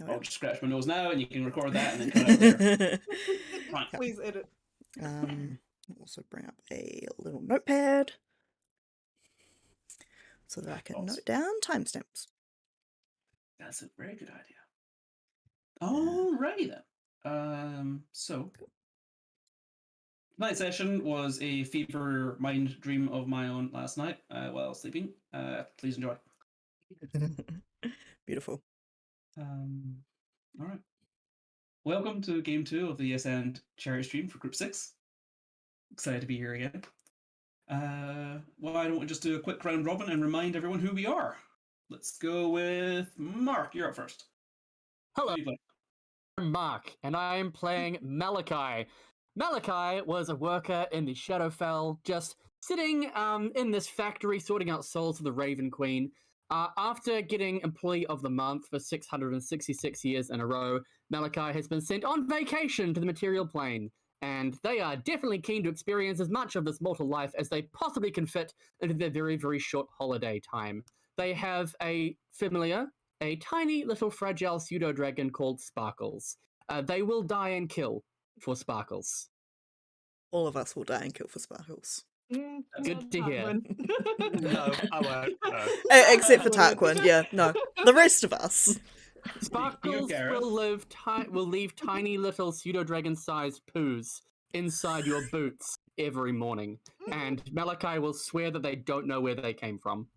I'll just scratch my nose now, and you can record that and then cut out later. Right. Please edit. Also bring up a little notepad so that I can note down timestamps. That's a very good idea. Alrighty then. So night session was a fever mind dream of my own last night while sleeping. Please enjoy. Beautiful. All right. Welcome to game 2 of the Yes and Cherry stream for Group 6. Excited to be here again. Why don't we just do a quick round robin and remind everyone who we are? Let's go with Mark. You're up first. Hello, I'm Mark, and I am playing Malachi. Malachi was a worker in the Shadowfell, just sitting in this factory sorting out souls for the Raven Queen. After getting Employee of the Month for 666 years in a row, Malachi has been sent on vacation to the material plane, and they are definitely keen to experience as much of this mortal life as they possibly can fit into their very, very short holiday time. They have a familiar, a tiny little fragile pseudo-dragon called Sparkles. They will die and kill for Sparkles. All of us will die and kill for Sparkles. Good to hear. No, I won't. No. Except for Tarquin, yeah, no. The rest of us. Sparkles will leave tiny little pseudo-dragon-sized poos inside your boots every morning, and Malachi will swear that they don't know where they came from.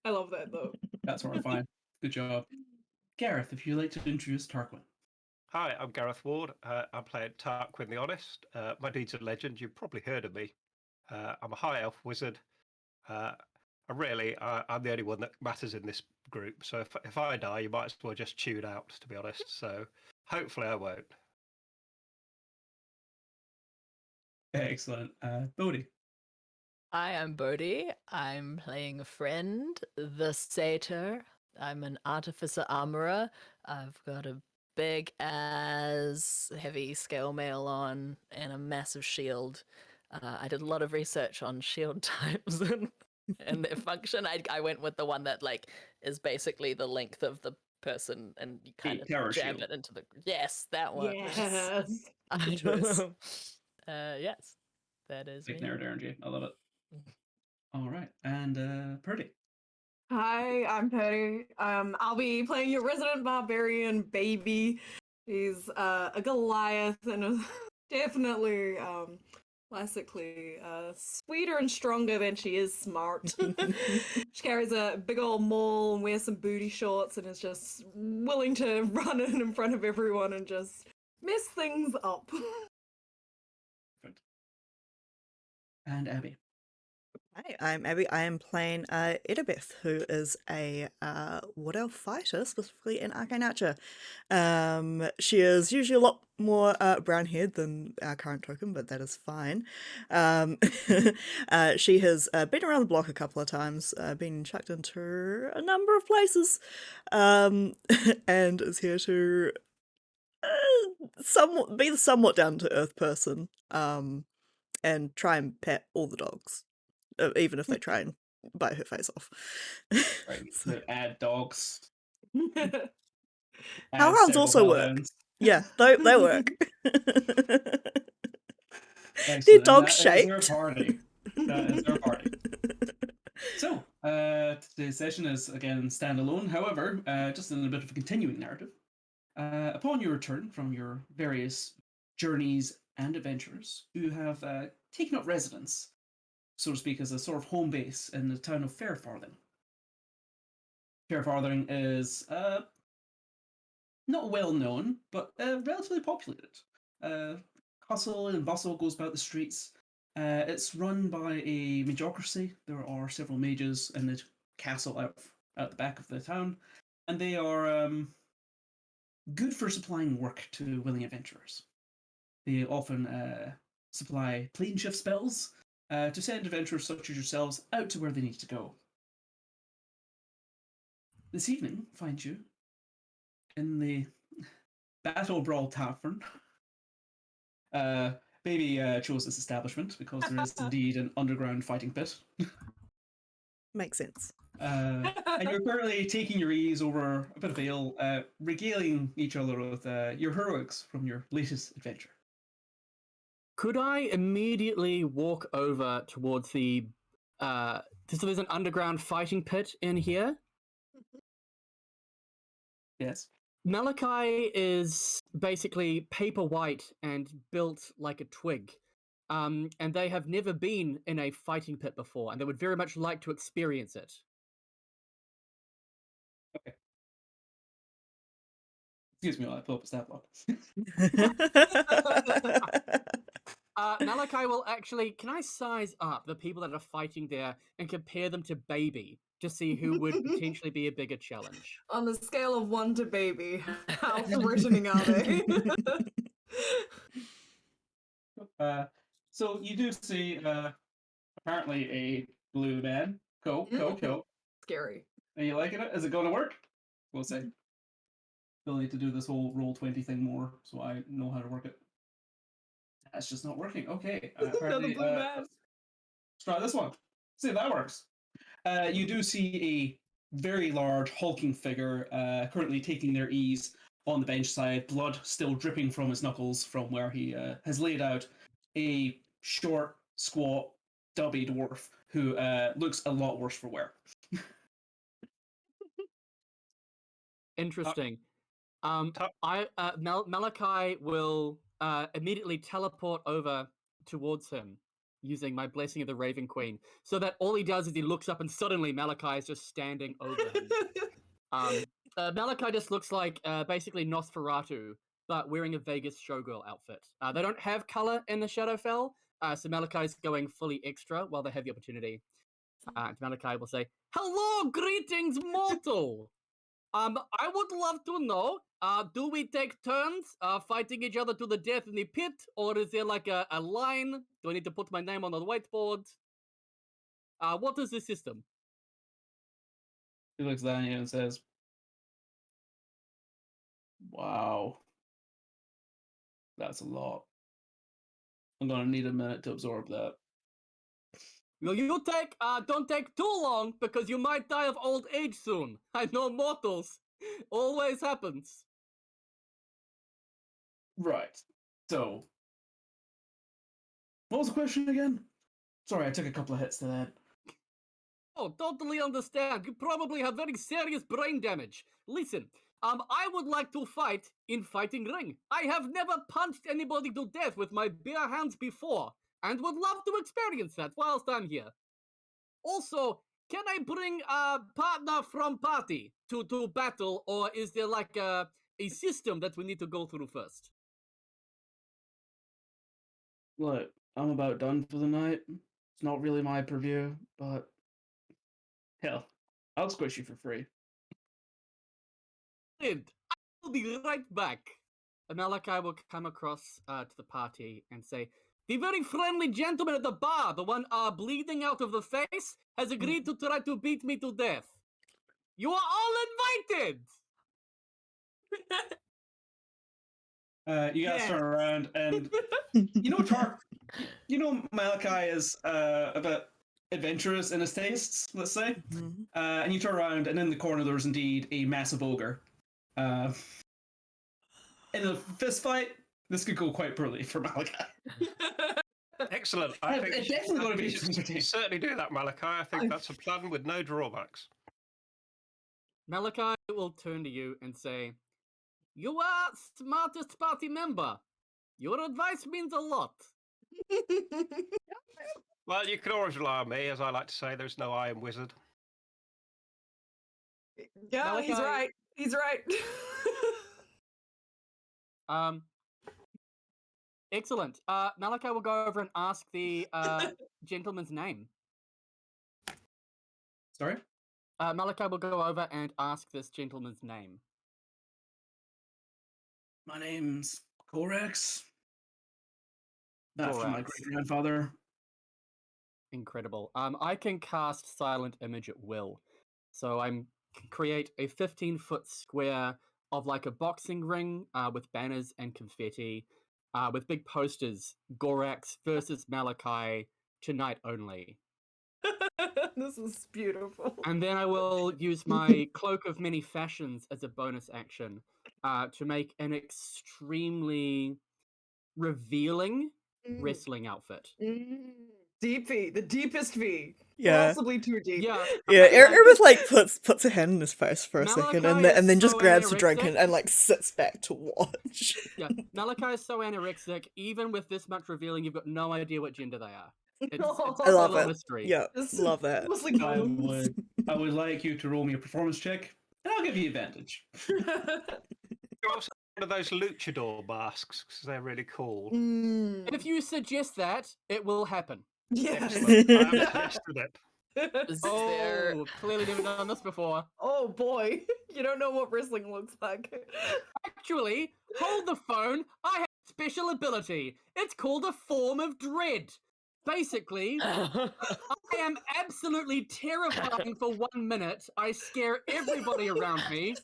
I love that, though. That's horrifying. Good job. Gareth, if you'd like to introduce Tarquin. Hi, I'm Gareth Ward. I'm playing Tarquin the Honest. My deeds are legend. You've probably heard of me. I'm a high elf wizard. I'm the only one that matters in this group. So if I die, you might as well just tune out, to be honest. So hopefully I won't. Excellent. Bode. Hi, I'm Bode. I'm playing a friend, the Satyr. I'm an Artificer Armorer. I've got a big ass heavy scale mail on and a massive shield. I did a lot of research on shield types and their function. I went with the one that is basically the length of the person and you kind of jam shield. it into the... Yes, that one. Yes. Yes, that is Big me. nerd energy. I love it. All right. And Purdie. Hi, I'm Purdie. I'll be playing your resident barbarian baby. She's a Goliath and definitely classically sweeter and stronger than she is smart. She carries a big old maul and wears some booty shorts and is just willing to run in front of everyone and just mess things up. And Abby. Hi, I'm Abby. I am playing Idabeth, who is a Wood Elf fighter, specifically in Arcane Archer. She is usually a lot more brown-haired than our current token, but that is fine. She has been around the block a couple of times, been chucked into a number of places, and is here to be the somewhat down-to-earth person, and try and pet all the dogs. Even if they try and bite her face off. Right. So add dogs. Hellhounds also work. Yeah, they work. Their dog's shaped. That is our party. So, today's session is again standalone. However, just in a bit of a continuing narrative. Upon your return from your various journeys and adventures, you have taken up residence, so to speak, as a sort of home base in the town of Fairfarthing. Fairfarthing is not well known, but relatively populated. Hustle and bustle goes about the streets. It's run by a magocracy. There are several mages in the castle out the back of the town, and they are good for supplying work to willing adventurers. They often supply plane shift spells to send adventurers such as yourselves out to where they need to go. This evening finds you in the Battle Brawl Tavern. Baby chose this establishment because there is indeed an underground fighting pit. Makes sense. And you're currently taking your ease over a bit of ale, regaling each other with your heroics from your latest adventure. Could I immediately walk over towards the so there's an underground fighting pit in here? Yes. Malachi is basically paper white and built like a twig. And they have never been in a fighting pit before, and they would very much like to experience it. Okay. Excuse me while I pull up a stat block. Malachi will actually... Can I size up the people that are fighting there and compare them to Baby to see who would potentially be a bigger challenge? On the scale of 1 to baby, how threatening are they? So you do see apparently a blue man. Cool. Scary. Are you liking it? Is it going to work? We'll see. Still need to do this whole Roll20 thing more so I know how to work it. That's just not working. Okay. Another blue man. Let's try this one. See if that works. You do see a very large hulking figure currently taking their ease on the bench side, blood still dripping from his knuckles from where he has laid out a short, squat, dubby dwarf who looks a lot worse for wear. Interesting. Ta- Malachi will immediately teleport over towards him using my Blessing of the Raven Queen, so that all he does is he looks up and suddenly Malachi is just standing over him. Malachi just looks like basically Nosferatu, but wearing a Vegas showgirl outfit. They don't have color in the Shadowfell, so Malachi's going fully extra while they have the opportunity. Malachi will say, "Hello, greetings, mortal! I would love to know, do we take turns fighting each other to the death in the pit, or is there like a line? Do I need to put my name on the whiteboard? What is the system?" He looks down at you and says, "Wow. That's a lot. I'm going to need a minute to absorb that." Well, you don't take too long, because you might die of old age soon. I know mortals. Always happens. Right. So, what was the question again? Sorry, I took a couple of hits to that. Oh, totally understand. You probably have very serious brain damage. Listen, I would like to fight in fighting ring. I have never punched anybody to death with my bare hands before, and would love to experience that whilst I'm here. Also, can I bring a partner from party to battle, or is there like a system that we need to go through first? Look, I'm about done for the night. It's not really my purview, but hell, I'll squish you for free. And I will be right back. And Malachi will come across to the party and say, "The very friendly gentleman at the bar, the one bleeding out of the face, has agreed to try to beat me to death. You are all invited!" You guys Yeah. turn around and Malachi is a bit adventurous in his tastes, let's say. Mhm. And you turn around, and in the corner there's indeed a massive ogre. In a fist fight, this could go quite poorly for Malachi. Excellent. I think It's definitely going to be you should entertaining. certainly do that, Malachi. I think that's a plan with no drawbacks. Malachi will turn to you and say, "You are smartest party member. Your advice means a lot." Well, you can always rely on me, as I like to say. There's no I am wizard. Yeah, he's Malachi- right. He's right. Excellent. Malachi will go over and ask the gentleman's name. Sorry? Malachi will go over and ask this gentleman's name. My name's Corex. After my Corex. great-grandfather. Incredible. I can cast Silent Image at will. So I create a 15-foot square of like a boxing ring with banners and confetti, with big posters, Gorax versus Malachi, tonight only. This is beautiful. And then I will use my Cloak of Many Fashions as a bonus action to make an extremely revealing wrestling outfit. Deep V, the deepest V. Yeah. Possibly too deep. Yeah. Yeah, Erebus like puts a hand in his face for a second, and Malachi then is just so grabs a drink anorexic. and like sits back to watch. Yeah, Malachi is so anorexic. Even with this much revealing, you've got no idea what gender they are. It's I love still a it. mystery. Yeah, Just love that. mostly I bones. would like you to roll me a performance check, and I'll give you advantage. You're also one of those luchador masks because they're really cool. If you suggest that, it will happen. Yes. Excellent. I am suggesting it. Is there Oh, clearly never done this before. Oh boy, you don't know what wrestling looks like. Actually, hold the phone. I have a special ability. It's called a form of dread. Basically, I am absolutely terrifying for 1 minute. I scare everybody around me.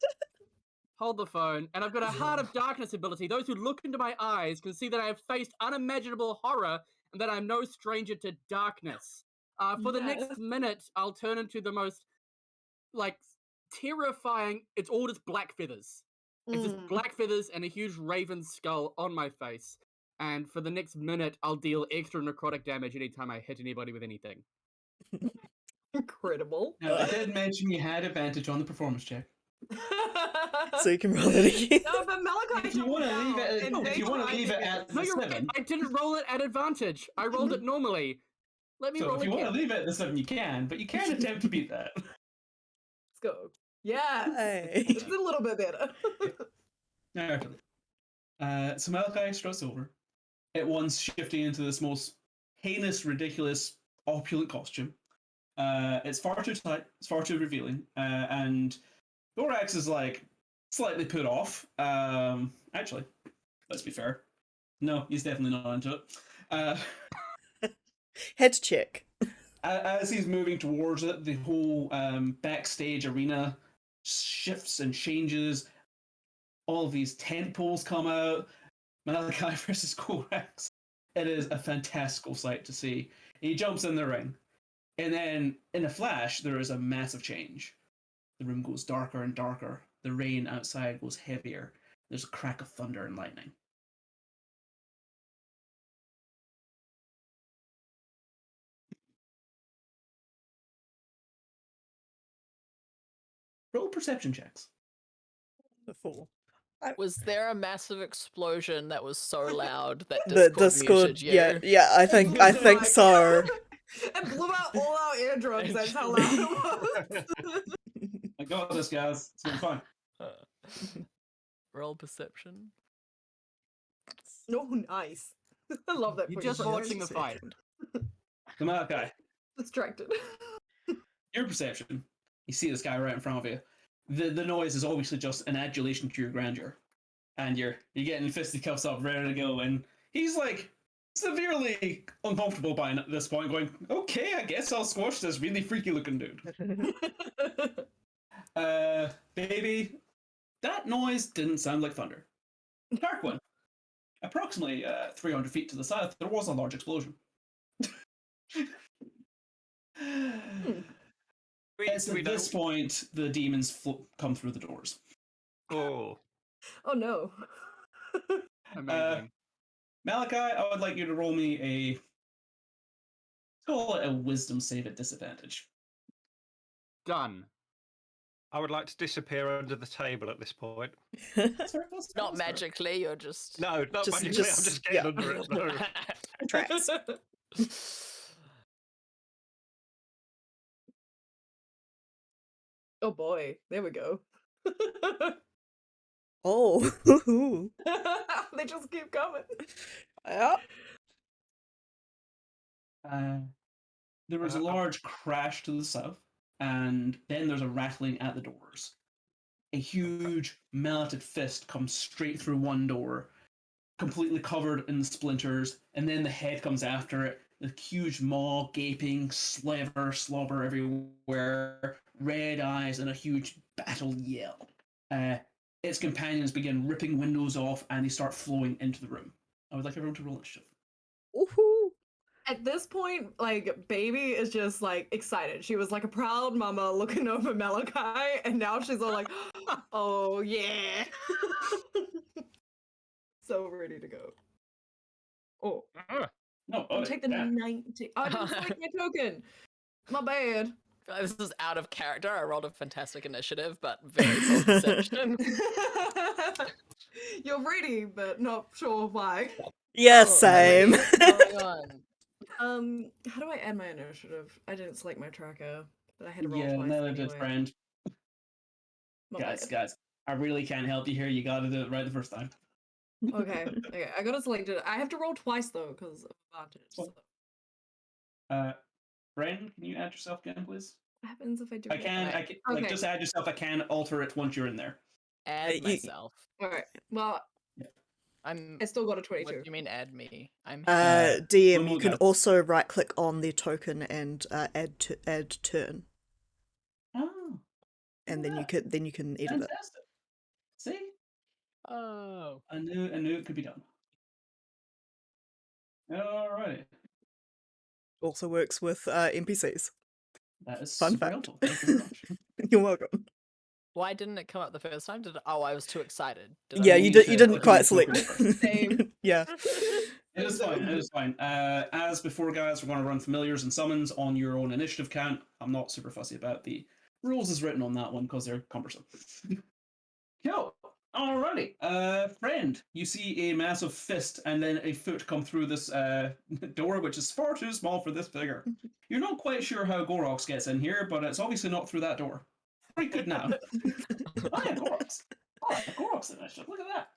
Hold the phone. And I've got a Heart of Darkness ability. Those who look into my eyes can see that I have faced unimaginable horror and that I'm no stranger to darkness. For the Yes. next minute, I'll turn into the most, like, terrifying... It's all just black feathers. It's just black feathers and a huge raven skull on my face. And for the next minute, I'll deal extra necrotic damage anytime I hit anybody with anything. Incredible. Now, I did mention you had advantage on the performance check. So you can roll it again. No, but Malachi If you want to leave it, and if you want to Nathan, leave I it think at No, the you're right. 7, I didn't roll it at advantage. I rolled it normally. Let me so roll if you want again. to leave it at the 7, you can, but you can attempt to beat that. Let's go. Yes. Hey. It's a little bit better. Actually. So Malachi struts over, at once shifting into this most heinous, ridiculous, opulent costume. It's far too tight, it's far too revealing, and Thorax is like slightly put off. Actually, let's be fair. No, he's definitely not into it. Head check. As he's moving towards it, the whole backstage arena shifts and changes. All of these tent poles come out. Malachi versus Korax. It is a fantastical sight to see. He jumps in the ring, and then in a flash, there is a massive change. The room goes darker and darker. The rain outside goes heavier. There's a crack of thunder and lightning. Roll perception checks. The 4. Was there a massive explosion that was so loud that The Discord Discord, muted you? yeah, I think so. It blew out all our eardrums. That's how loud it was. I got this, guys. It's gonna be fine. Roll perception. Oh, nice. I love that. You're for you, just Brian. watching the fight. So Malachi, Distracted. your perception. You see this guy right in front of you. The noise is obviously just an adulation to your grandeur, and you're getting fisticuffs up, ready to go, and he's like severely uncomfortable by this point, going, "Okay, I guess I'll squash this really freaky looking dude." Baby, that noise didn't sound like thunder. Tarquin, approximately 300 feet to the south, there was a large explosion. It's at this point the demons come through the doors. Oh, Oh no. Amazing. Malachi, I would like you to roll me a, call it a wisdom save at disadvantage. Done. I would like to disappear under the table at this point. That's fair, that's fair, Not that's fair. magically, you're just. No, not Just- magically. just- I'm just getting yeah. under it. No. Traps. Oh boy. There we go. Oh. They just keep coming. Yeah. There was a large crash to the south, and then there's a rattling at the doors. A huge melted fist comes straight through one door, completely covered in splinters, and then the head comes after it. The huge maw, gaping, slobber everywhere, red eyes, and a huge battle yell. Its companions begin ripping windows off, and they start flowing into the room. I would like everyone to roll initiative. Woohoo. At this point, like, baby is just like excited. She was like a proud mama looking over Malachi, and now she's all like, oh yeah. So ready to go. Oh, No, I'll Bode, take the yeah. 19. I didn't select my token. My bad. This is out of character. I rolled a fantastic initiative, but very poor perception. You're ready, but not sure why. Yeah, Oh, same. what's going on? How do I add my initiative? I didn't select my tracker, but I had to roll Yeah, twice no, just anyway. friend. My Guys, bad. I really can't help you here. You gotta do it right the first time. Okay, I gotta select it. I have to roll twice though, because of advantage. So. Bren, can you add yourself again, please? What happens if I do I that? can, Okay. like, Okay. just add yourself. I can alter it once you're in there. Add you- myself. Alright, well, I'm. I still got a What 22. do you mean add me? I'm. DM, you we'll can go. also right click on the token and add turn, Oh, and then yeah, you can edit it. fantastic. See, Oh. I knew it could be done. Alrighty, Also works with NPCs. that is Fun super fact. helpful. Thank you very much. You're welcome. Why didn't it come up the first time? Oh, I was too excited. Did Yeah, I? you need to didn't click on quite the select. token Same. Yeah. It is fine. It is fine. As before, guys, we're going to run familiars and summons on your own initiative count. I'm not super fussy about the rules as written on that one because they're cumbersome. Cool. Alrighty. Friend, you see a massive fist and then a foot come through this door, which is far too small for this figure. You're not quite sure how Gorox gets in here, but it's obviously not through that door. Pretty good now. Hi, Gorox. Hi, Gorox initiative. Look at that.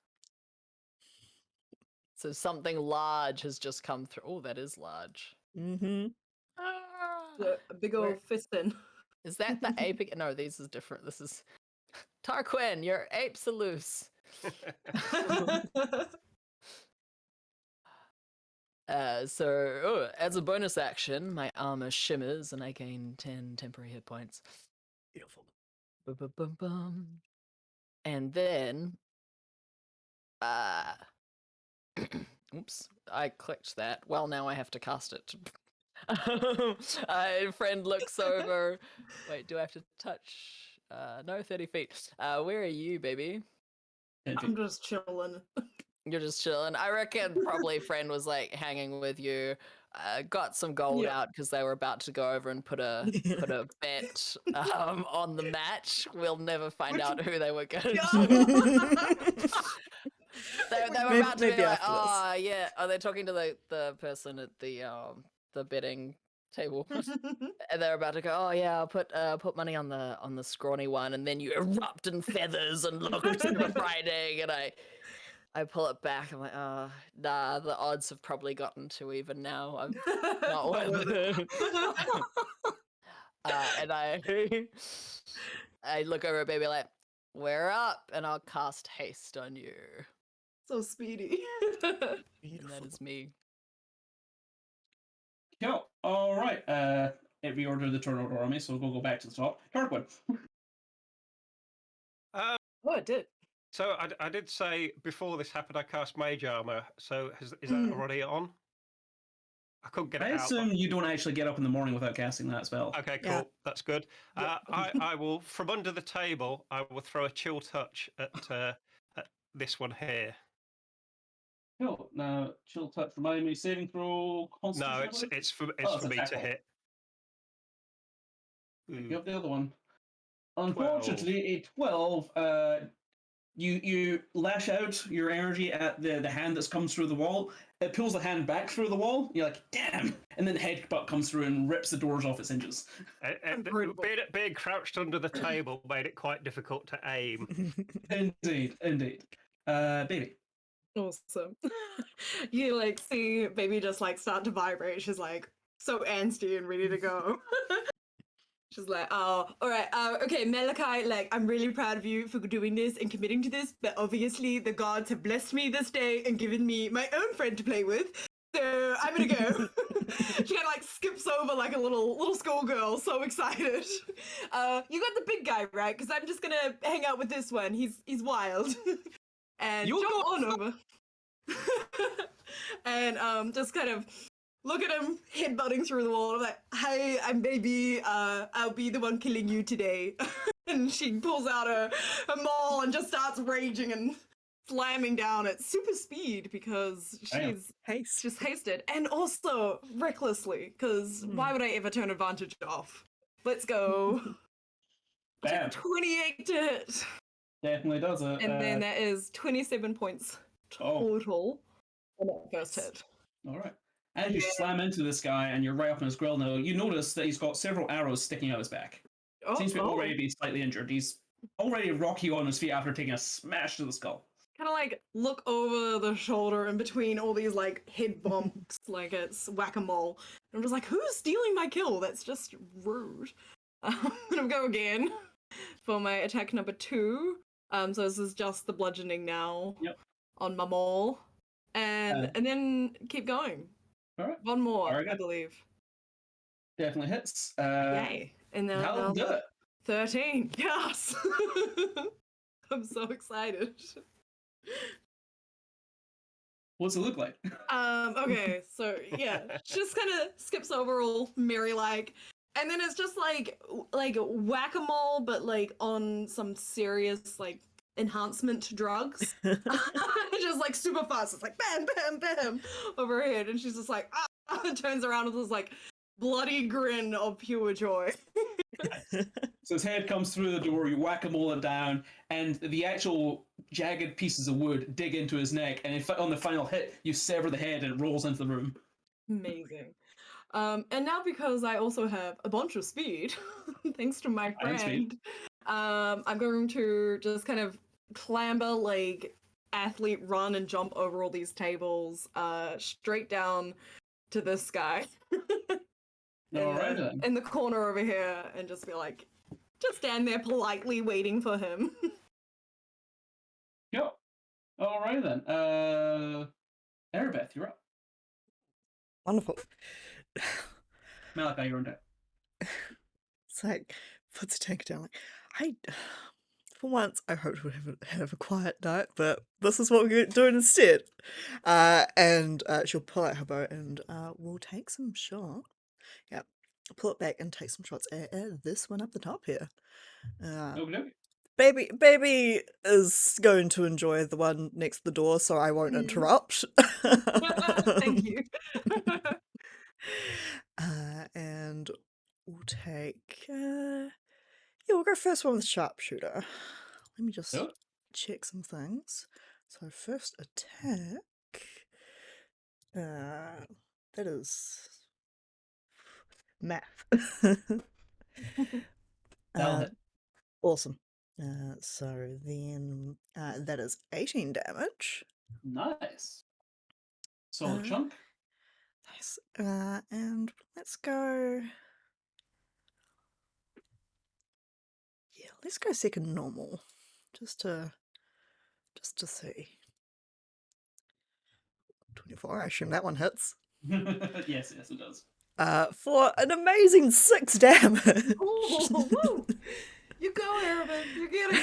So something large has just come through. Oh, that is large. Mm-hmm. A big old Where- fisting. Is that the ape? No, these is different. This is Tarquin. Your apes are loose. As a bonus action, my armor shimmers and I gain 10 temporary hit points. Beautiful. Bum. And then, oops, I clicked that. Well, now I have to cast it. Friend looks over. Wait, do I have to touch? No, 30 feet. Where are you, baby? 10 feet. I'm just chilling. You're just chilling. I reckon probably friend was like hanging with you. Got some gold Yeah. out because they were about to go over and put a bet on the match. We'll never find Which- out who they were going Yeah. to. They were Maybe- about to be maybe like, after this. oh yeah. Are they talking to the person at the betting table? And they're about to go, oh yeah, I'll put money on the scrawny one, and then you erupt in feathers and look super frightening, and I pull it back. I'm like, oh, nah, the odds have probably gotten too even now. I'm not worth it. And I look over at baby like, we're up, and I'll cast haste on you. So speedy. And that is me. Cool. All right. It reordered the turn order on me, so we'll go back to the top. Tarquin. Um, Oh, it did. so I did say before this happened, I cast Mage Armor. So is that already on? I couldn't get I it out. assume you don't actually get up in the morning without casting that spell. Okay, cool. Yeah. That's good. Yeah. I will, from under the table, I will throw a chill touch at this one here. Cool. Now, chill touch. Remind me, saving throw. No, Constitution, I it's believe? for Oh, it's me attack to roll. hit. Pick up the other one. Unfortunately, a 12. You lash out your energy at the hand that comes through the wall. It pulls the hand back through the wall. You're like, damn! And then the headbutt comes through and rips the doors off its hinges. Unbreakable. Being crouched under the table made it quite difficult to aim. Indeed, indeed. Baby. Awesome. You like see baby just like start to vibrate. She's like so angsty and ready to go. She's like, oh, all right, okay, Malachi, like, I'm really proud of you for doing this and committing to this, but obviously the gods have blessed me this day and given me my own friend to play with, so I'm gonna go. She kind of like skips over like a little schoolgirl, so excited. You got the big guy, right? Because I'm just gonna hang out with this one. He's wild. And You jump on over. And just kind of look at him headbutting through the wall. I'm like, hey, I'm baby. I'll be the one killing you today. And she pulls out her maul and just starts raging and slamming down at super speed because Damn. she's Haste. just hasted. And also recklessly, because why would I ever turn advantage off? Let's go. Bam. 28 to hit. Definitely does it. And then that is 27 points total on that first hit. All right. As you slam into this guy and you're right up in his grill now, you notice that he's got several arrows sticking out his back. Seems to be already be slightly injured. He's already rocky on his feet after taking a smash to the skull. Kind of like look over the shoulder in between all these like head bumps, like it's whack-a-mole. And I'm just like, who's stealing my kill? That's just rude. And I'll go again for my attack number 2. So this is just the bludgeoning now on my maul. And then keep going. All right. One more, Very good. I believe. Definitely hits. Yay. And then That'll do it. 13. Yes! I'm so excited. What's it look like? Okay, so yeah, just kind of skips over all merry-like. And then it's just like whack-a-mole, but like on some serious like enhancement drugs. Just like super fast. It's like bam, bam, bam over her head, and she's just like turns around with this like bloody grin of pure joy. So his head comes through the door, you whack-a-mole it down, and the actual jagged pieces of wood dig into his neck, and on the final hit, you sever the head and it rolls into the room. Amazing. And now because I also have a bunch of speed, thanks to my friend, I'm going to just kind of clamber, like, athlete run and jump over all these tables, straight down to this guy. In the corner over here, and just be like, just stand there politely waiting for him. Yep. Alright then. Erebeth, you're up. Wonderful. Malachi, you're on deck. It's like, puts a tank down, like, for once, I hoped we'd have a quiet night, but this is what we're doing instead. And she'll pull out her bow and we'll take some shots. Yeah, pull it back and take some shots at this one up the top here. Baby is going to enjoy the one next to the door, so I won't interrupt. Thank you. And we'll take... yeah, we'll go first one with Sharpshooter. Let me just check some things. So first attack... that is... math. Awesome. So then that is 18 damage. Nice. Solid chunk. Nice. And let's go... yeah, let's go second normal. Just to see. 24, I assume that one hits. Yes, it does. For an amazing 6 damage. Ooh, woo. You go, Erebeth. You're getting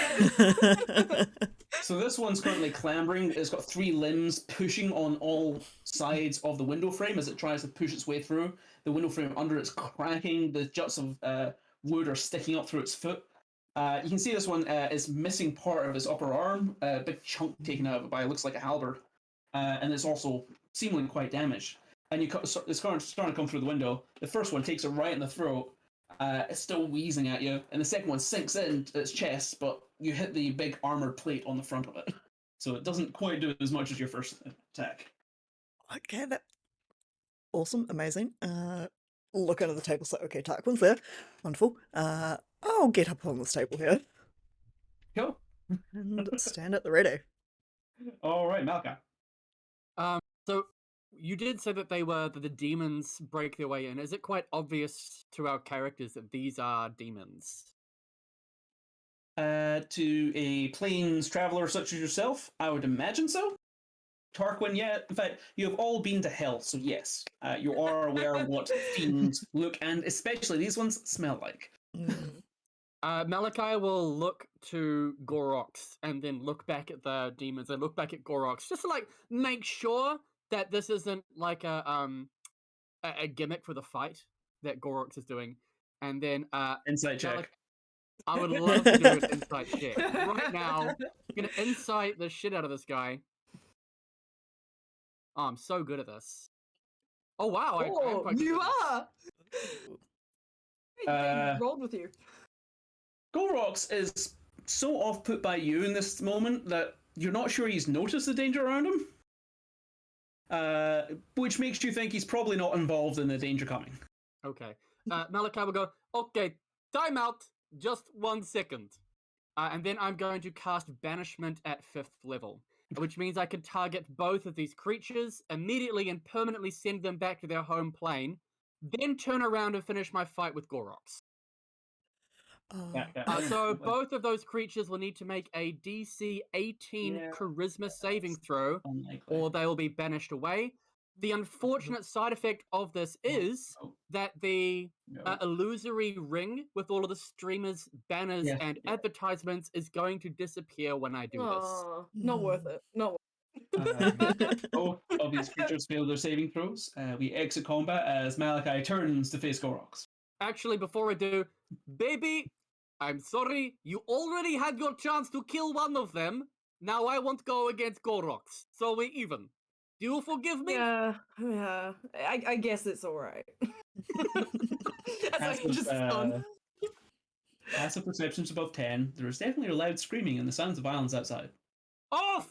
it. So this one's currently clambering. It's got 3 limbs pushing on all sides of the window frame as it tries to push its way through. The window frame under it's cracking. The juts of wood are sticking up through its foot. You can see this one is missing part of its upper arm. A big chunk taken out of it by it looks like a halberd. And it's also seemingly quite damaged. And it's starting to come through the window. The first one takes it right in the throat. It's still wheezing at you, and the second one sinks into its chest, but you hit the big armored plate on the front of it. So it doesn't quite do as much as your first attack. Okay, that... awesome, amazing. Look under the table, so okay, Tarquin's there. Wonderful. I'll get up on this table here. Cool. And stand at the ready. Alright, Malachi. So you did say that the demons break their way in. Is it quite obvious to our characters that these are demons? To a plains traveller such as yourself, I would imagine so. Tarquin, yeah. In fact, you have all been to hell, so yes. You are aware of what fiends look, and especially these ones, smell like. Malachi will look to Gorox and then look back at the demons and look back at Gorox just to, like, make sure that this isn't like a a gimmick for the fight that Gorox is doing, and then Insight check. Malik, I would love to do an insight check right now. I'm gonna insight the shit out of this guy. Oh, I'm so good at this. Oh wow, I am Oh, quite good you at this. are. Hey, rolled with you. Gorox is so off put by you in this moment that you're not sure he's noticed the danger around him. Which makes you think he's probably not involved in the danger coming. Okay. Malachi will go, okay, time out, just 1 second. And then I'm going to cast Banishment at 5th level, which means I can target both of these creatures immediately and permanently send them back to their home plane, then turn around and finish my fight with Gorox. So both of those creatures will need to make a DC 18 Charisma saving throw, or they will be banished away. The unfortunate side effect of this is that the illusory ring with all of the streamers, banners, and advertisements is going to disappear when I do this. Not worth it. Not worth it. Both of these creatures fail their saving throws. We exit combat as Malachi turns to face Gorox. Actually, before I do, baby, I'm sorry, you already had your chance to kill one of them. Now I won't go against Gorox, so we're even. Do you forgive me? Yeah. I guess it's alright. Passive perception's above 10. There is definitely loud screaming and the sounds of violence outside. Oh,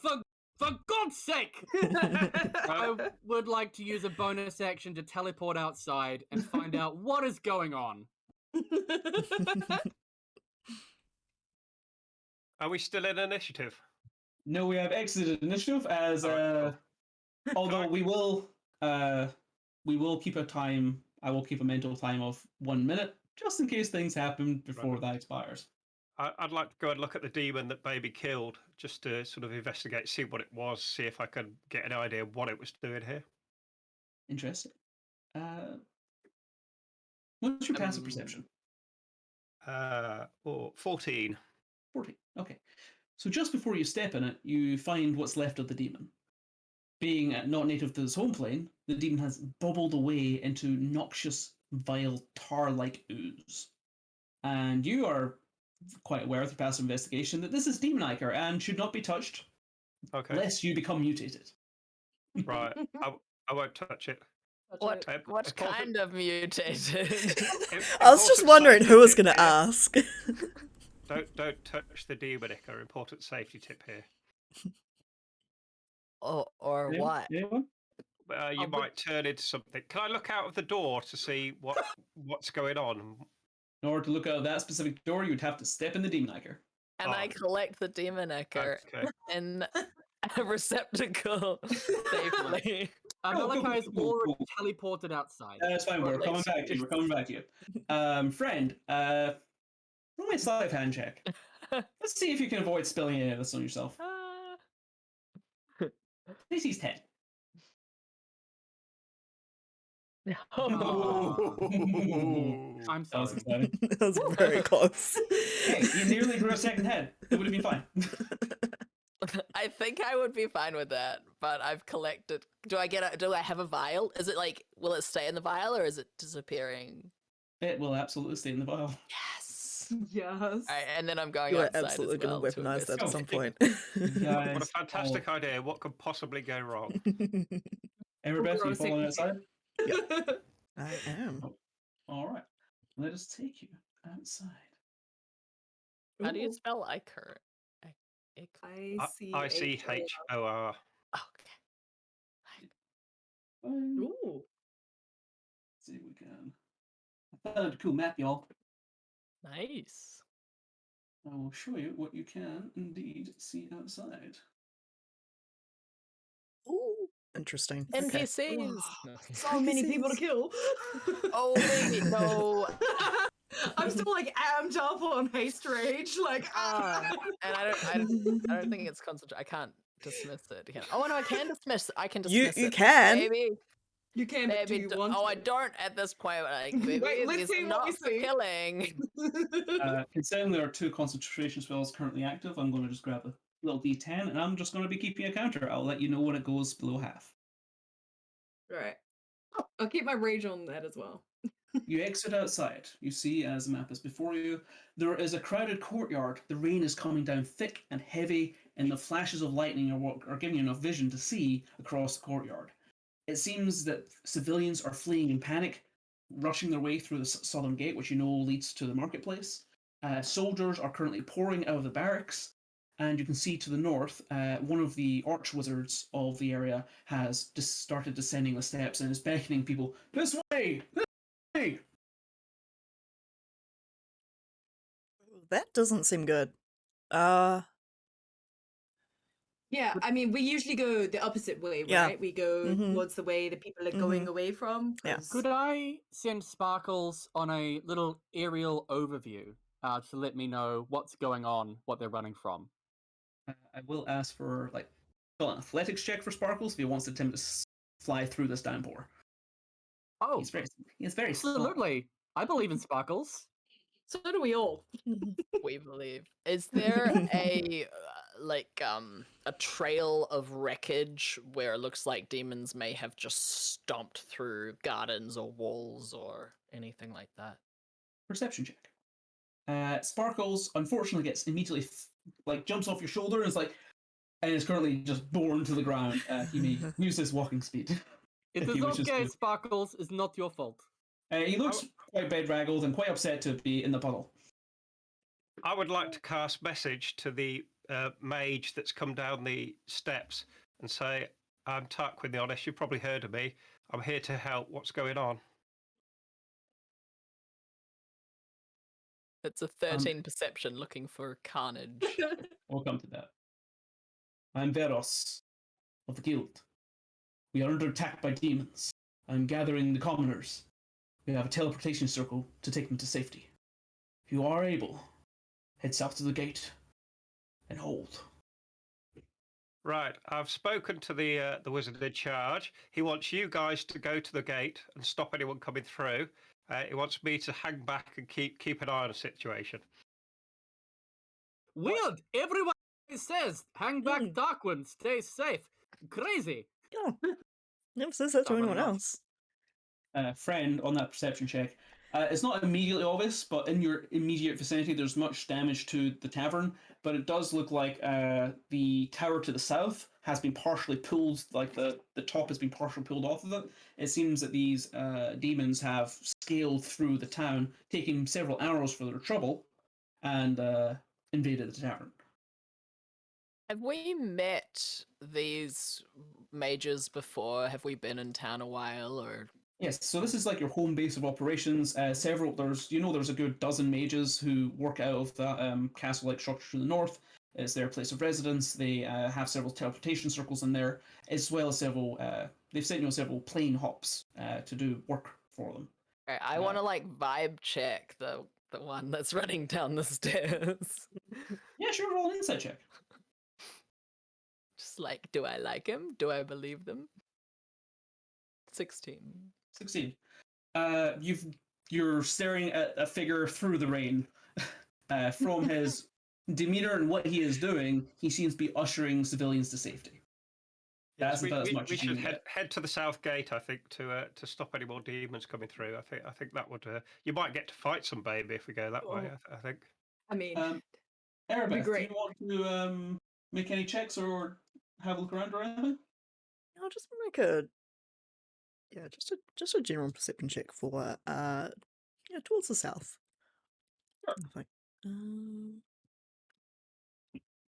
for God's sake! I would like to use a bonus action to teleport outside and find out what is going on. Are we still in initiative? No, we have exited initiative as although we will keep a time. I will keep a mental time of 1 minute just in case things happen before that expires. I'd like to go and look at the demon that Baby killed, just to sort of investigate, see what it was, see if I can get an idea of what it was doing here. Interesting. What's your passive perception? 14. 14. Okay. So just before you step in it, you find what's left of the demon. Being not native to this home plane, the demon has bubbled away into noxious, vile, tar-like ooze. And you are quite aware with your passive investigation that this is demon ichor and should not be touched, lest you become mutated. Right. I won't touch it. What kind of mutated? I was just wondering who was going to ask. Don't touch the demon ichor. Important safety tip here. Or what? You might turn into something. Can I look out of the door to see what's going on? In order to look out of that specific door, you'd have to step in the demon ichor. And I collect the demon ichor in a receptacle safely. Malachi is already teleported outside. That's fine. We're coming back to you. We're coming back to you. Friend, roll me a sleight of hand check. Let's see if you can avoid spilling any of this on yourself. DC's 10. I'm sorry. That was very close. Hey, you nearly grew a second head. It would have been fine. I think I would be fine with that, but I've collected. Do I have a vial? Is it like, will it stay in the vial or is it disappearing? It will absolutely stay in the vial. Yes. Yes. All right, and then I'm going You're outside absolutely as well going to weaponize that at some point. Guys, What a fantastic idea. What could possibly go wrong? Everybody, are you following outside? Yep. I am. All right. Let us take you outside. How do you spell ichor? ICHOR. Okay. Let's see if we can. I found a cool map, y'all. Nice. I will show you what you can indeed see outside. Ooh, interesting. NPCs. So many people to kill. Oh wait, no. I'm still like amped up on haste rage, like and I don't think it's concentration. I can't dismiss it. Oh no, I can dismiss. I can dismiss it. You can. Maybe. You can. Maybe. Do you want I to? don't at this point. Like, maybe Wait, let's see what not we for see. killing. Considering there are 2 concentration spells currently active, I'm going to just grab a little D10 and I'm just going to be keeping a counter. I'll let you know when it goes below half. Right. I'll keep my rage on that as well. You exit outside. You see, as the map is before you, there is a crowded courtyard. The rain is coming down thick and heavy, and the flashes of lightning are what are giving you enough vision to see across the courtyard. It seems that civilians are fleeing in panic, rushing their way through the southern gate, which you know leads to the marketplace. Soldiers are currently pouring out of the barracks, and you can see to the north, one of the arch wizards of the area has just started descending the steps and is beckoning people, "This way! This way!" That doesn't seem good. Yeah, I mean, we usually go the opposite way, Yeah. right? We go Mhm. towards the way the people are going away from. Yeah. 'cause- Could I send Sparkles on a little aerial overview to let me know what's going on, what they're running from? I will ask for an athletics check for Sparkles if he wants to attempt to fly through this downpour. Oh, He's very small. absolutely. I believe in Sparkles. So do we all. We believe. Is there a a trail of wreckage where it looks like demons may have just stomped through gardens or walls or anything like that? Perception check. Sparkles unfortunately gets immediately jumps off your shoulder and is currently just borne to the ground. He may use his walking speed. It if is he wishes okay, to. Sparkles. It's not your fault. He looks quite bedraggled and quite upset to be in the puddle. I would like to cast message to the mage that's come down the steps and say, "I'm Tarquin the Honest. You've probably heard of me. I'm here to help. What's going on?" It's a 13 perception looking for carnage. We'll come to that. I'm Veros of the Guild. We are under attack by demons. I'm gathering the commoners. We have a teleportation circle to take them to safety. If you are able, head south to the gate and hold. Right, I've spoken to the wizard in charge. He wants you guys to go to the gate and stop anyone coming through. He wants me to hang back and keep an eye on the situation. Weird. Everyone says, hang back, Tarquin. Stay safe. Crazy. Oh, never says that to Stubborn anyone enough. else. Friend, on that perception check, it's not immediately obvious, but in your immediate vicinity, there's much damage to the tavern. But it does look like the tower to the south has been partially pulled, like the top has been partially pulled off of it. It seems that these demons have scaled through the town, taking several arrows for their trouble, and invaded the tavern. Have we met these mages before? Have we been in town a while or? Yes, so this is like your home base of operations. There's a good dozen mages who work out of that castle-like structure to the north. It's their place of residence. They have several teleportation circles in there, as well as several. They've sent you several plane hops to do work for them. Okay, I want to vibe check the one that's running down the stairs. Yeah, sure. Roll an insight check. Just do I like him? Do I believe them? 16. 16. You're staring at a figure through the rain. From his demeanor and what he is doing, he seems to be ushering civilians to safety. That's about as much we as you should can head to the south gate, I think, to stop any more demons coming through. I think that would. You might get to fight some baby if we go that way. I think. I mean, Erebeth, do great. you want to make any checks or have a look around or anything? I'll just make a just a general perception check for towards the south. Sure. Like,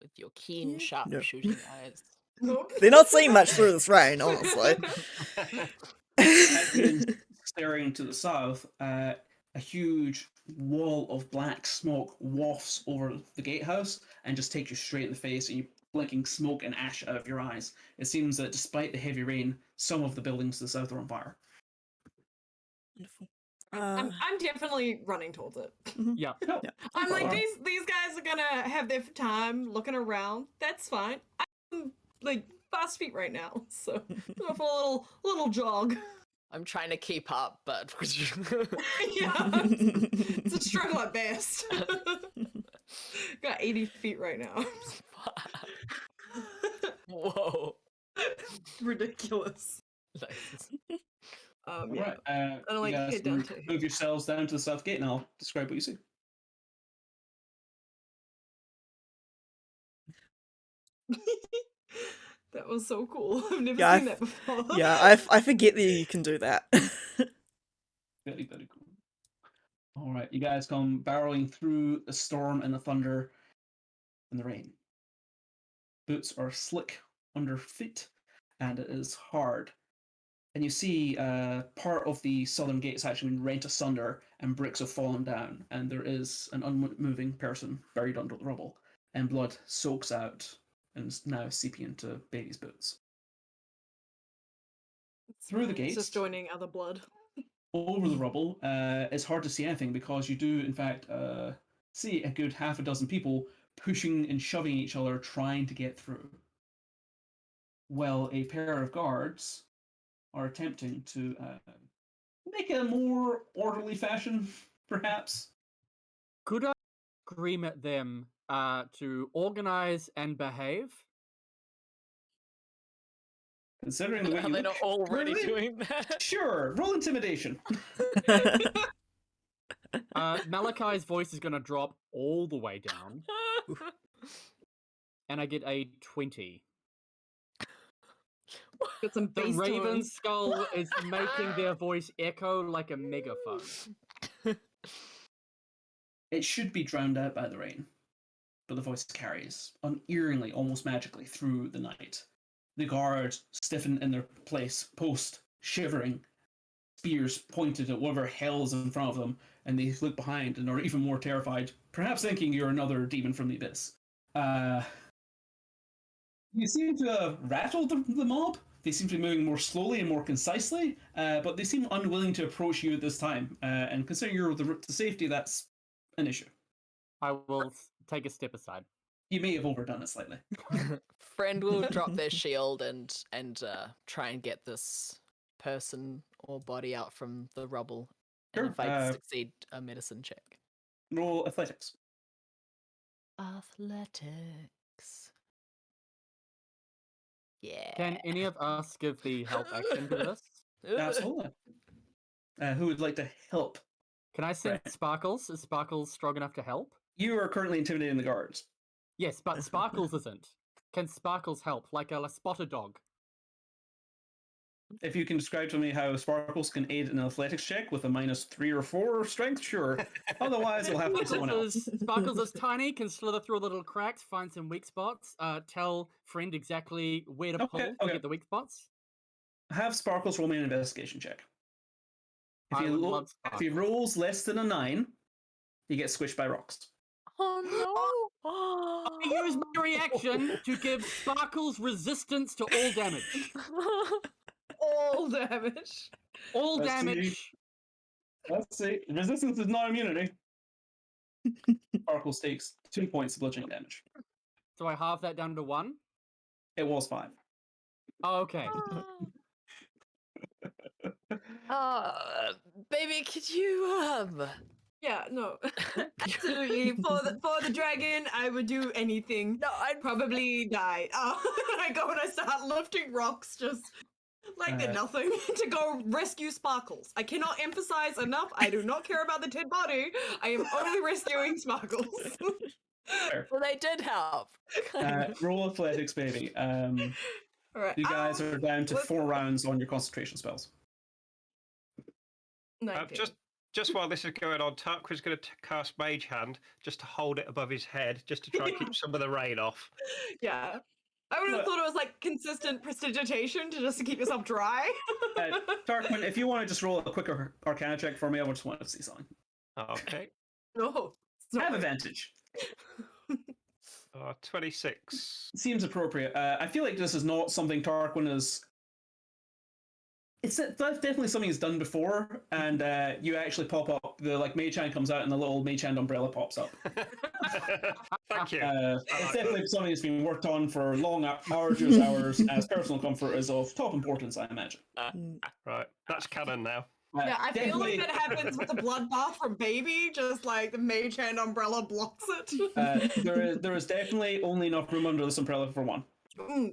With your keen, Yeah, sharp no. shooting eyes. Nope. they're not seeing much through this rain, honestly. As you're staring to the south, a huge wall of black smoke wafts over the gatehouse and just takes you straight in the face, and you're blinking smoke and ash out of your eyes. It seems that despite the heavy rain, some of the buildings to the south are on fire. Wonderful. I'm definitely running towards it. Yeah. No, I'm like, far. these guys are gonna have their time looking around. That's fine. I'm fast feet right now, so go for a little jog. I'm trying to keep up, but Yeah, it's a struggle at best. Got 80 feet right now. Whoa. Ridiculous. Nice. Yeah. Right. I don't like you guys head down can to move yourselves down to the south gate, and I'll describe what you see. That was so cool. I've never Yeah, seen that before. Yeah, I forget that you can do that. Very, very cool. All right, you guys come barreling through the storm and the thunder and the rain. Boots are slick under feet, and it is hard. And you see part of the southern gate has actually been rent asunder, and bricks have fallen down, and there is an unmoving person buried under the rubble, and blood soaks out and is now seeping into Bailey's boots. Through the It's gates, just joining other blood. over the rubble, it's hard to see anything because you do, in fact, see a good half a dozen people pushing and shoving each other, trying to get through. Well, a pair of guards are attempting to make a more orderly fashion, perhaps. Could I scream at them to organize and behave? Considering the way Are you they look, not already currently, doing that? sure, roll intimidation. Malachi's voice is going to drop all the way down, and I get a 20. Get some The bass to raven him. skull is making their voice echo like a megaphone. It should be drowned out by the rain, but the voice carries unearingly, almost magically, through the night. The guards stiffen in their post, shivering, spears pointed at whatever hell is in front of them, and they look behind and are even more terrified, perhaps thinking you're another demon from the abyss. You seem to have rattled the mob. They seem to be moving more slowly and more concisely, but they seem unwilling to approach you at this time. And considering you're the route to safety, that's an issue. I will take a step aside. You may have overdone it slightly. Friend will drop their shield and try and get this person or body out from the rubble. And Sure, if I succeed, a medicine check. Roll athletics. Athletics. Yeah. Can any of us give the help action to this? Absolutely. Who would like to help? Can I send Right. Sparkles? Is Sparkles strong enough to help? You are currently intimidating the guards. Yes, but Sparkles isn't. Can Sparkles help, like a spotted dog? If you can describe to me how Sparkles can aid in an athletics check with a -3 or 4 strength, sure. Otherwise, it'll have to be someone else. Sparkles is tiny, can slither through the little cracks, find some weak spots, tell Friend exactly where to pull to get the weak spots. Have Sparkles roll me an investigation check. If I he, would love if he Sparkles. rolls less than a 9, he gets squished by rocks. Oh I use my reaction to give Sparkles resistance to all damage. no! All damage. All Let's damage. Let's see. Resistance is not immunity. Sparkles takes 2 points of bludgeoning damage. So I halve that down to 1? It was 5. Oh, okay. Baby, could you Yeah, no. Absolutely. For the dragon, I would do anything. No, I'd Probably die. I go and I start lifting rocks just like they're nothing to go rescue Sparkles. I cannot emphasize enough, I do not care about the dead body. I am only rescuing Sparkles. Well, they did help. Roll athletics, baby. All right. You guys are down to let's 4 go. rounds on your concentration spells. 19. Just while this is going on, Tarquin's going to cast Mage Hand just to hold it above his head, just to try and keep some of the rain off. Yeah. I would have thought it was like consistent prestidigitation to keep yourself dry. Tarquin, if you want to just roll a quick Arcana check for me, I just want to see something. Okay. No. Have advantage. 26. Seems appropriate. I feel like this is not something Tarquin is. It's definitely something he's done before, and you actually pop up. The Mage Hand comes out, and the little Mage Hand umbrella pops up. Thank you. It's definitely something that's been worked on for long, arduous hours, as personal comfort is of top importance, I imagine. Right, that's canon now. Yeah, I feel like definitely- that happens with the bloodbath from Baby, just like the Mage Hand umbrella blocks it. There is definitely only enough room under this umbrella for one.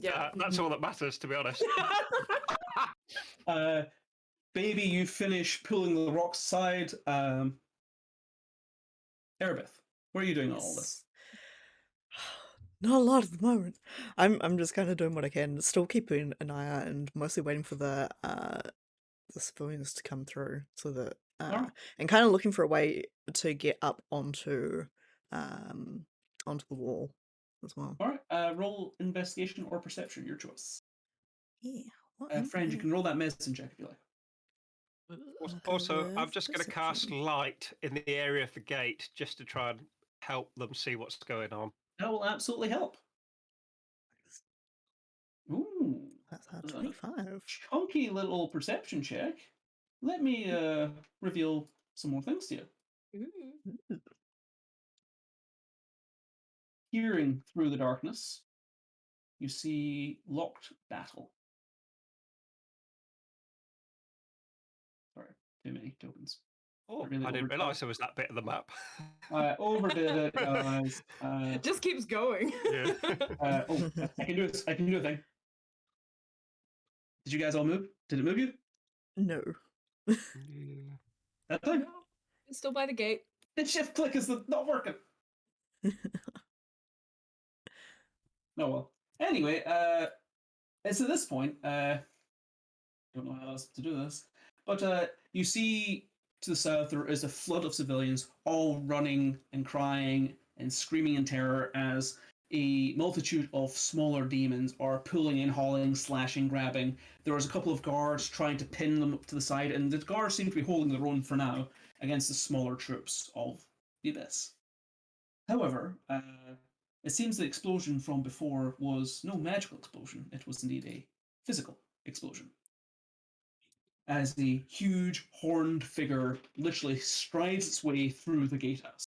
Yeah. That's all that matters, to be honest. Baby, you finish pulling the rocks aside. Erebeth, what are you doing on all this? Not a lot at the moment. I'm just kind of doing what I can, still keeping an eye out and mostly waiting for the civilians to come through, so that Alright. and kind of looking for a way to get up onto the wall as well. All right. Roll investigation or perception, your choice. Yeah. Friend, you can roll that medicine check if you like. I'll go Also, I'm with just going to cast perception. light in the area of the gate just to try and help them see what's going on. That will absolutely help. Ooh, That's our that's a 25. chunky little perception check. Let me reveal some more things to you. Ooh. Peering through the darkness, you see locked battle. Sorry, too many tokens. Oh, really I didn't overdid realise there was that bit of the map. I overdid it, guys. It just keeps going. Yeah. Oh, I can do this. I can do a thing. Did you guys all move? Did it move you? No. Yeah. That thing? No, it's still by the gate. The shift click is not working. No, well. Anyway, it's at this point, don't know how else to do this, but you see to the south there is a flood of civilians all running and crying and screaming in terror as a multitude of smaller demons are pulling in, hauling, slashing, grabbing. There is a couple of guards trying to pin them up to the side, and the guards seem to be holding their own for now against the smaller troops of the Abyss. However, it seems the explosion from before was no magical explosion, it was indeed a physical explosion. As the huge horned figure literally strides its way through the gatehouse.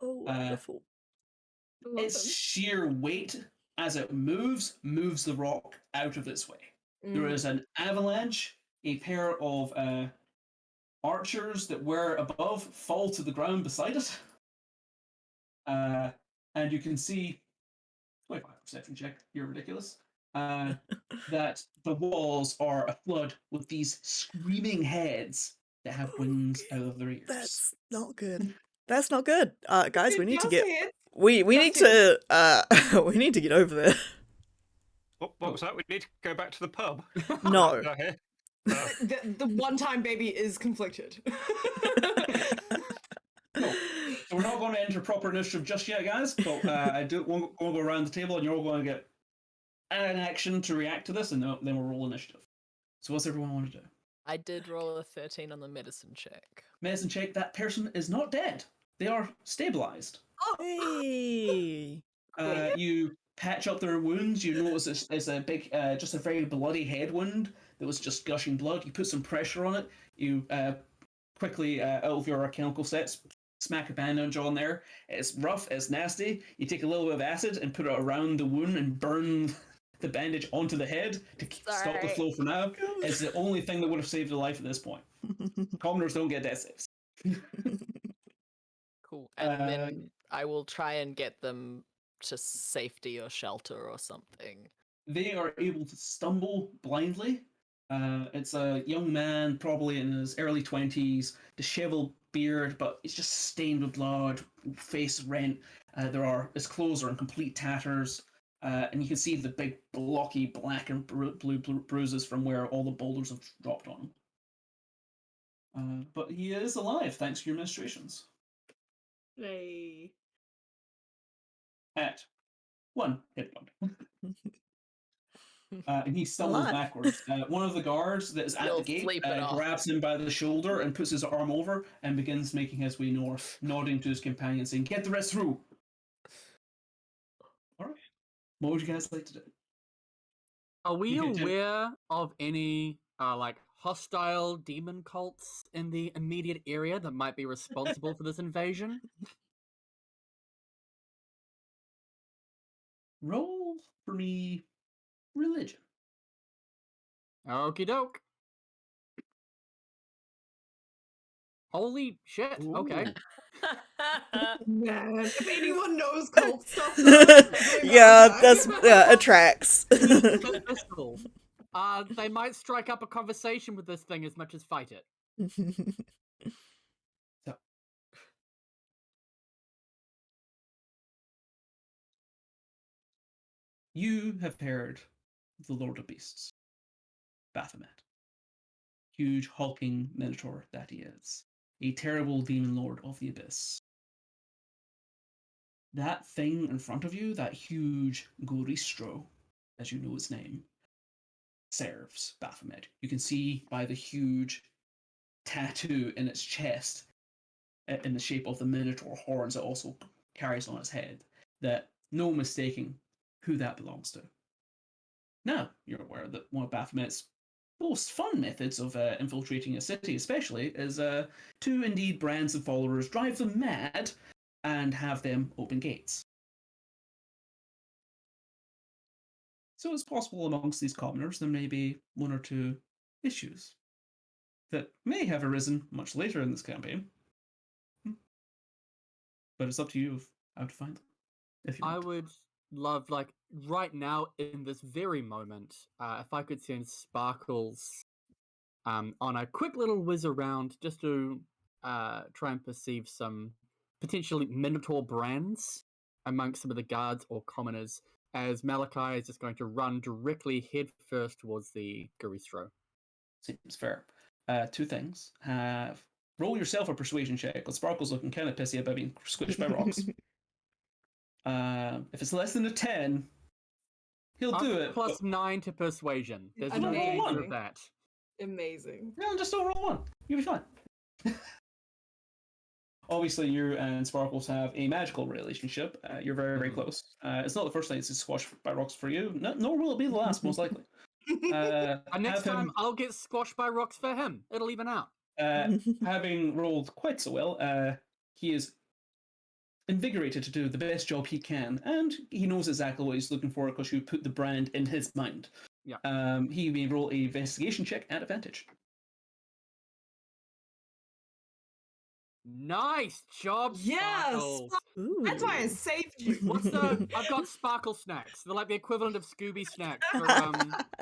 Oh, wonderful. I love Its them. sheer weight as it moves the rock out of its way. There is an avalanche, a pair of archers that were above fall to the ground beside it. And you can see 25 perception check, you're ridiculous. That the walls are aflood with these screaming heads that have wings out of their ears. That's not good. That's not good. Guys, we need to Just get hit. we need Just to we need to get over there. What was that? We need to go back to the pub. No. Not here. The one-time baby is conflicted. No. So we're not going to enter proper initiative just yet, guys, but I do want to go around the table and you're all going to get an action to react to this, and then we'll roll initiative. So what's everyone want to do? I did roll a 13 on the medicine check. Medicine check, that person is not dead. They are stabilized. Hey. You patch up their wounds. You notice it's a big, just a very bloody head wound that was just gushing blood. You put some pressure on it. You quickly, out of your alchemical sets, smack a bandage on there. It's rough, it's nasty. You take a little bit of acid and put it around the wound and burn the bandage onto the head to stop the Sorry. flow for now. It's the only thing that would have saved a life at this point. Commoners don't get death saves. Cool. And then I will try and get them to safety or shelter or something. They are able to stumble blindly. It's a young man, probably in his early 20s, disheveled beard, but he's just stained with blood, face rent. His clothes are in complete tatters, and you can see the big, blocky black and blue bruises from where all the boulders have dropped on him. But he is alive, thanks to your ministrations. Hey. At 1 hit point. And he stumbles Alive. backwards. One of the guards that is at He'll the gate sleep it off. grabs him by the shoulder and puts his arm over and begins making his way north, nodding to his companion, saying, "Get the rest through." All right. What would you guys like to do? Are we You can do- aware of any like hostile demon cults in the immediate area that might be responsible for this invasion? Roll for me religion. Okie doke. Holy shit! Okay. Man, if anyone knows cult stuff, though, Yeah, like that's that. attracts. Festival. They might strike up a conversation with this thing as much as fight it. So, you have heard of the Lord of Beasts, Baphomet. Huge hulking minotaur that he is. A terrible demon lord of the abyss. That thing in front of you, that huge Goristro, as you know its name, serves Baphomet. You can see by the huge tattoo in its chest, in the shape of the minotaur horns it also carries on its head, that no mistaking who that belongs to. Now, you're aware that one of Baphomet's most fun methods of infiltrating a city, especially, is to indeed brands of followers drive them mad and have them open gates. So it's possible amongst these commoners there may be one or two issues that may have arisen much later in this campaign. But it's up to you how to find them. If you I want. would love, like, right now, in this very moment, if I could send Sparkles on a quick little whiz around just to try and perceive some potentially Minotaur brands amongst some of the guards or commoners, as Malachi is just going to run directly headfirst towards the Garistro. Seems fair. Two things. Roll yourself a persuasion check, because Sparkle's looking kind of pissy about being squished by rocks. If it's less than a 10, he'll do it. Plus 9 to persuasion. There's no Amazing. danger of that. Amazing. No, just don't roll one. You'll be fine. Obviously, you and Sparkles have a magical relationship. You're very, very close. It's not the first time it's squashed by rocks for you, nor will it be the last, most likely. Next time, I'll get squashed by rocks for him. It'll even out. Having rolled quite so well, he is invigorated to do the best job he can, and he knows exactly what he's looking for because you put the brand in his mind. Yeah. He may roll a investigation check at advantage. Nice job, Yes! Sparkles. That's why I saved you. What's the? I've got Sparkle snacks. They're like the equivalent of Scooby snacks for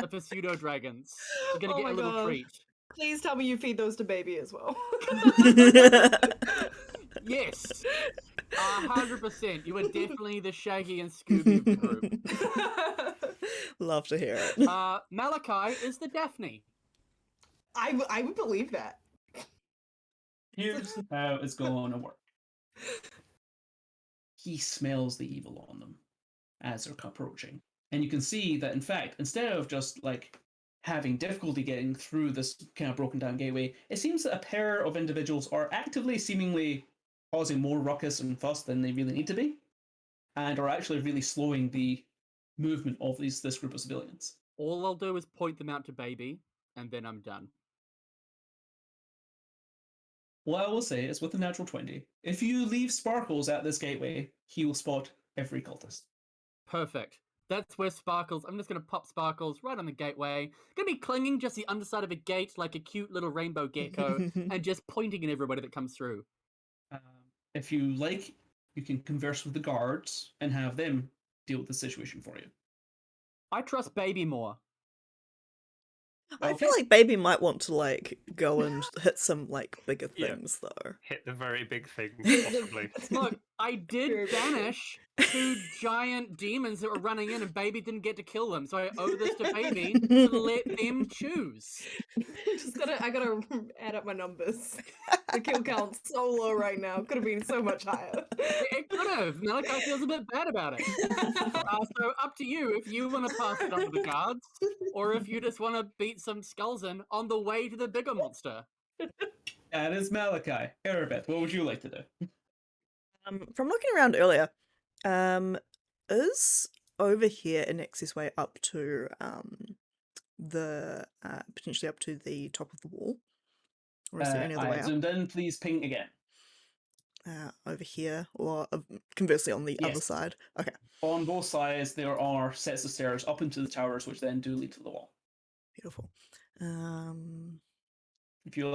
the pseudo dragons. You're gonna Oh get my a little God. treat. Please tell me you feed those to baby as well. Yes, 100%. You are definitely the Shaggy and Scooby of the group. Love to hear it. Malachi is the Daphne. I would believe that. Here's how it's going to work. He smells the evil on them as they're approaching. And you can see that, in fact, instead of just like having difficulty getting through this kind of broken down gateway, it seems that a pair of individuals are actively seemingly causing more ruckus and fuss than they really need to be, and are actually really slowing the movement of this group of civilians. All I'll do is point them out to baby, and then I'm done. What I will say is, with a natural 20, if you leave Sparkles at this gateway, he will spot every cultist. Perfect. That's where Sparkles... I'm just going to pop Sparkles right on the gateway. Going to be clinging just the underside of a gate like a cute little rainbow gecko and just pointing at everybody that comes through. If you like, you can converse with the guards and have them deal with the situation for you. I trust baby more. I feel like baby might want to like go and hit some like bigger Yeah. things though. Hit the very big things, possibly. Look, I did Very big. banish 2 giant demons that were running in and baby didn't get to kill them, so I owe this to baby to let them choose. I gotta add up my numbers. The kill count's so low right now. Could have been so much higher. It could have. Malachi feels a bit bad about it. So up to you if you want to pass it on to the guards, or if you just want to beat some skulls in on the way to the bigger monster. That is Malachi. Erebeth, what would you like to do? From looking around earlier, is over here an access way up to the potentially up to the top of the wall, or is there any other I way up? zoomed in, please ping again. Over here, or conversely on the other Yes. side? Okay, On both sides, there are sets of stairs up into the towers, which then do lead to the wall. beautiful. If you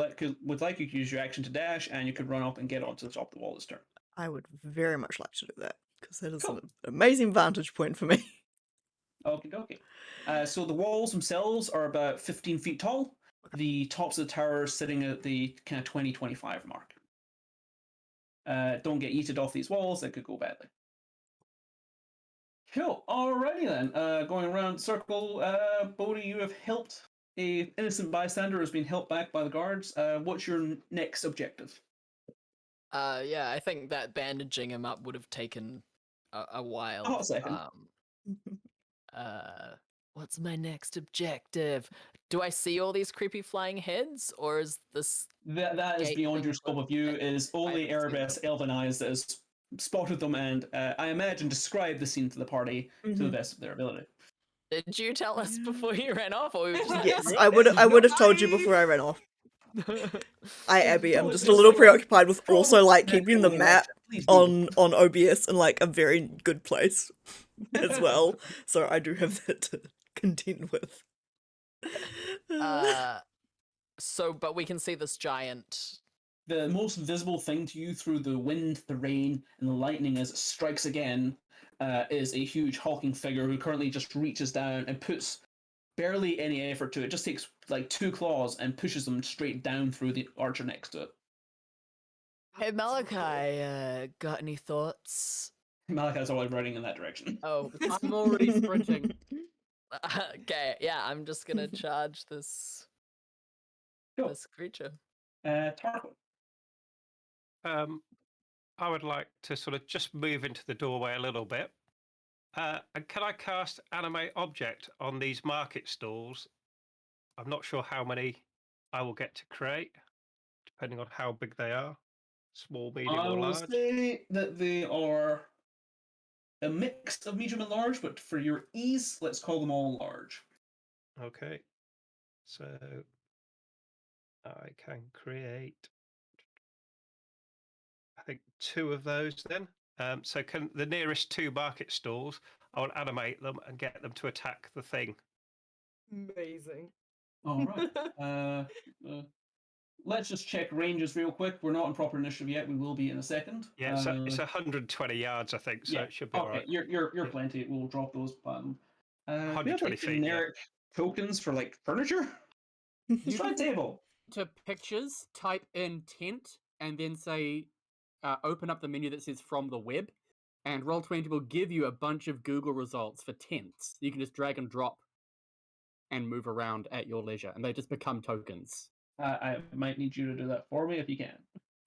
would like, you could use your action to dash, and you could run up and get onto the top of the wall this turn. I would very much like to do that because that is Cool. an amazing vantage point for me. Okay, okay. So the walls themselves are about 15 feet tall. The tops of the tower are sitting at the kind of 20-25 mark. Don't get yeeted off these walls, that could go badly. Cool. Alrighty then. Going around the circle, Bode, you have helped a innocent bystander who's been helped back by the guards. What's your next objective? Yeah, I think that bandaging him up would have taken a while. Oh, a second. What's my next objective? Do I see all these creepy flying heads, or is this That is gate beyond thing your scope of view. Is only haven't seen Erebus Elven Eyes that has spotted them and I imagine described the scene to the party to the best of their ability. Did you tell us before you ran off, or we were just Yes, I would have told you before I ran off. Abby, I'm just a little preoccupied with also like keeping the map on OBS in like a very good place as well. So I do have that to contend with. but we can see this giant. The most visible thing to you through the wind, the rain, and the lightning as it strikes again is a huge hulking figure who currently just reaches down and puts barely any effort to it. Just takes like 2 claws and pushes them straight down through the archer next to it. Hey Malachi, got any thoughts? Malachi's always running in that direction. Oh, I'm already sprinting. okay, yeah, I'm just gonna charge this Cool. this creature. Tarquin. I would like to sort of just move into the doorway a little bit. And can I cast Animate Object on these market stalls? I'm not sure how many I will get to create, depending on how big they are. Small, medium, I or will large. say that they are a mix of medium and large, but for your ease, let's call them all large. Okay. So I can create, I think, 2 of those then. So can the nearest 2 market stalls, I will animate them and get them to attack the thing. Amazing. All right. Let's just check ranges real quick. We're not in proper initiative yet. We will be in a second. Yeah, so it's 120 yards, I think, so yeah. it should be Okay, all right. you're Yeah. plenty. We'll drop those. We have 120 like feet, yeah. generic tokens for like furniture. Let's try a table. To pictures, type in tent, and then say, open up the menu that says from the web, and Roll20 will give you a bunch of Google results for tents. You can just drag and drop and move around at your leisure, and they just become tokens. I might need you to do that for me if you can.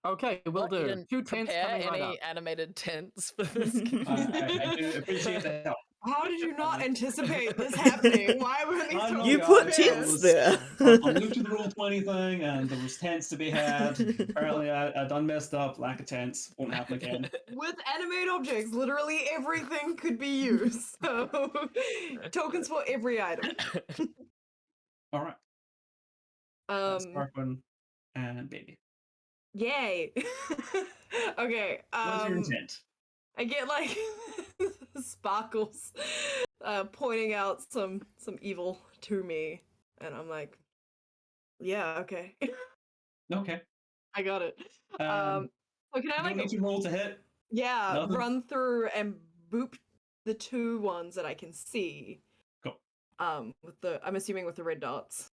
Okay, will What, you do. didn't 2 tents prepare coming right up. any animated tents for this? I do appreciate the help. How did you not anticipate this happening? Why weren't these I know, tokens You put guys, prepared? tents there. I moved to the Roll20 thing, and there was tents to be had. Apparently, I done messed up. Lack of tents. Won't happen again. With animate objects, literally everything could be used. So tokens for every item. All right. That's Tarquin and Baby. Yay. Okay. What's your intent? I get like sparkles pointing out some evil to me, and I'm like, yeah, okay. Okay. I got it. Um, So can I you like don't need to roll to hit. Nothing? run through and boop the 2 ones that I can see? Cool. With the I'm assuming with the red dots.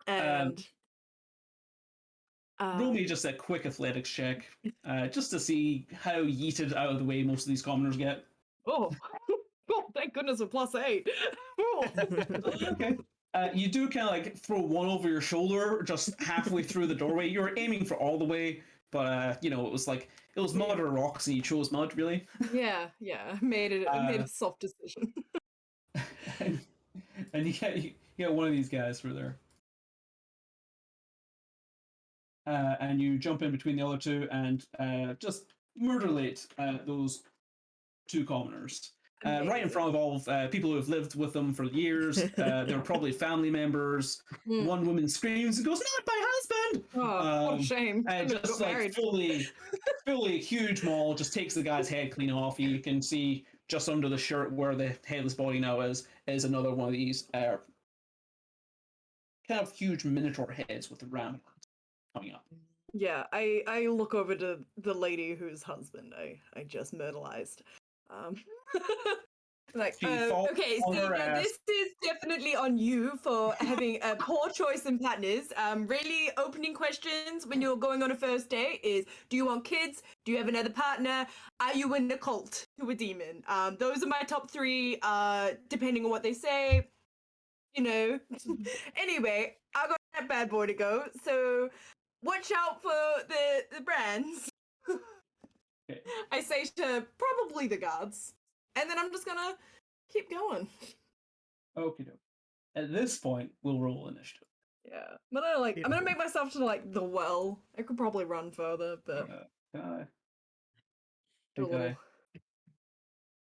And Roll me just a quick athletics check, just to see how yeeted out of the way most of these commoners get. oh, thank goodness a +8. Okay. You do kind of like throw one over your shoulder just halfway through the doorway. You were aiming for all the way, but it was like it was mud or rocks, and you chose mud, really. Yeah, made a soft decision. and you get one of these guys through there. And you jump in between the other 2 and just murderate those 2 commoners. Right in front of all people who have lived with them for years. They're probably family members. One woman screams and goes, "Not my husband!" Oh, what a shame. And Could've just got like married. fully huge maul, just takes the guy's head clean off. You can see just under the shirt where the headless body now is another one of these kind of huge minotaur heads with the ram horns coming up. Yeah, I look over to the lady whose husband I just myrtleized. Like, She falls okay, on see, her ass. this is definitely on you for having a poor choice in partners. Really opening questions when you're going on a first date is, do you want kids? Do you have another partner? Are you in a cult to a demon? Those are my top 3, depending on what they say, you know. Anyway, I got that bad boy to go, so watch out for the brands. Okay. I say to probably the guards. And then I'm just gonna keep going. Okay. At this point, we'll roll initiative. Yeah. I'm gonna make myself to like the well. I could probably run further, but Can I? do a Okay.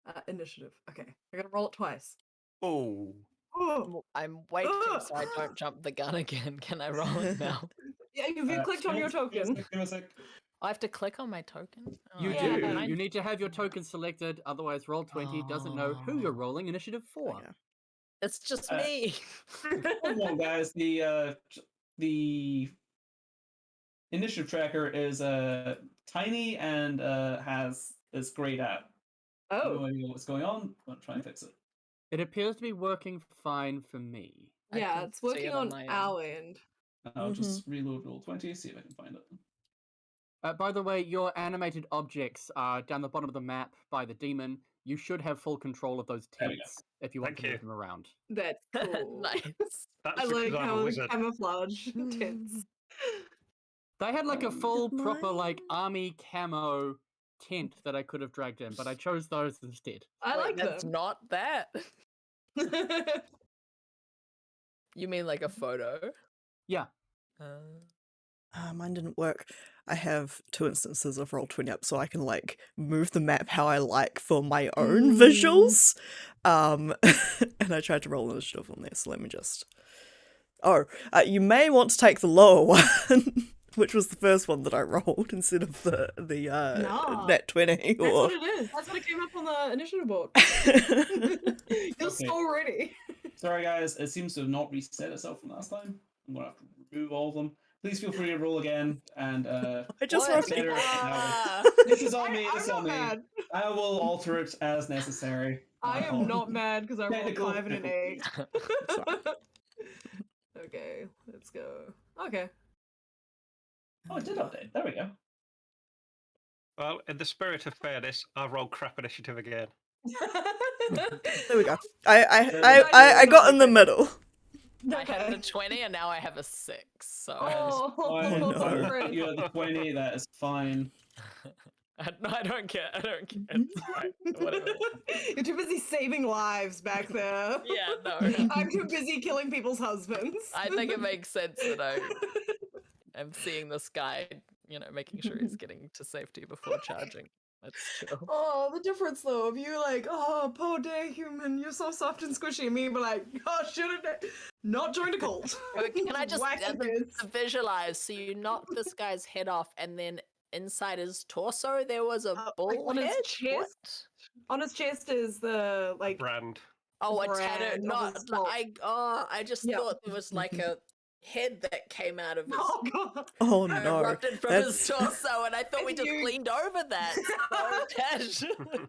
little initiative. Okay. I gotta roll it twice. Oh. Oh, I'm waiting so I don't jump the gun again. Can I roll it now? yeah, if you clicked on your token. Give me a sec. I have to click on my token? You Yeah. do. Can You need to have your token selected, otherwise Roll20 doesn't know who you're rolling initiative for. Okay. It's just Uh, me. Hold on, guys. The initiative tracker is tiny and is grayed out. No Oh, idea what's going on. I'm gonna try and fix it. It appears to be working fine for me. I yeah, can it's see working it on my our end. I'll just reload Roll20, see if I can find it. By the way, your animated objects are down the bottom of the map by the demon. You should have full control of those There we go. tents if you want Thank to you. move them around. That's cool. Nice. That's I because like I'm a how wizard. camouflage tits. They had like a full, Did proper, like, mine? army camo tent that I could have dragged in, but I chose those instead. I Wait, like that's them. not that. You mean like a photo? Yeah. Mine didn't work. I have 2 instances of Roll20 up, so I can like move the map how I like for my own visuals. And I tried to roll initiative on there, so let me just. Oh, you may want to take the lower one, which was the first one that I rolled instead of the Nah. nat 20. That's Or what it is. That's what it came up on the initiative board. You're Okay. so ready. Sorry, guys. It seems to have not reset itself from last time. I'm gonna have to remove all of them. Please feel free to roll again. And I just What? want to. better Ah. this is on me. I'm This is not on me. mad. I will alter it as necessary. I am not mad because I rolled Technical 5 and an 8. Sorry. Okay, let's go. Okay. Oh, it did update. There we go. Well, in the spirit of fairness, I rolled crap initiative again. There we go. I got in the middle. I had a 20 and now I have a 6. So Oh, Fine. no. I'll Chris. put you at the 20. That is fine. no, I don't care. I don't care. It's fine. Whatever. You're too busy saving lives back there. Yeah, no. I'm too busy killing people's husbands. I think it makes sense that I am seeing this guy, making sure he's getting to safety before charging. That's chill. Oh, the difference though of you like, oh, poor day human, you're so soft and squishy, and me be like, oh, should have not joined a cult. Can I just Whacking kids. visualize? So you knocked this guy's head off, and then inside his torso there was a bull like on his head? chest? What? On his chest is the like Brand. Oh, a brand tattoo. of Not his top. I just Yeah. thought there was like a head that came out of his Oh god. Oh no. erupted from his torso, and I thought we just You- cleaned over that. So casual.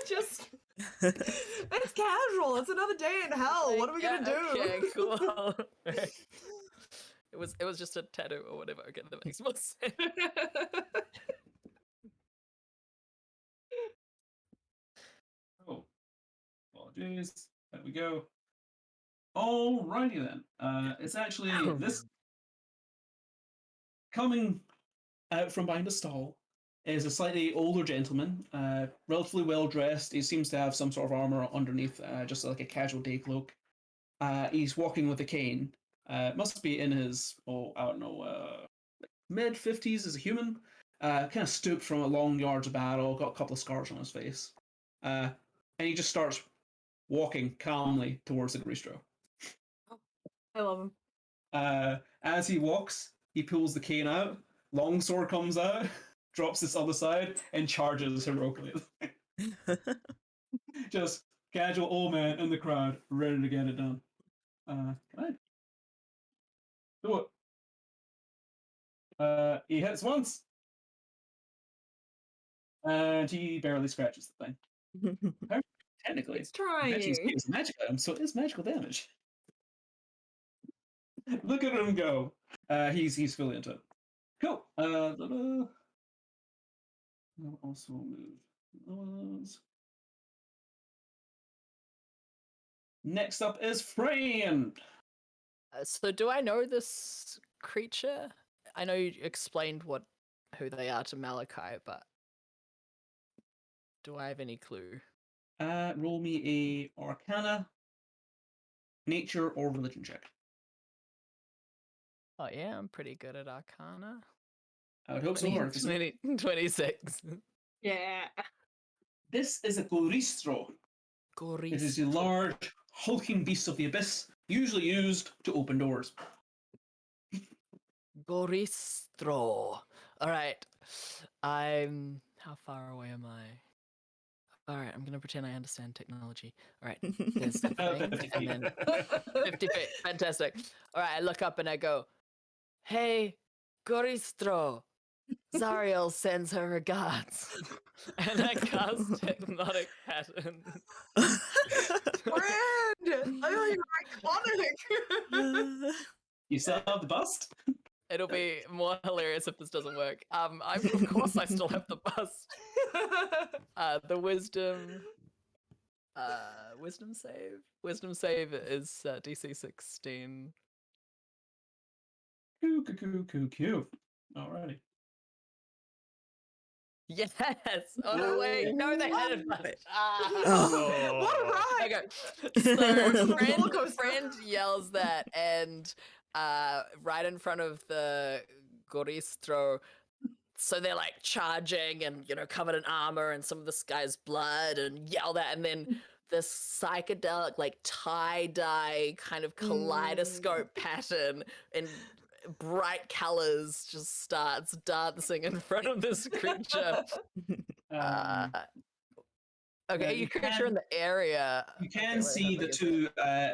Just it's casual. It's another day in hell. What are we gonna do? Okay, cool. It was just a tattoo or whatever. Okay, that makes more sense. Oh, apologies. There we go. Alrighty then. It's actually this coming out from behind a stall is a slightly older gentleman, relatively well dressed. He seems to have some sort of armor underneath, just like a casual day cloak. He's walking with a cane. Must be in his, I don't know, mid-50s as a human. Kind of stooped from a long yards of battle, got a couple of scars on his face. And he just starts walking calmly towards the bistro. I love him. As he walks, he pulls the cane out, longsword comes out, drops this other side, and charges heroically. Just casual old man in the crowd, ready to get it done. Can I do it? He hits once, and he barely scratches the thing. Technically, He's trying. Veggie Speed is a magic item, so it is magical damage. Look at him go. He's fully into it. Cool. I'll also move those. Next up is Friend. So do I know this creature? I know you explained who they are to Malachi, but do I have any clue? Roll me a Arcana, Nature, or Religion check. Oh yeah, I'm pretty good at Arcana. I would hope so. Artificer. 26. Yeah. This is a Goristro. It is a Goristro. large, hulking beast of the abyss, usually used to open doors. Goristro. All right. How far away am I? All right, I'm gonna pretend I understand technology. All right, there's the thing, 50 and then 50 feet. Fantastic. All right, I look up and I go, "Hey, Goristro." Zariel sends her regards, and I cast Hypnotic Pattern. Friend! I thought you were iconic! You still have the bust? It'll be more hilarious if this doesn't work. Of course I still have the bust. The wisdom save. Wisdom save is DC 16. Coo. Alrighty. Yes. Oh no, wait. No, they had advantage. Oh. What a ride! Okay. Roller So coaster. friend yells that, and right in front of the Goristro. So they're like charging and, covered in armor and some of this guy's blood and yell that. And then this psychedelic, like tie-dye kind of kaleidoscope pattern in bright colors just starts dancing in front of this creature. Okay, you creature in the area. You can Okay, see how the big is two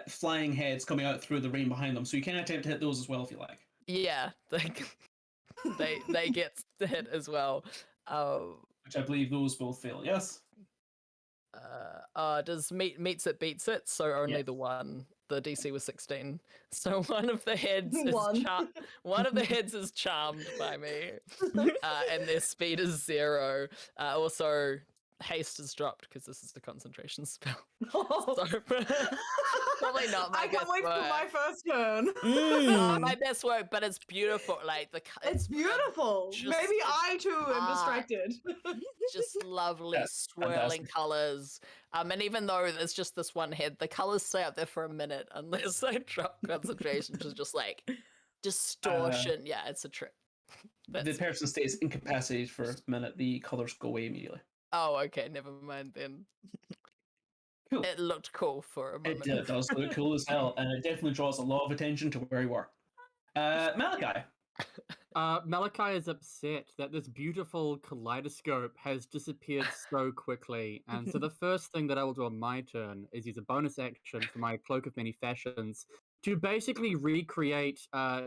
flying heads coming out through the rain behind them, so you can attempt to hit those as well if you like. Yeah, they get hit as well. Which I believe those both fail, yes? Does meets it beats it? So only Yes. the one. The DC was 16. So one of the heads One. is one of the heads is charmed by me, and their speed is 0. Also, haste is dropped because this is the concentration spell. So probably not my I can't best wait for work. my first turn. Not my best work, but it's beautiful. Like It's beautiful. just Maybe I too am art. distracted. just lovely That's swirling fantastic. colors. And even though there's just this one head, the colors stay up there for a minute unless I drop concentration, which is just like distortion. Yeah, it's a trick. The person stays incapacitated for a minute, the colours go away immediately. Oh, okay, never mind then. Cool. It looked cool for a moment. It does look cool as hell, and it definitely draws a lot of attention to where you are. Malachi. Malachi is upset that this beautiful kaleidoscope has disappeared so quickly, and so the first thing that I will do on my turn is use a bonus action for my Cloak of Many Fashions to basically recreate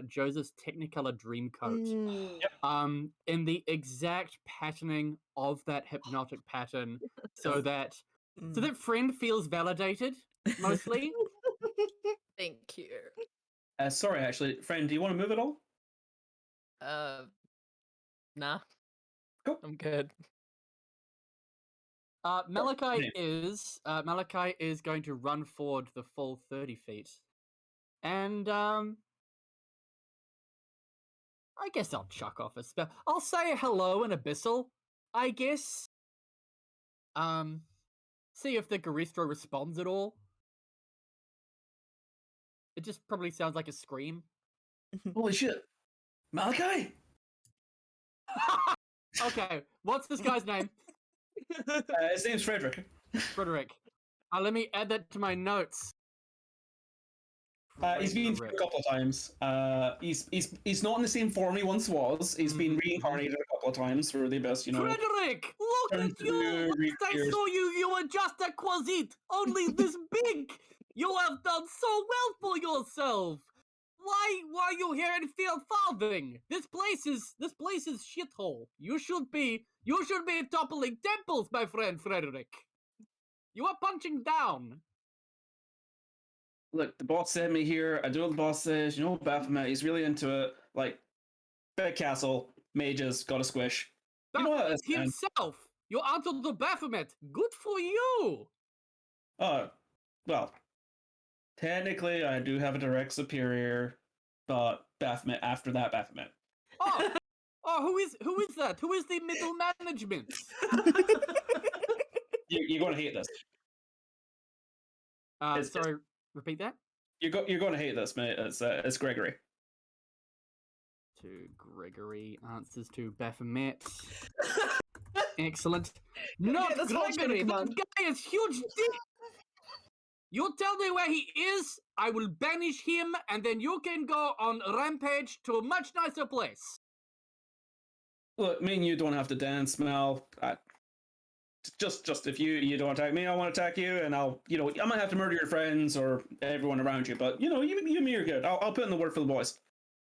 Joseph's Technicolor Dreamcoat. In the exact patterning of that hypnotic pattern, so that friend feels validated, mostly. Thank you. Sorry, actually, friend, do you want to move at all? Nah. Cool. I'm good. Malachi is going to run forward the full 30 feet. And I guess I'll chuck off a spell. I'll say hello in Abyssal, I guess. See if the Goristro responds at all. It just probably sounds like a scream. Holy shit. Malachi? Okay, what's this guy's name? His name's Frederick. Frederick. Let me add that to my notes. He's been through a couple of times. He's not in the same form he once was. He's been reincarnated a couple of times through the abyss, Frederick, look Turn at you! to Last I reappears. saw you, you were just a quasit, only this big. You have done so well for yourself. Why are you here in Field Farthing? This place is shithole. You should be toppling temples, my friend Frederick. You are punching down. Look, the boss sent me here. I do what the boss says. You know, Baphomet, he's really into it. Like, big castle, mages, got a squish. You know what? Baphomet himself. You're out of the Baphomet. Good for you. Well, technically, I do have a direct superior, but Baphomet after that, Baphomet. Oh, who is that? Who is the middle management? You're going to hate this. Sorry, repeat that. You're going to hate this, mate. It's Gregory. To Gregory answers to Baphomet. Excellent. Not that's whole Gregory. shitty, That man. guy is huge. You tell me where he is. I will banish him, and then you can go on rampage to a much nicer place. Look, me and you don't have to dance, Mel. Just if you don't attack me, I want to attack you, and I might have to murder your friends or everyone around you, but you and me are good. I'll put in the word for the boys.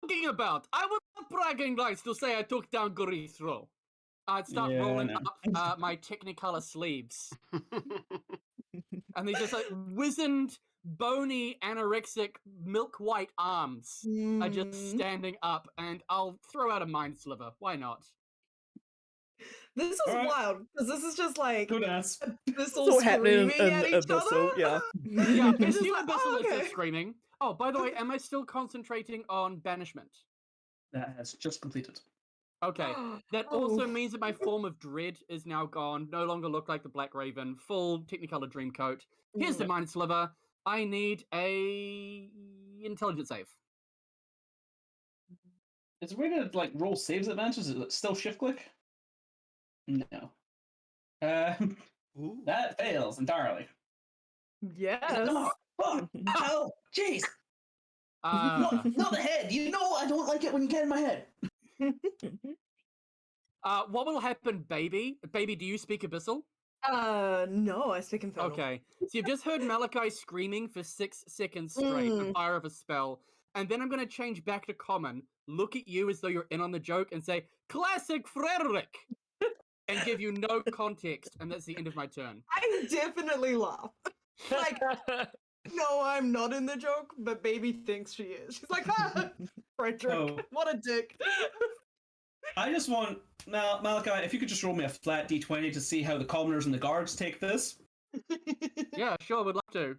Talking about, I was not bragging rights to say I took down Gareth. I'd start Yeah, rolling no. up my Technicolor sleeves, and they just like wizened, bony, anorexic, milk white arms are just standing up, and I'll throw out a mind sliver. Why not? This is Alright. wild because this is just like Go dance. Abyssal all happening screaming in at each Abyssal, other. yeah. Yeah, It's it's just you like, Abyssal oh, that's okay. just screaming. Oh, by the way, am I still concentrating on banishment? That has just completed. Okay, that Oh. also means that my form of dread is now gone. No longer look like the Black Raven. Full Technicolor Dreamcoat. Here's the Mind Sliver. I need a intelligence save. Is it weird to like roll saves advantage? Is it still shift click? No. Ooh. That fails entirely. Yes. Oh, fuck! Oh, jeez! Not the head. You know I don't like it when you get in my head. What will happen, baby? Baby, do you speak Abyssal? No, I speak Infernal. Okay, so you've just heard Malachi screaming for 6 seconds straight, the fire of a spell, and then I'm going to change back to common, look at you as though you're in on the joke, and say, "Classic Frederick!" and give you no context, and that's the end of my turn. I definitely laugh. Like, no, I'm not in the joke, but baby thinks she is. She's like, ah, Frederick, Oh. what a dick. I just want Malachi, if you could just roll me a flat d20 to see how the commoners and the guards take this. Yeah, sure, would love to.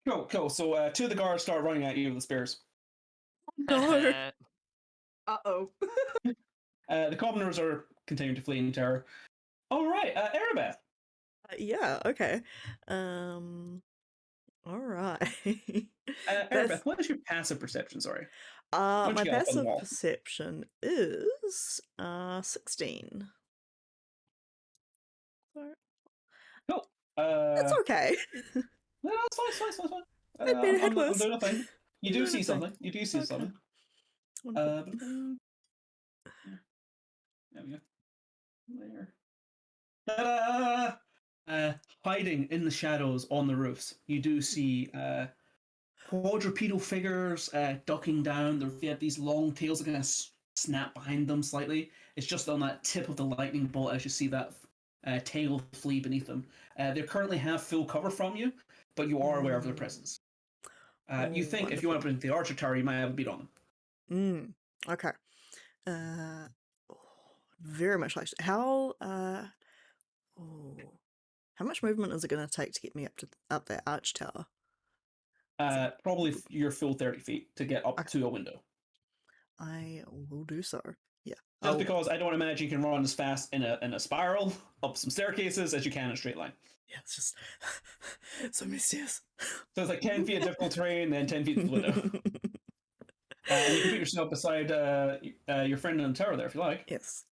Cool. So two of the guards start running at you with the spears. No. Uh-oh. The commoners are continuing to flee in terror. All right, Erebeth. Yeah, okay. All right. Erebeth, what is your passive perception? Sorry. My you get up on the passive wall? perception is 16. So, Cool. it's okay. No, it's fine. I'd been I'm worse. doing a thing. You do Doing a see thing. something. You do see Okay. something. Wonderful. There we go. There. Ta-da! Hiding in the shadows on the roofs, you do see quadrupedal figures ducking down. They have these long tails that kind of snap behind them slightly. It's just on that tip of the lightning bolt as you see that tail flee beneath them. They currently have full cover from you, but you are aware of their presence. You think if you went up into the archer tower, you might have a beat on them. Okay. Very much like how much movement is it going to take to get me up that arch tower? Probably your full 30 feet to get up to a window. I will do so. Yeah. Just because I don't imagine you can run as fast in a spiral up some staircases as you can in a straight line. Yeah, it's just so mysterious. So it's like 10 feet of difficult terrain, then 10 feet to the window. And you can put yourself beside your friend in the tower there if you like. Yes.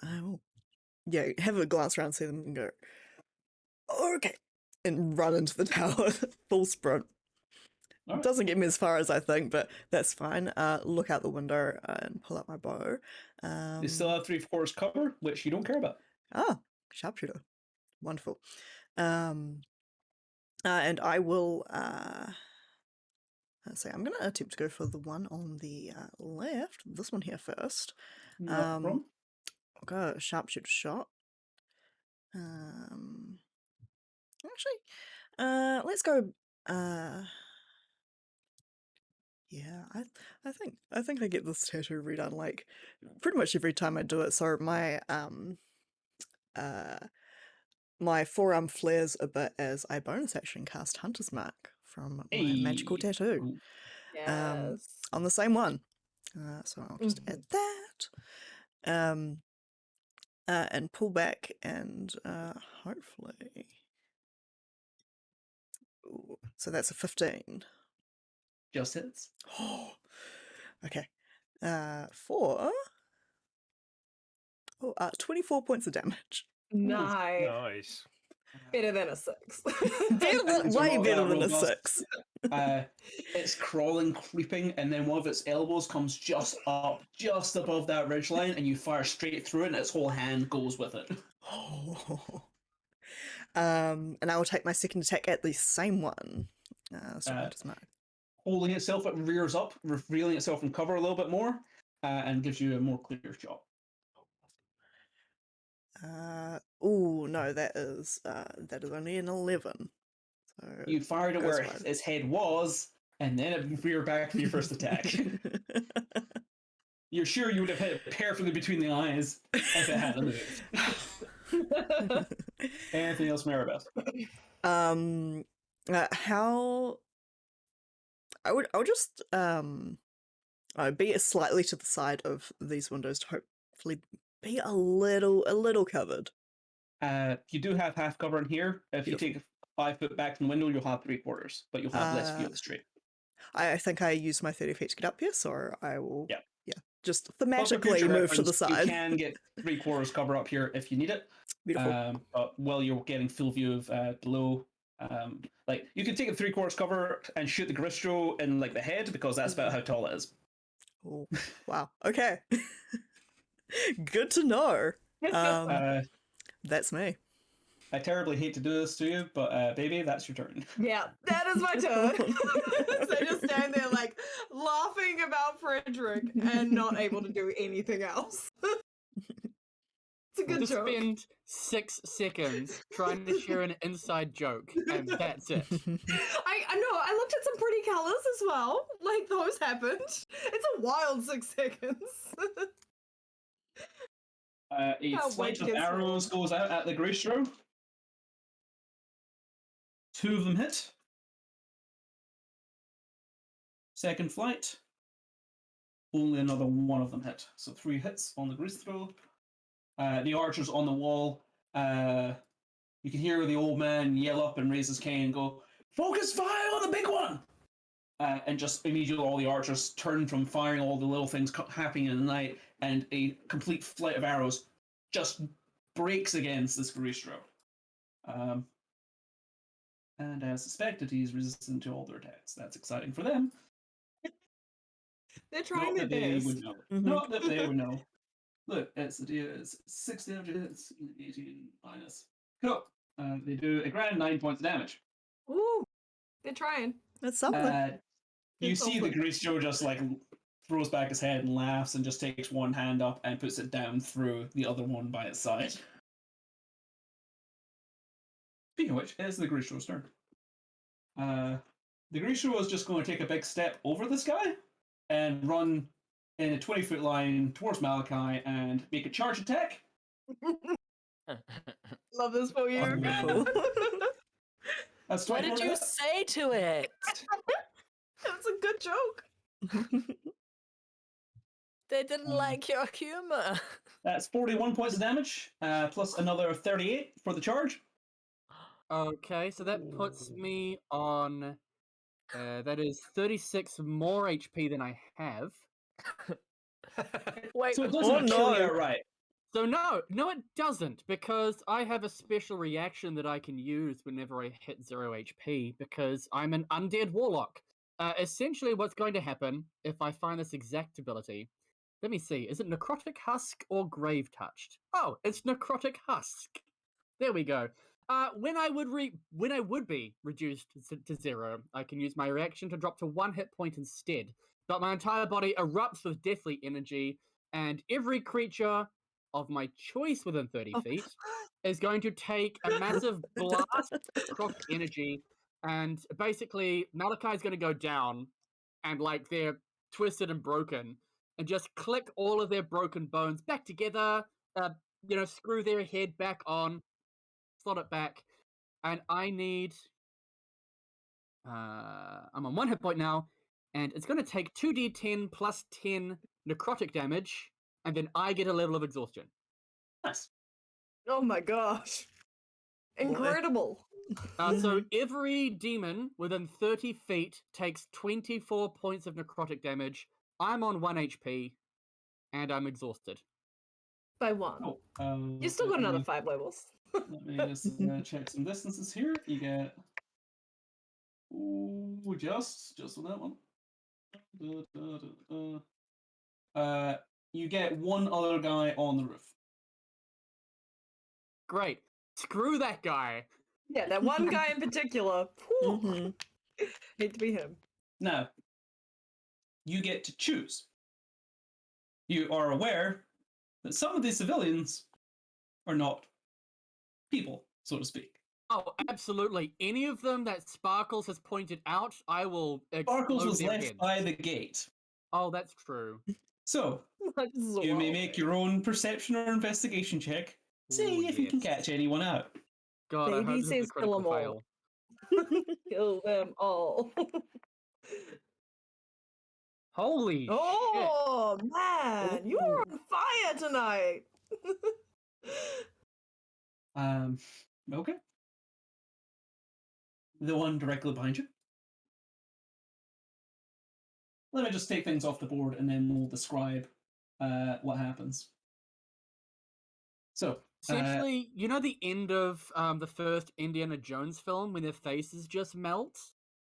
I will. Yeah, have a glance around, see them, and go, okay, and run into the tower, full sprint. Alright. Doesn't get me as far as I think, but that's fine. Look out the window and pull out my bow. They still have 3/4 cover, which you don't care about. Sharpshooter. Wonderful. And I will, let's see, I'm going to attempt to go for the one on the left, this one here first. No problem. I'll go sharpshooter shot. Actually, let's go. Yeah, I think I get this tattoo redone like pretty much every time I do it. So my forearm flares a bit as I bonus action cast Hunter's Mark from my magical Hey. tattoo Ooh. Yes. on the same one. So I'll just add that. And pull back and hopefully. Ooh, so that's a 15. Just hits. Oh, okay. For 24 points of damage. Nice. Nice. Better than a 6. It's Way not better that than a robust. 6. It's crawling, creeping, and then one of its elbows comes just up, just above that ridgeline, and you fire straight through it, and its whole hand goes with it. And I will take my second attack at the same one. So Hunter's Mark. Holding itself, it rears up, revealing itself from cover a little bit more, and gives you a more clear shot. Oh no, that is only an 11. So You fired it goes where wide. its head was, and then it reared back for your first attack. You're sure you would have hit it perfectly between the eyes if it hadn't moved. Anything else, Maribeth? How I would just be slightly to the side of these windows to hopefully be a little covered. You do have half cover in here. If you take 5 foot back from the window, you'll have 3/4, but you'll have less view of the street. I think I use my 30 feet to get up here, so I will just But for thematically future move to the reference, side. You can get 3/4 cover up here if you need it. Beautiful. But while you're getting full view of below, like you can take a 3/4 cover and shoot the Gristro in like the head because that's about how tall it is. Oh, wow. Okay. Good to know. That's me. I terribly hate to do this to you, but baby, that's your turn. Yeah, that is my turn. So I just stand there like laughing about Frederick and not able to do anything else. It's a good Just joke. spend 6 seconds trying to share an inside joke, and that's it. I know, I looked at some pretty colours as well. Like, those happened. It's a wild 6 seconds. A Can't flight wait of to get arrows goes out at the Gristro. 2 of them hit. Second flight. Only another 1 of them hit. So 3 hits on the Gristro. The archers on the wall. You can hear the old man yell up and raise his cane and go, "Focus fire on the big one!" And just immediately all the archers turn from firing all the little things happening in the night, and a complete flight of arrows just breaks against this Gristro. And as suspected, he's resistant to all their attacks. That's exciting for them. They're trying Not their that they best. would know. Not that they would know. Look, it's 6 damage, it's 18 minus. Cool. They do a grand 9 points of damage. Ooh, they're trying. That's something. You It's see the something. Gristro just like throws back his head and laughs and just takes one hand up and puts it down through the other one by its side. Speaking of which, it's the Gristro's turn. The Gristro is just going to take a big step over this guy and run in a 20-foot line towards Malachi and make a charge attack. Love this for you. Wonderful. That's What 24 did you hit. say to it? That's a good joke. They didn't like your humor. That's 41 points of damage, plus another 38 for the charge. Okay, so that puts me on. That is 36 more HP than I have. Wait, So it doesn't kill you no. outright. So no, it doesn't, because I have a special reaction that I can use whenever I hit 0 HP, because I'm an undead warlock. Essentially, what's going to happen if I find this exact ability? Let me see. Is it Necrotic Husk or Grave Touched? Oh, it's Necrotic Husk. There we go. When I would be reduced to 0, I can use my reaction to drop to 1 hit point instead. But my entire body erupts with deathly energy, and every creature of my choice within 30 feet is going to take a massive blast of necrotic energy, and basically Malachi's going to go down, and like they're twisted and broken, and just click all of their broken bones back together, screw their head back on, slot it back, and I need... I'm on 1 hit point now, and it's going to take 2d10 plus 10 necrotic damage, and then I get a level of exhaustion. Nice. Oh my gosh. Incredible. So every demon within 30 feet takes 24 points of necrotic damage. I'm on 1 HP, and I'm exhausted. By 1. Oh, You still got another 5 levels. Let me just check some distances here. You get... Ooh, just on that one. You get one other guy on the roof. Great. Screw that guy. Yeah, that one guy in particular. Hate to be him. Now, you get to choose. You are aware that some of these civilians are not people, so to speak. Oh, absolutely. Any of them that Sparkles has pointed out, I will Sparkles explode was their left heads. by the gate. Oh, that's true. So, you may make your own perception or investigation check. See if you can catch anyone out. God, I hope Baby this is a says kill critical 'em all. fail. Kill them all. Holy shit. Oh, man. You are on fire tonight. Okay. The one directly behind you. Let me just take things off the board and then we'll describe what happens. So, Essentially, you know the end of the first Indiana Jones film when their faces just melt?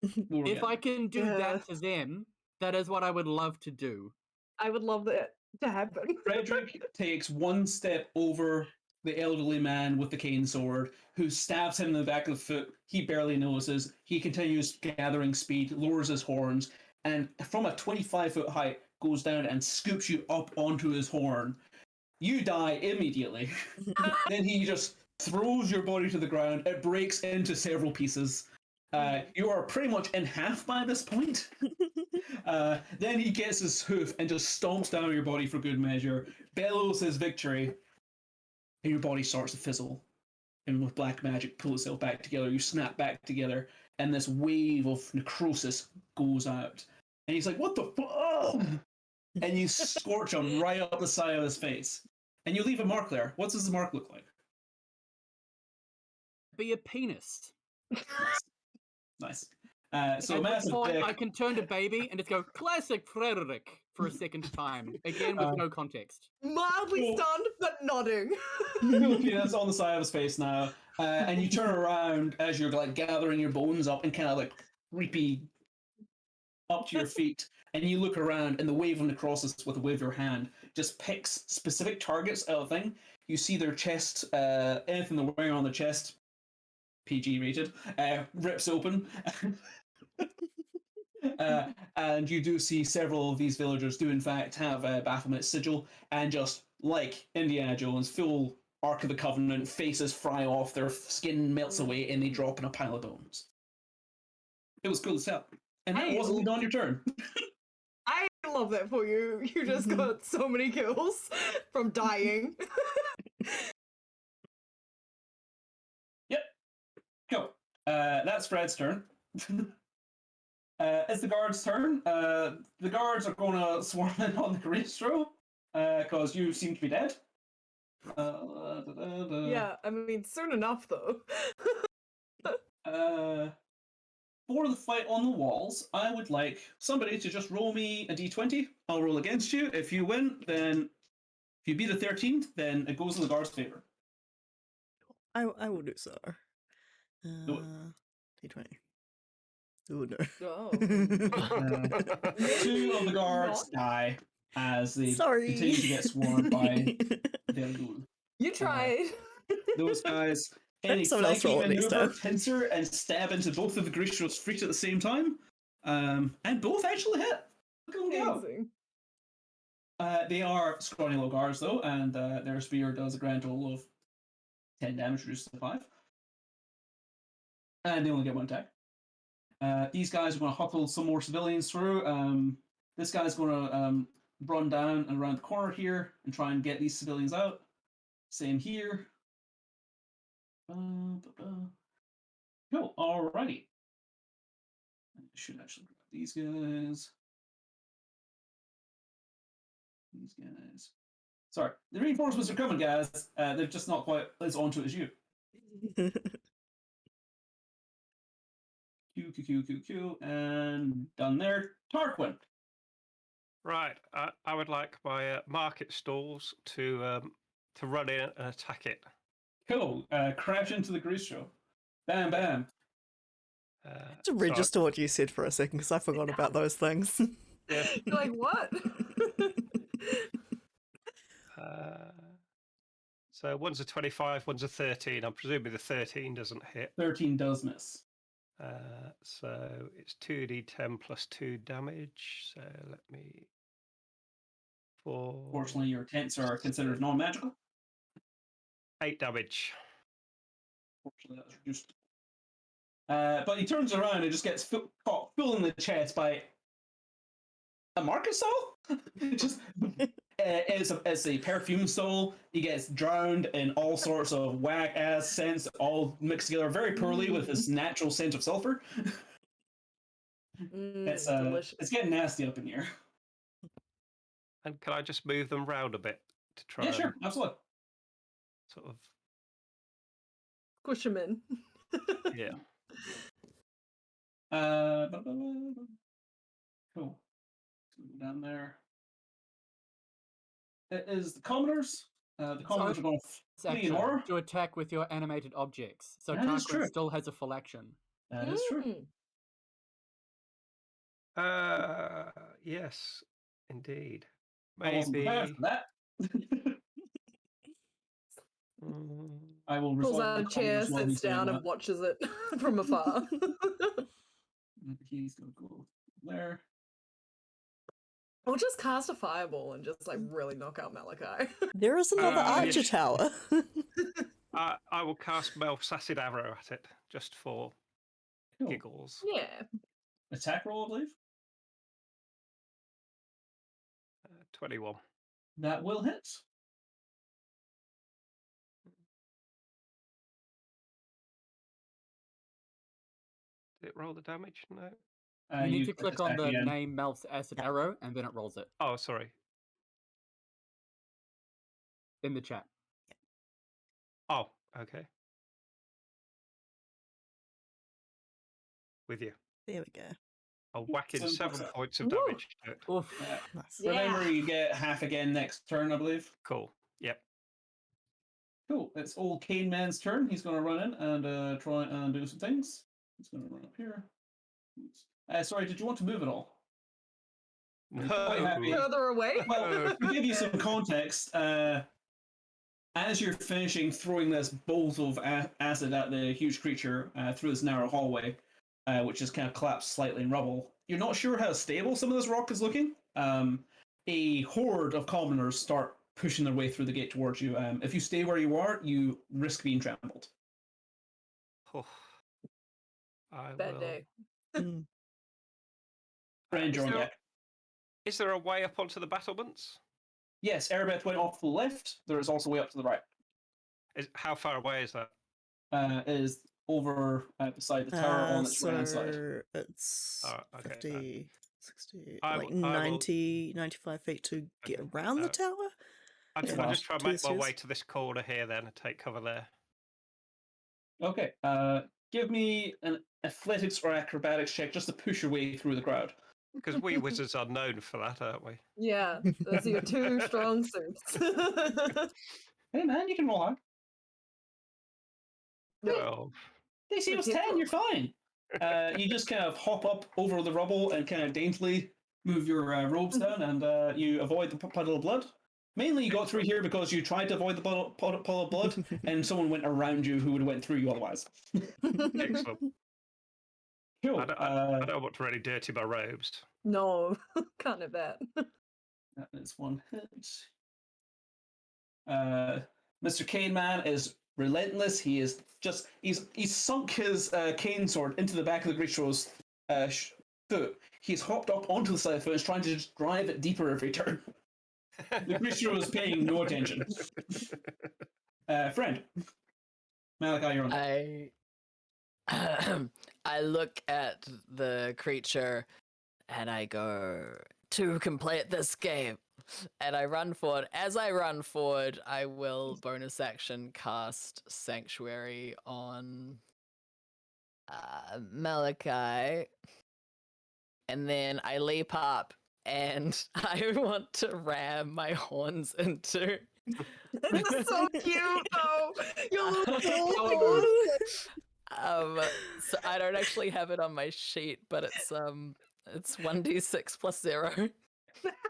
If I can do that to them, that is what I would love to do. I would love that to happen. Frederick takes one step over the elderly man with the cane sword, who stabs him in the back of the foot. He barely notices. He continues gathering speed, lowers his horns, and from a 25-foot height goes down and scoops you up onto his horn. You die immediately. Then he just throws your body to the ground. It breaks into several pieces. You are pretty much in half by this point. Then he gets his hoof and just stomps down your body for good measure, bellows his victory, and your body starts to fizzle. And with black magic, pull itself back together. You snap back together, and this wave of necrosis goes out. And he's like, "What the fuck?" And you scorch him right up the side of his face. And you leave a mark there. What does the mark look like? Be a penis. Nice. So At which massive point, dick. I can turn to baby and just go, classic Frederick, for a second time. Again, with no context. Mildly stunned, but nodding. Penis on the side of his face now. And you turn around as you're like gathering your bones up and kind of like creepy up to your feet. And you look around, and the wave of necrosis with a wave of your hand just picks specific targets out of the thing. You see their chest, anything they're wearing on their chest, PG rated, rips open. And you do see several of these villagers do in fact have a Baphomet sigil, and just like Indiana Jones, full Ark of the Covenant, faces fry off, their skin melts away, and they drop in a pile of bones. It was cool as hell. And that wasn't on your turn. I love that for you. You just got so many kills from dying. Yep. Go. That's Fred's turn. It's the guards' turn. The guards are going to swarm in on the Gristro, because you seem to be dead. Yeah, I mean, soon enough, though. For the fight on the walls, I would like somebody to just roll me a d20. I'll roll against you. If you win, then if you beat a 13, then it goes in the guard's favor. I will do so. D20. Oh no. Oh. 2 of the guards die as they Sorry. continue to get swarmed by their ghoul. You tried. Those guys, any Someone else roll it flanking next maneuver, time. pincer, and stab into both of the Gristros' feet at the same time. And both actually hit. Look at them go. Amazing. They are scrawny little guards, though, and their spear does a grand total of 10 damage, reduced to 5. And they only get 1 attack. These guys are going to huckle some more civilians through. This guy's going to run down and around the corner here and try and get these civilians out. Same here. Cool, alrighty. I should actually grab these guys. These guys. Sorry, the reinforcements are coming, guys. They're just not quite as onto it as you. Q, and done there. Tarquin. Right. I would like my market stalls to run in and attack it. Cool. Crash into the grease show. Bam, bam. To register what you said for a second, because I forgot about those things. Yeah. You're like, what? So one's a 25, one's a 13. I'm presuming the 13 doesn't hit. 13 does miss. So it's 2d10 plus 2 damage. So let me... Fortunately, your tents are considered non-magical. 8 damage. Fortunately, that's reduced. But he turns around and just gets caught full in the chest by a market stall. Just it's a perfume stall. He gets drowned in all sorts of whack ass scents, all mixed together very poorly with his natural scent of sulfur. Delicious. It's getting nasty up in here. And can I just move them round a bit to try? Yeah, sure, absolutely. Sort of. Push him in. Yeah. Cool. Go down there. It is the commoners. The commoners are going to flee in horror. To attack with your animated objects. So That is true. Tarquin still has a full action. That is true. Yes, indeed. I wasn't prepared for that. I will Pulls resolve out a the chair, commoners while sits he's doing down, and that. watches it from afar. He's going to go there. Or just cast a fireball and just like really knock out Malachi. There is another archer yes. tower. I will cast Melf's acid arrow at it just for Cool. giggles. Yeah. Attack roll, I believe. 21. That will hit. Did it roll the damage? No. You need to click on attack the again. name Melf's acid arrow, and then it rolls it Oh, sorry. in the chat. Oh, okay. With you. There we go. I'll whack in So 7 what's that? points of Woo! damage to it. Oof. Yeah. Nice. Remember, you get half again next turn, I believe. Cool. Yep. Cool. It's old Cane Man's turn. He's going to run in and try and do some things. He's going to run up here. Sorry, did you want to move at all? Quite happy. Further away. Well, to give you some context, as you're finishing throwing this bolt of acid at the huge creature through this narrow hallway, which is kind of collapsed slightly in rubble, you're not sure how stable some of this rock is looking. A horde of commoners start pushing their way through the gate towards you. If you stay where you are, you risk being trampled. Oh, I Bad will. day. Mm. Friend, you're on deck. Is there a way up onto the battlements? Yes, Erebeth went off to the left. There is also a way up to the right. How far away is that? It is over beside the tower on its right hand side. So it's okay, 50, 60, I like will- I will- 90, 95 feet to get Okay, around the tower. I'll Yeah. just try and Two make my way stairs. to this corner here then and take cover there. Okay, give me an athletics or acrobatics check just to push your way through the crowd. Because we wizards are known for that, aren't we? Yeah, those are your two strong suits. Hey man, you can roll high. Well, DC was 10, you're fine. You just kind of hop up over the rubble and kind of daintily move your robes down, and you avoid the puddle of blood. Mainly, you got through here because you tried to avoid the puddle of blood, and someone went around you who would have went through you otherwise. excellent. Cool. I don't want to really dirty my robes. No, can't have that. That is one hit. Mr. Cane Man is relentless. He is just he's sunk his cane sword into the back of the Gristro's foot. He's hopped up onto the side of the foot and is trying to just drive it deeper every turn. The Gristro is paying no attention. Friend. Malachi, you're on. I look at the creature and I go, to complete this game. And I run forward. As I run forward, I will bonus action cast Sanctuary on Malachi. And then I leap up and I want to ram my horns into. It's so cute, though. Your little Oh. So I don't actually have it on my sheet, but it's 1d6 plus 0.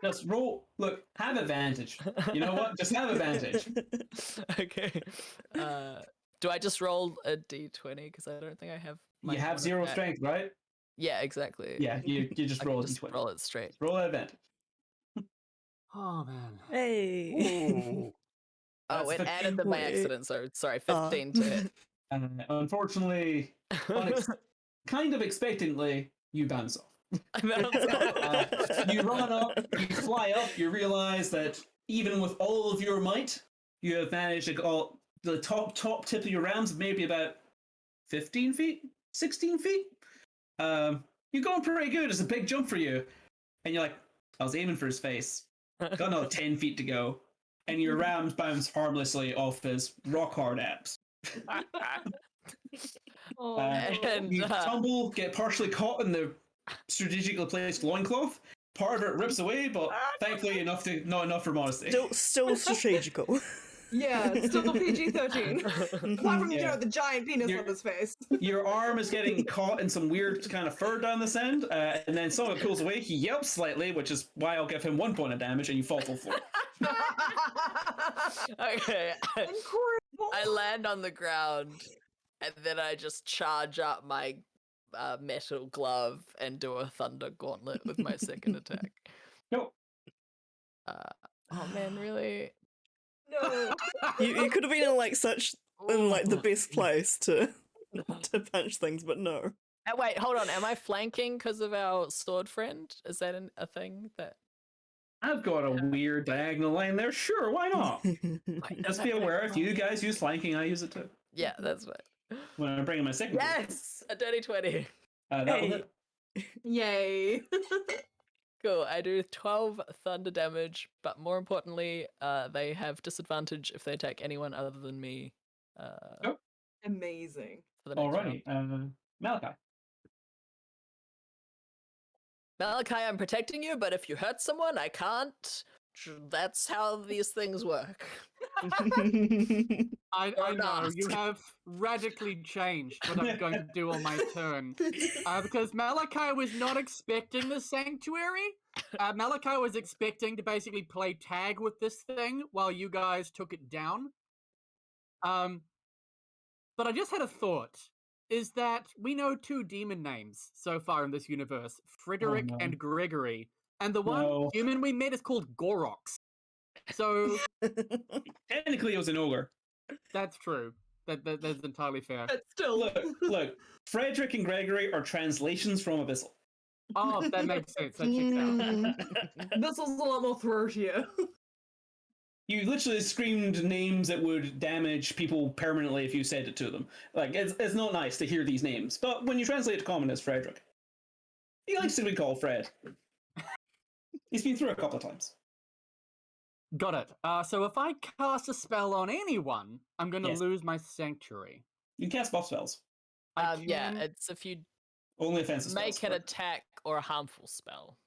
Just roll. Look, have advantage. You know what? Just have advantage. Okay. Do I just roll a d20? Because I don't think I have. My You have bonus 0 back. strength, right? Yeah, exactly. Yeah, you just I roll can a just d20. roll it straight. Roll at advantage. Oh man. Hey. Ooh. Oh, That's it added the by Wait. accident, so sorry, 15 to hit. Unfortunately, kind of expectantly, you bounce off. You run up, you fly up, you realize that even with all of your might, you have managed to go the top tip of your rams, maybe about 15 feet, 16 feet. You're going pretty good. It's a big jump for you. And you're like, I was aiming for his face. Got another 10 feet to go. And your rams bounce harmlessly off his rock hard abs. And, You tumble, get partially caught in the strategically placed loincloth. Part of it rips away, but thankfully not enough for modesty. Still strategical. Yeah, it's still PG-13. Apart from, Yeah. the giant penis You're- on his face. Your arm is getting caught in some weird kind of fur down this end, and then some of it pulls away. He yelps slightly, which is why I'll give him 1 point of damage, and you fall to the floor. Okay. Incredible. I land on the ground, and then I just charge up my metal glove and do a thunder gauntlet with my second attack. Nope. Oh man, really? No. You could have been in the best place to punch things, but no. Wait, hold on. Am I flanking because of our sword friend? Is that a thing that? I've got a weird diagonal line there. Sure, why not? Just be aware, if you guys use flanking, I use it too. Yeah, that's right. When I'm bringing my second. Yes, a dirty 20. That will hit. Yay. Cool. I do 12 thunder damage, but more importantly, they have disadvantage if they attack anyone other than me. Amazing. For the next round. Alrighty, Malachi. Malachi, I'm protecting you, but if you hurt someone, I can't. That's how these things work. I Or know not. you have radically changed what I'm going to do on my turn. Because Malachi was not expecting the sanctuary. Malachi was expecting to basically play tag with this thing while you guys took it down. But I just had a thought. Is that we know 2 demon names so far in this universe, Frederick no. and Gregory. And the one No. human we met is called Gorox. So Technically, it was an ogre. that's true. That's entirely fair. But still. Look. Frederick and Gregory are translations from Abyssal. Oh, that makes sense. That checks out. This was a lot more throatier. You literally screamed names that would damage people permanently if you said it to them. Like, it's not nice to hear these names. But when you translate it to common, it's Frederick. He likes to be called Fred. He's been through a couple of times. Got it. So if I cast a spell on anyone, I'm going to Yes. lose my sanctuary. You can cast buff spells. Yeah, can- it's if you Only offensive make spells. an attack or a harmful spell.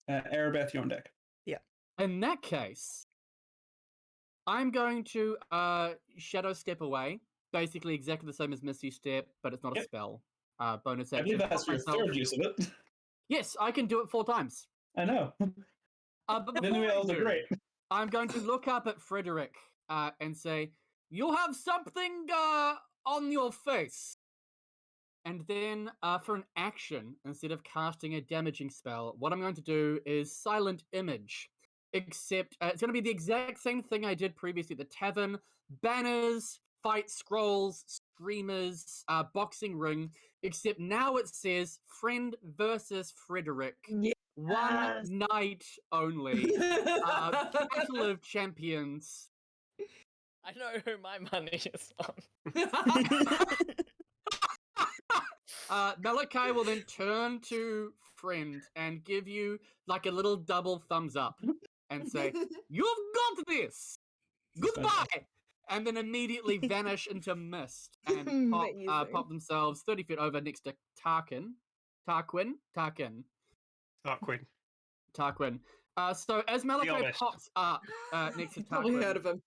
Erebeth, you're on deck. In that case, I'm going to shadow step away. Basically exactly the same as Misty Step, but it's not a Yep. spell. Bonus I action. believe that's for your myself. third use of it. Yes, I can do it 4 times. I know. But Didn't before I realize they're do, great. I'm going to look up at Frederick and say, "You have something on your face." And then for an action, instead of casting a damaging spell, what I'm going to do is Silent Image. Except it's going to be the exact same thing I did previously at the tavern. Banners, fight scrolls, streamers, boxing ring. Except now it says friend versus Frederick. Yes. One night only. Battle of Champions. I know who my money is on. Malachi will then turn to friend and give you like a little double thumbs up and say, "You've got this! Goodbye!" And then immediately vanish into mist and Amazing. pop themselves 30 feet over next to Tarquin. Tarquin. So as Malachi honest. pops up next to Probably Tarquin, heard of him.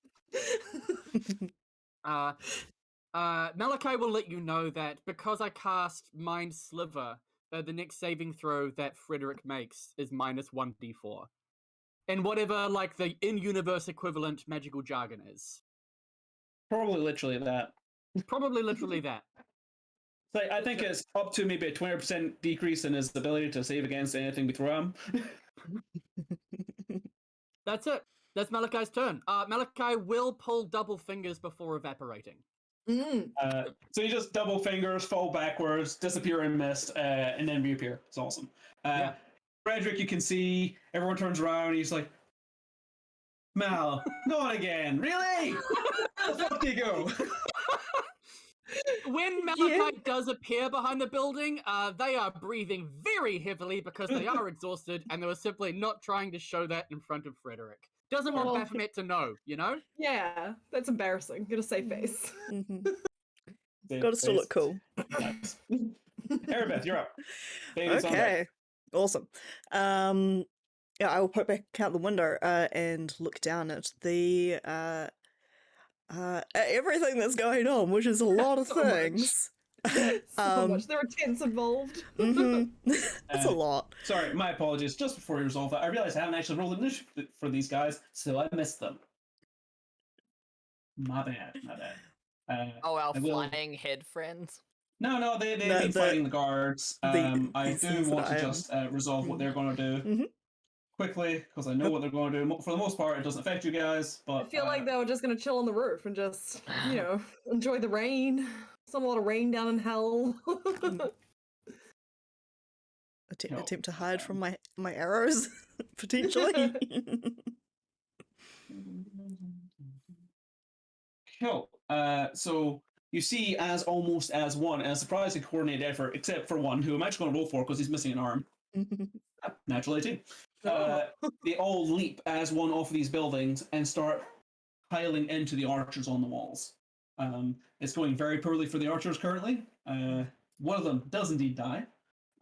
Malachi will let you know that because I cast Mind Sliver, the next saving throw that Frederick makes is minus 1d4. And whatever, like, the in-universe equivalent magical jargon is. Probably literally that. Probably literally that. So I think it's up to maybe a 20% decrease in his ability to save against anything we throw him. That's it. That's Malachi's turn. Malachi will pull double fingers before evaporating. So you just double fingers, fall backwards, disappear in mist, and then reappear. It's awesome. Yeah. Frederick, you can see everyone turns around. He's like, "Mal, not again! Really? Where the fuck do you go?" When Malachi does appear behind the building, they are breathing very heavily because they are exhausted, and they were simply not trying to show that in front of Frederick. Doesn't want Baphomet to know, you know? Yeah, that's embarrassing. Get a safe face. Gotta still look cool. Nice. Erebeth, you're up. Baby's on deck. Okay, awesome. Yeah, I will put back out the window and look down at the everything that's going on, which is a lot of So much. things. So much. There are tents involved. It's a lot. Sorry, my apologies. Just before you resolve that, I realized I haven't actually rolled initiative for these guys, so I missed them. My bad. Our I will- flying head friends. No, they've No, been fighting the guards. I these do things want that to I am. just resolve what they're going to do Mhm. quickly, because I know what they're going to do. For the most part, it doesn't affect you guys, but I feel like they were just going to chill on the roof and just, enjoy the rain. Some lot of rain down in hell. Attempt to hide from my arrows, potentially. Cool. So you see, as almost as one, a surprisingly coordinated effort, except for one, who I'm actually going to roll for because he's missing an arm. Natural 18. They all leap as one off of these buildings and start piling into the archers on the walls. It's going very poorly for the archers currently. One of them does indeed die,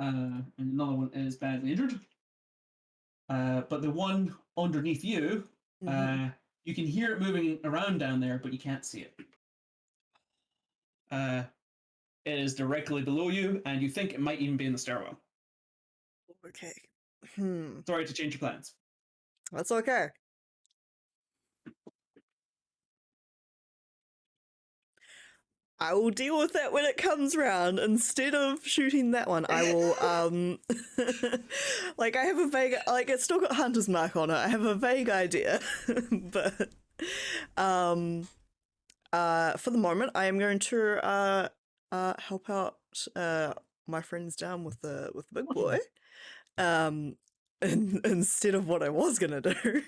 and another one is badly injured. But the one underneath you, you can hear it moving around down there, but you can't see it. It is directly below you, and you think it might even be in the stairwell. Okay. Sorry to change your plans. That's okay. I will deal with that when it comes round. Instead of shooting that one, I will, like, I have a vague, like, it's still got Hunter's Mark on it. I have a vague idea, but, for the moment, I am going to, help out, my friends down with the big boy, instead of what I was gonna do,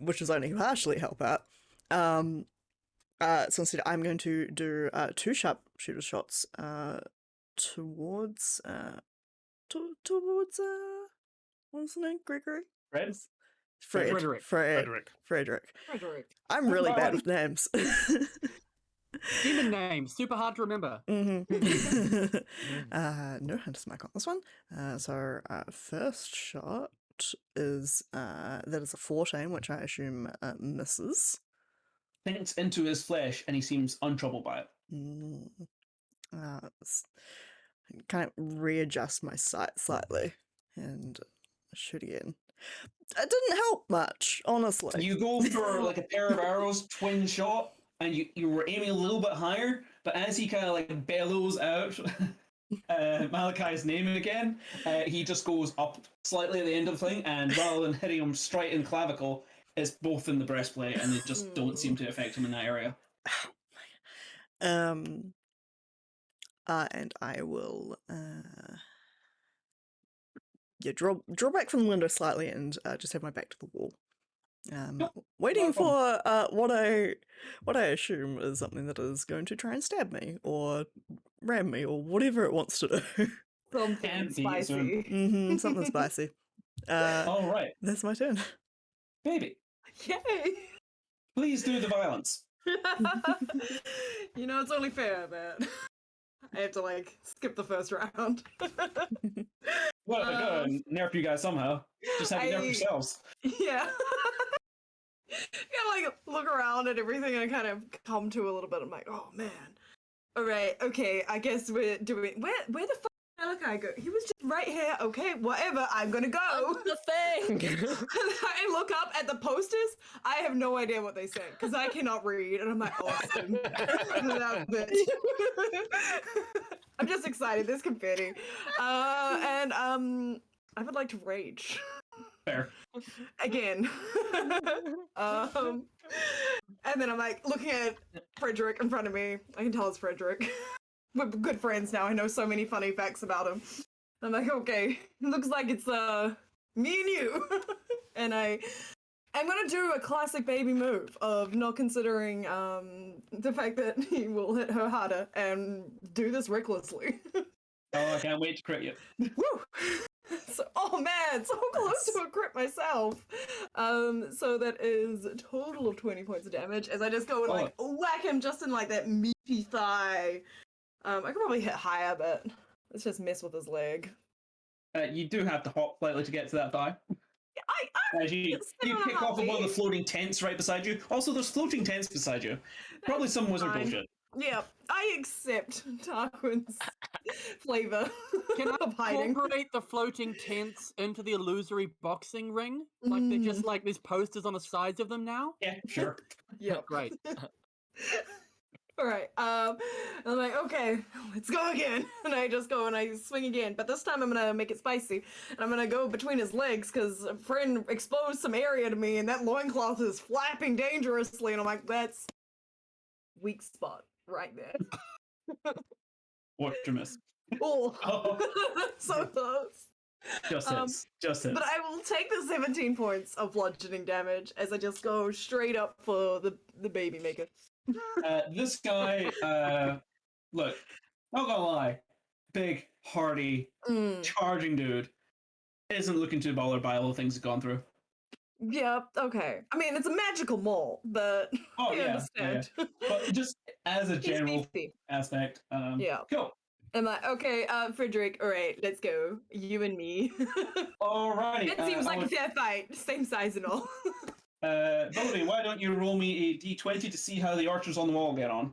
which was only partially help out. So instead, I'm going to do 2 sharpshooter shots towards what's the name? Gregory? Fred? Frederick. I'm Oh, really God. bad with names. Demon name, super hard to remember. No Hunter's Mark on this one. So first shot is that is a 14, which I assume misses. Sinks into his flesh, and he seems untroubled by it. Kind of readjust my sight slightly and shoot again. It didn't help much, honestly. You go for like a pair of arrows, twin shot, and you were aiming a little bit higher, but as he kind of like bellows out Malachi's name again, he just goes up slightly at the end of the thing, and rather than hitting him straight in clavicle, it's both in the breastplate, and they just don't seem to affect him in that area. And I will draw back from the window slightly and just have my back to the wall. Waiting no for what I assume is something that is going to try and stab me or ram me or whatever it wants to do. Something Can't be, so- spicy. Something spicy. All right, That's my turn. baby, Yay! please do the violence. You know, it's only fair that I have to like skip the first round. Well, I gotta nerf you guys somehow. Just have you nerf yourselves. Yeah. Yeah, like look around at everything and kind of come to a little bit. I'm like, oh man. All right, okay. I guess we're doing. Where the fuck did Malachi go? He was just right here. Okay, whatever. I'm gonna go. The thing. I look up at the posters. I have no idea what they say because I cannot read, and I'm like, awesome. That bitch. I'm just excited. There's confetti, and I would like to rage. Fair. Again. And then I'm like looking at Frederick in front of me. I can tell it's Frederick. We're good friends now. I know so many funny facts about him. I'm like, okay, looks like it's me and you. And I'm gonna do a classic baby move of not considering the fact that he will hit her harder and do this recklessly. Oh, I can't wait to crit you. Woo! So, oh man, so close to a crit myself. So that is a total of 20 points of damage as I just go and like whack him just in like that meaty thigh. I could probably hit higher, but let's just mess with his leg. You do have to hop slightly to get to that thigh. I As you pick off of one of the floating tents right beside you. Also, there's floating tents beside you. Probably some wizard fine. bullshit. Yeah, I accept Tarquin's flavor of hiding. Incorporate the floating tents into the illusory boxing ring? Like they're just like these posters on the sides of them now? Yeah, sure. Yep. Great. All right. I'm like, okay, let's go again. And I just go and I swing again. But this time I'm gonna make it spicy. And I'm gonna go between his legs because a friend exposed some area to me, and that loincloth is flapping dangerously. And I'm like, that's weak spot right there. Watch your miss. Oh, Oh. so close. Just hits. Just hits. But I will take the 17 points of bludgeoning damage as I just go straight up for the baby maker. This guy, look, not gonna lie, big, hardy, charging dude, isn't looking too bothered by all the things he's gone through. Yep, okay. I mean, it's a magical mole, but Oh, I yeah, understand. But just as a He's general beefy. aspect, Yeah. cool. I'm like, okay, Frederick, all right, let's go. You and me. Alrighty. It seems like a fair fight, same size and all. Bode, why don't you roll me a d20 to see how the archers on the wall get on?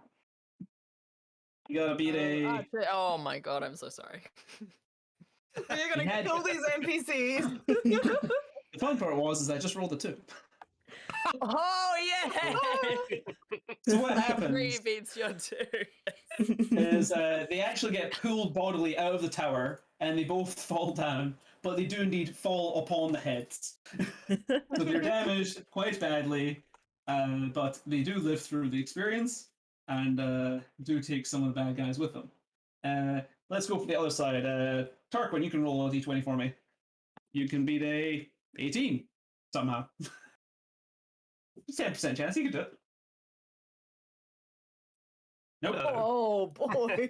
You gotta beat a... Oh my god, I'm so sorry. You're gonna had- kill these NPCs. The fun part was I just rolled a 2. Oh yeah! So what 3 happens beats your 2. is they actually get pulled bodily out of the tower and they both fall down, but they do indeed fall upon the heads. So they're damaged quite badly, but they do live through the experience and do take some of the bad guys with them. Let's go for the other side. Tarquin, you can roll a d20 for me. You can beat a 18 somehow. 10% chance you can do it. Nope. Oh boy.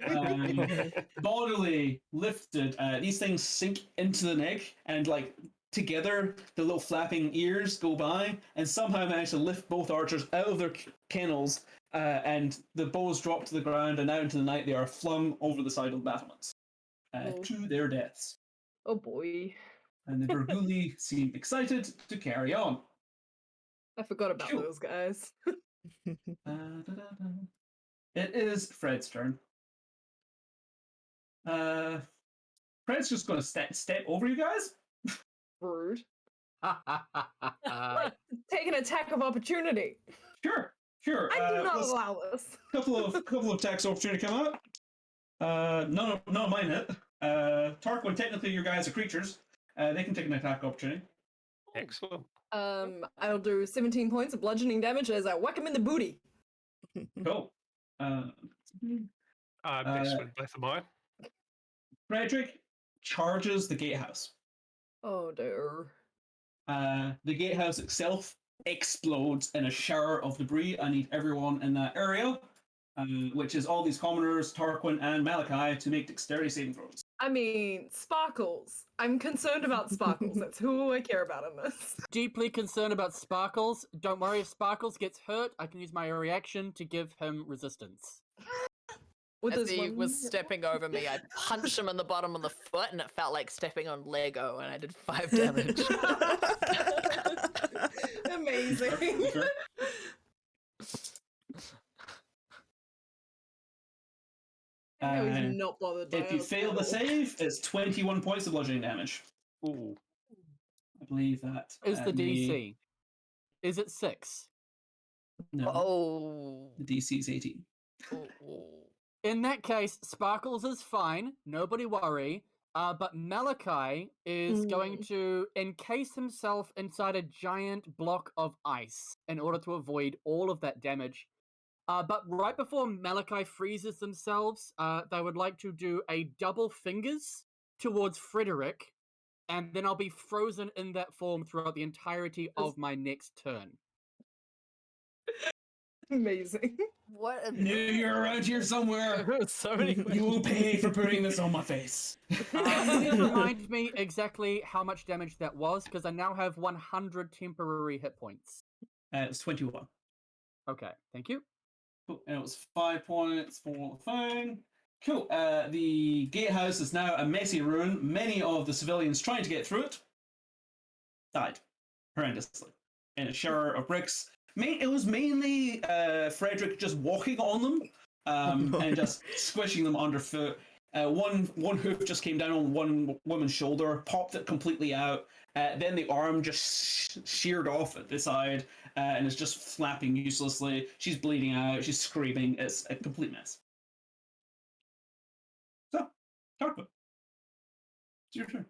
Bodily lifted, these things sink into the neck, and like together, the little flapping ears go by, and somehow manage to lift both archers out of their kennels, and the bows drop to the ground, and out into the night they are flung over the side of the battlements to their deaths. Oh boy. And the Burguli seem excited to carry on. I forgot about Cool. those guys. It is Fred's turn. Fred's just going to step over you guys. Rude. Take an attack of opportunity. Sure. Sure. I do not let's- allow this. couple of attacks opportunity come out. None of mine hit. Tarquin, technically your guys are creatures. They can take an attack opportunity. Excellent. I'll do 17 points of bludgeoning damage as I whack him in the booty. Cool. I missed with both of mine. Frederick charges the gatehouse. Oh dear. The gatehouse itself explodes in a shower of debris. I need everyone in that area, which is all these commoners, Tarquin and Malachi, to make dexterity saving throws. I mean, Sparkles. I'm concerned about Sparkles. That's who I care about in this. Deeply concerned about Sparkles. Don't worry, if Sparkles gets hurt, I can use my reaction to give him resistance. With As this he one- was stepping over me, I punched him in the bottom of the foot, and it felt like stepping on Lego, and I did 5 damage. Amazing. Sure. I was not bothered by If you it fail at the all. save, it's 21 points of bludgeoning damage. Ooh. I believe that Is the may- DC? Is it 6? No, Oh. the DC is 18. Ooh. In that case, Sparkles is fine. Nobody worry. But Malachi is going to encase himself inside a giant block of ice in order to avoid all of that damage. But right before Malachi freezes themselves, they would like to do a double fingers towards Frederick, and then I'll be frozen in that form throughout the entirety of my next turn. Amazing. What a... Knew you were around here somewhere. So many You will pay for putting this on my face. Please remind me exactly how much damage that was, because I now have 100 temporary hit points. It was 21. Okay, thank you. Cool. And it was 5 points for the thing. Cool. The gatehouse is now a messy ruin. Many of the civilians trying to get through it died horrendously in a shower of bricks. It was mainly Frederick just walking on them and just squishing them underfoot. One hoof just came down on one woman's shoulder, popped it completely out. Then the arm just sheared off at the side and is just flapping uselessly. She's bleeding out. She's screaming. It's a complete mess. So, Tarquin, it's your turn.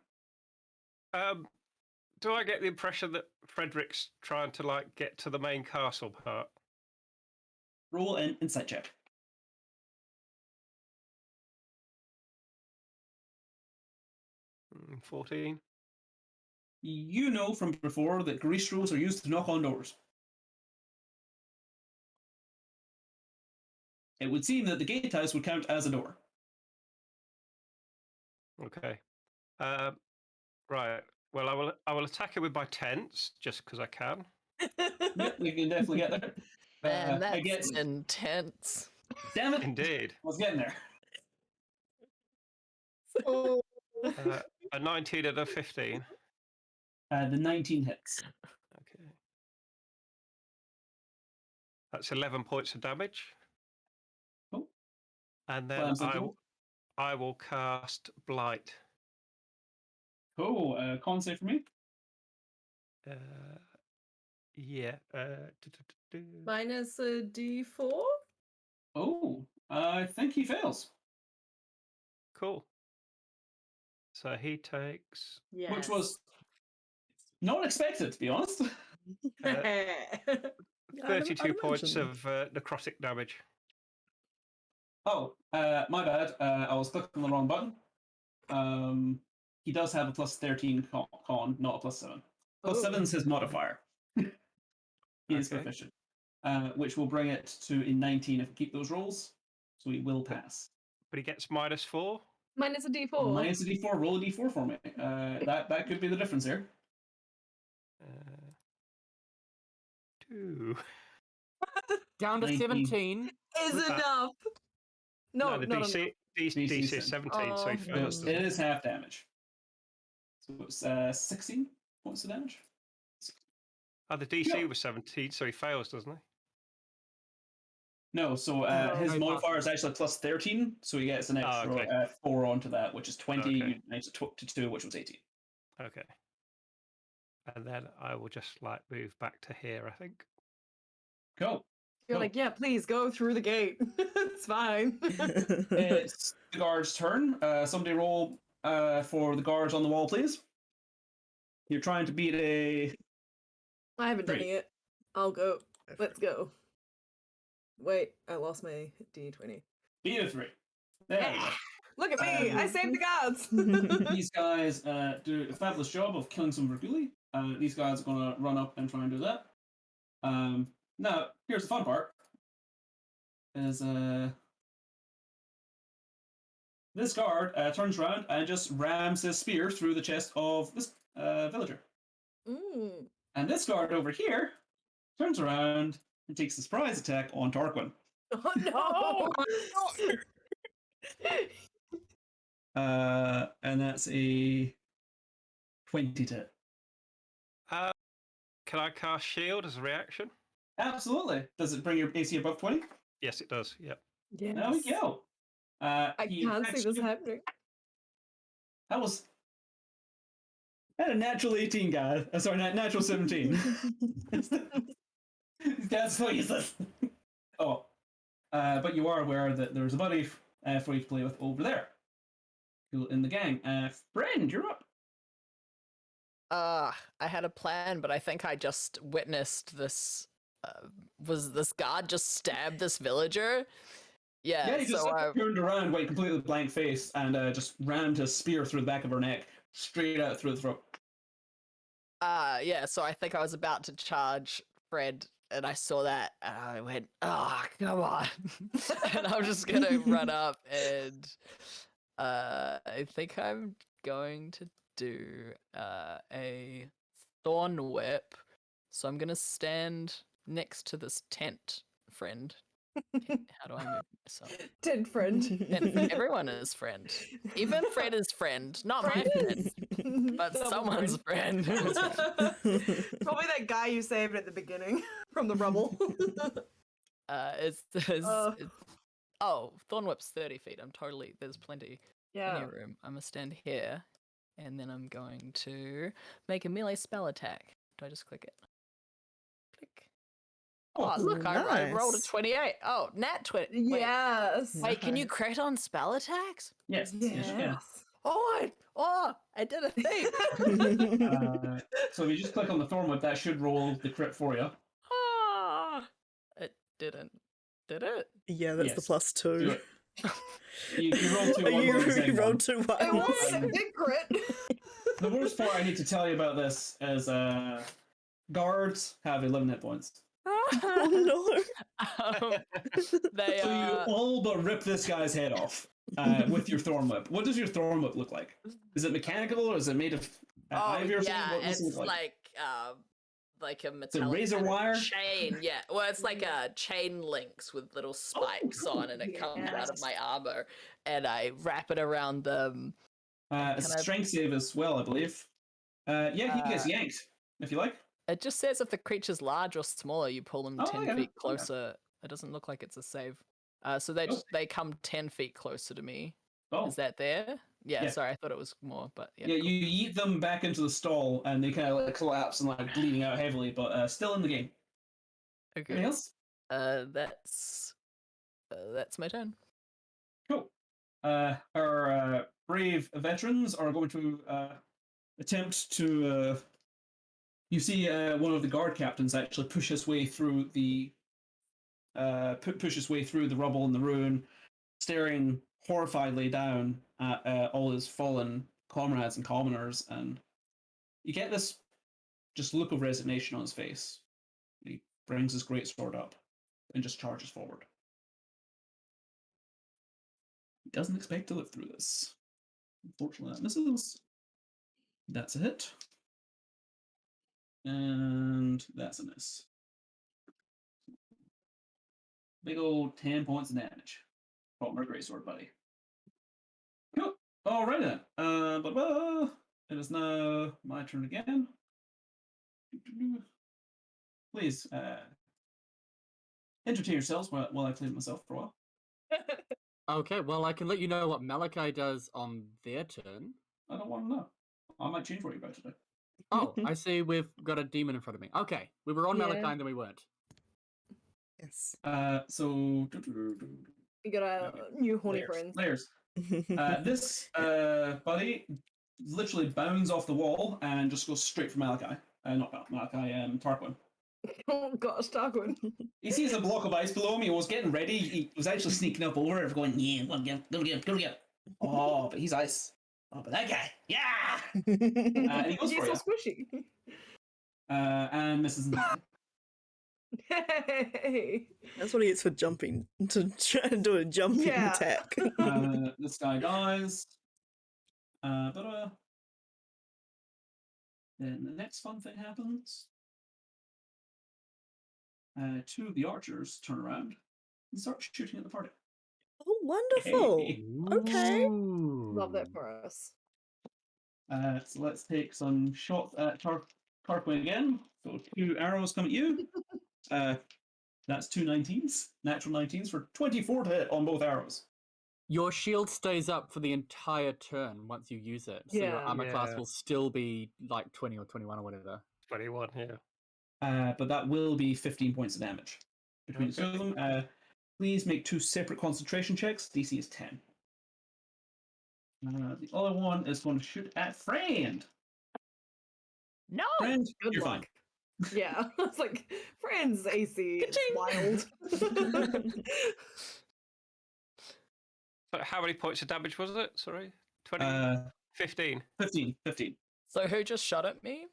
Do I get the impression that Frederick's trying to like get to the main castle part? Roll an insight check. Mm, 14. You know from before that grease rolls are used to knock on doors. It would seem that the gatehouse would count as a door. Okay. Right. Well, I will attack it with my tents just because I can. Yep, we can definitely get there. Man, I that's get, intense. damn it! Indeed. I was getting there. Oh. A 19 and a 15. The 19 hits. Okay. That's 11 points of damage. Cool. And then Slams into it. I will cast Blight. Cool. Con save for me. Yeah. Minus a D4? Oh, I think he fails. Cool. So he takes Yes. Which was not expected, to be honest. 32 points of necrotic damage. Oh, my bad. I was clicking on the wrong button. He does have a plus 13 con, not a plus 7. Plus 7 is his modifier. He is Okay. proficient. Which will bring it to a 19 if we keep those rolls. So he will pass. But he gets -4. Minus a D4. Minus a d4, roll a d4 for me. That could be the difference here. 2. Down to 19. 17. Is enough. No, the not DC, DC is 17, so he Oh, fails. It is half damage. So it's 16 points of damage. Oh, the DC Yeah. was 17, so he fails, doesn't he? No, so his No, modifier is actually plus 13, so he gets an extra okay. 4 onto that, which is 20, Okay. minus to 2, which was 18. Okay. And then I will just like move back to here, I think. Cool. You're Oh. like, yeah, please go through the gate. It's fine. It's the guard's turn. Somebody roll for the guards on the wall, please. You're trying to beat a... I haven't done it Three. yet. I'll go. Let's go. Wait, I lost my D20. Beat a 3. There we go. Look at me! I saved the gods! These guys do a fabulous job of killing some Verguli. These guys are going to run up and try and do that. Now, here's the fun part. Is this guard turns around and just rams his spear through the chest of this villager. Mm. And this guard over here turns around and takes a surprise attack on Tarquin. Oh no! And that's a 20 to hit. Can I cast shield as a reaction? Absolutely. Does it bring your AC above 20? Yes, it does. Yep. Yes. There we go. I can't see this happening. That was... I had a natural 18 guy. Sorry, natural 17. That's so useless. Oh. But you are aware that there's a buddy for you to play with over there. In the gang. Friend, you're up. I had a plan, but I think I just witnessed this. Was this guard just stabbed this villager? Yeah, He just turned around, went completely blank face, and just rammed his spear through the back of her neck, straight out through the throat. Yeah, so I think I was about to charge Fred, and I saw that, and I went, "Oh, come on!" And I'm just gonna run up, and I think I'm going to do a thorn whip. So I'm gonna stand next to this tent, friend. How do I move myself? Tent friend. And everyone is friend. Even Fred is friend. Not my friend, but Double someone's friend. Probably that guy you saved at the beginning from the rubble. It's Thorn Whip's 30 feet. There's plenty Yeah. of room. I'm gonna stand here, and then I'm going to make a melee spell attack. Do I just click it? Click. Oh, look, I rolled a nice. 28. Oh, nat 20. Wait, Yes. wait, can you crit on spell attacks? Yes. Yes, you can. I did a thing. So if you just click on the Thorn Whip, that should roll the crit for you. It didn't. Did it? Yeah, that's the Yes. +2. Do it. You rolled 2 You ones. you rolled 2 It ones. was a big crit. The worst part I need to tell you about this is guards have 11 hit points. Oh They So you all but rip this guy's head off with your Thorn Whip. What does your Thorn Whip look like? Is it mechanical or is it made of ivy or something? yeah, What does it it's look like a metallic razor kind of wire? chain. Yeah, well, it's like a chain links with little spikes cool. on, and it comes out of Yes. my armor, and I wrap it around them. A Can I- strength save as well, I believe. Yeah, he gets yanked, if you like. It just says if the creature's large or smaller, you pull them Oh, 10 yeah, feet okay. closer. It doesn't look like it's a save. So they come 10 feet closer to me. Oh. Is that there? Yeah, Yeah. sorry, I thought it was more, but yeah. Yeah, cool. you eat them back into the stall and they kind of like collapse and like bleeding out heavily, but still in the game. Anything Okay. else? That's my turn. Cool. Our brave veterans are going to attempt to. You see, one of the guard captains actually push his way through the rubble and the ruin, staring horrifiedly down at all his fallen comrades and commoners, and you get this just look of resignation on his face. He brings his greatsword up and just charges forward. He doesn't expect to live through this. Unfortunately, that misses. That's a hit. And that's a miss. Big old 10 points of damage. From our greatsword buddy. Cool. Alright then. It is now my turn again. Please entertain yourselves while I clean myself for a while. Okay, well, I can let you know what Malachi does on their turn. I don't want to know. I might change what you're about to do. Oh, I see we've got a demon in front of me. Okay, we were on Yeah. Malachi and then we weren't. Yes. So You got a new horny friends. layers. This buddy literally bounds off the wall and just goes straight for Malachi. Not Malachi, Tarquin. Oh gosh, Darkwing. He sees a block of ice below him. He was getting ready. He was actually sneaking up over it, going, "Yeah, go again." Oh, but he's ice. Oh, but that guy, yeah. And he goes He's for so you. squishy. And misses him. Hey. That's what he gets for jumping, to try and do a jumping Yeah. attack. This guy dies. Then the next fun thing happens. Two of the archers turn around and start shooting at the party. Oh, wonderful. Hey. Okay. Love that Ooh. for us. So let's take some shots at Tarquin again. So 2 arrows come at you. That's 2 19s, natural 19s for 24 to hit on both arrows. Your shield stays up for the entire turn once you use it, so your Yeah. armor class Yeah. will still be like 20 or 21 or whatever. 21, yeah. But that will be 15 points of damage between the two of them. Please make 2 separate concentration checks. DC is 10. The other one is going to shoot at Friend. No. Friend, Good you're luck. fine. Yeah. It's like friends AC. It's wild. So how many points of damage was it? Sorry? 20? 15. 15. So who just shot at me?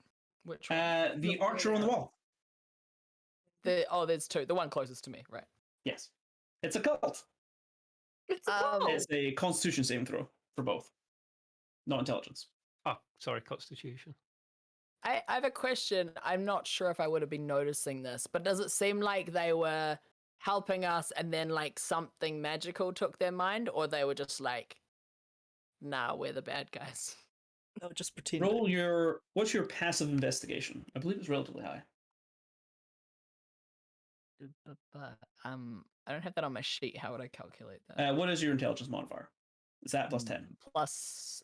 Which one? The archer on the wall. There's 2. The one closest to me, right? Yes. It's a cult. It's a Um, cult. It's a constitution saving throw for both. Not intelligence. Oh, sorry, Constitution. I have a question. I'm not sure if I would have been noticing this, but does it seem like they were helping us and then like something magical took their mind, or they were just like, nah, we're the bad guys? They'll just pretend. Roll what's your passive investigation? I believe it's relatively high. But I don't have that on my sheet. How would I calculate that? What is your intelligence modifier? Is that plus 10? Plus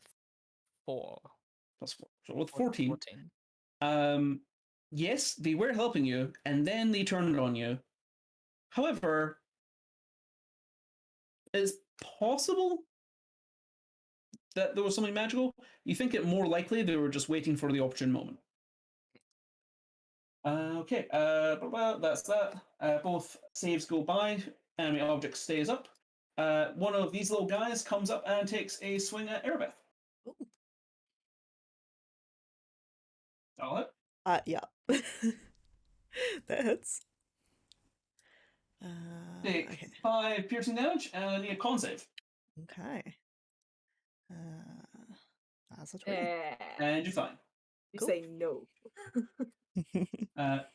4. Plus 4. So with 14. 14. Yes, they were helping you, and then they turned it on you. However, it's possible that there was something magical. You think it more likely they were just waiting for the opportune moment. Okay, that's that. Both saves go by, enemy object stays up. One of these little guys comes up and takes a swing at Erebeth. That'll hit. Yeah. That hits. Take Okay. 5 piercing damage and need a con save. Okay. That's a 20. And you're fine. You Cool. say no.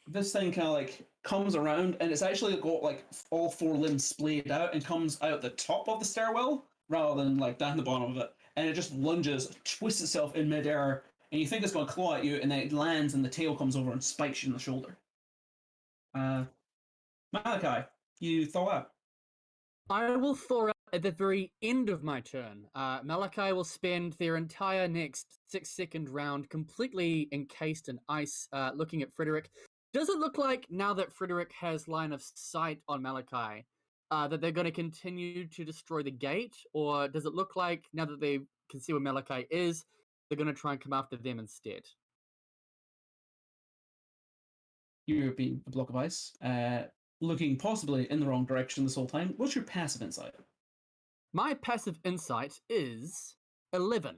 This thing kind of like comes around and it's actually got like all 4 limbs splayed out and comes out the top of the stairwell rather than like down the bottom of it. And it just lunges, twists itself in midair, and you think it's going to claw at you, and then it lands and the tail comes over and spikes you in the shoulder. Malachi, you thaw out. I will thaw out at the very end of my turn. Malachi will spend their entire next 6-second round completely encased in ice, looking at Frederick. Does it look like, now that Frederick has line of sight on Malachi, that they're going to continue to destroy the gate? Or does it look like, now that they can see where Malachi is, they're going to try and come after them instead? You're being a block of ice, looking possibly in the wrong direction this whole time. What's your passive insight? My passive insight is 11.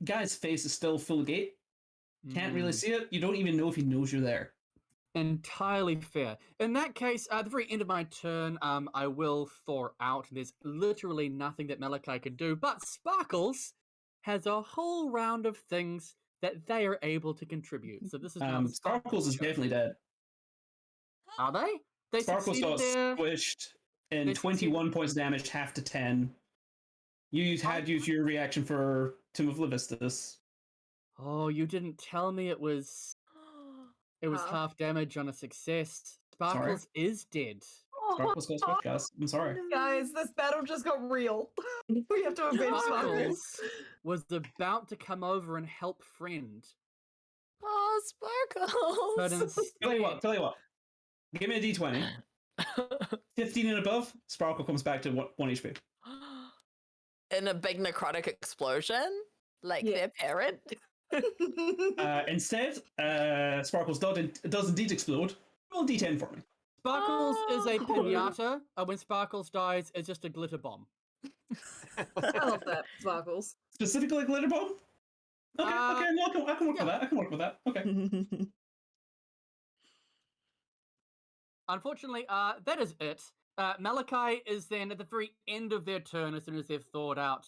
Guy's face is still full of gate. Can't really see it. You don't even know if he knows you're there. Entirely fair. In that case, at the very end of my turn, I will thaw out. There's literally nothing that Malachi can do, but Sparkles has a whole round of things that they are able to contribute. So this is now the Sparkles is show. definitely dead. Are they? They Sparkles got squished in 21 points damage, half to 10. You had used your reaction for Tomb of Levistus. Oh, you didn't tell me it was Half. half damage on a success. Sparkles is dead. Sparkles got squished, guys. I'm sorry. Guys, this battle just got real. We have to avenge Sparkles. Sparkles was about to come over and help Friend. Oh, But Sparkles! instead, Tell you what. Give me a d20. 15 and above, Sparkle comes back to 1 HP. In a big necrotic explosion? Like Yeah. their parent? Instead, Sparkles does indeed explode. Roll a d10 for me. Sparkles is a Oh. pinata, and when Sparkles dies, it's just a glitter bomb. I love that, Sparkles. Specifically, glitter bomb. Okay, Uh, okay, no, I can work with that. I can work with that. Okay. Unfortunately, that is it. Malachi is then at the very end of their turn, as soon as they've thawed out.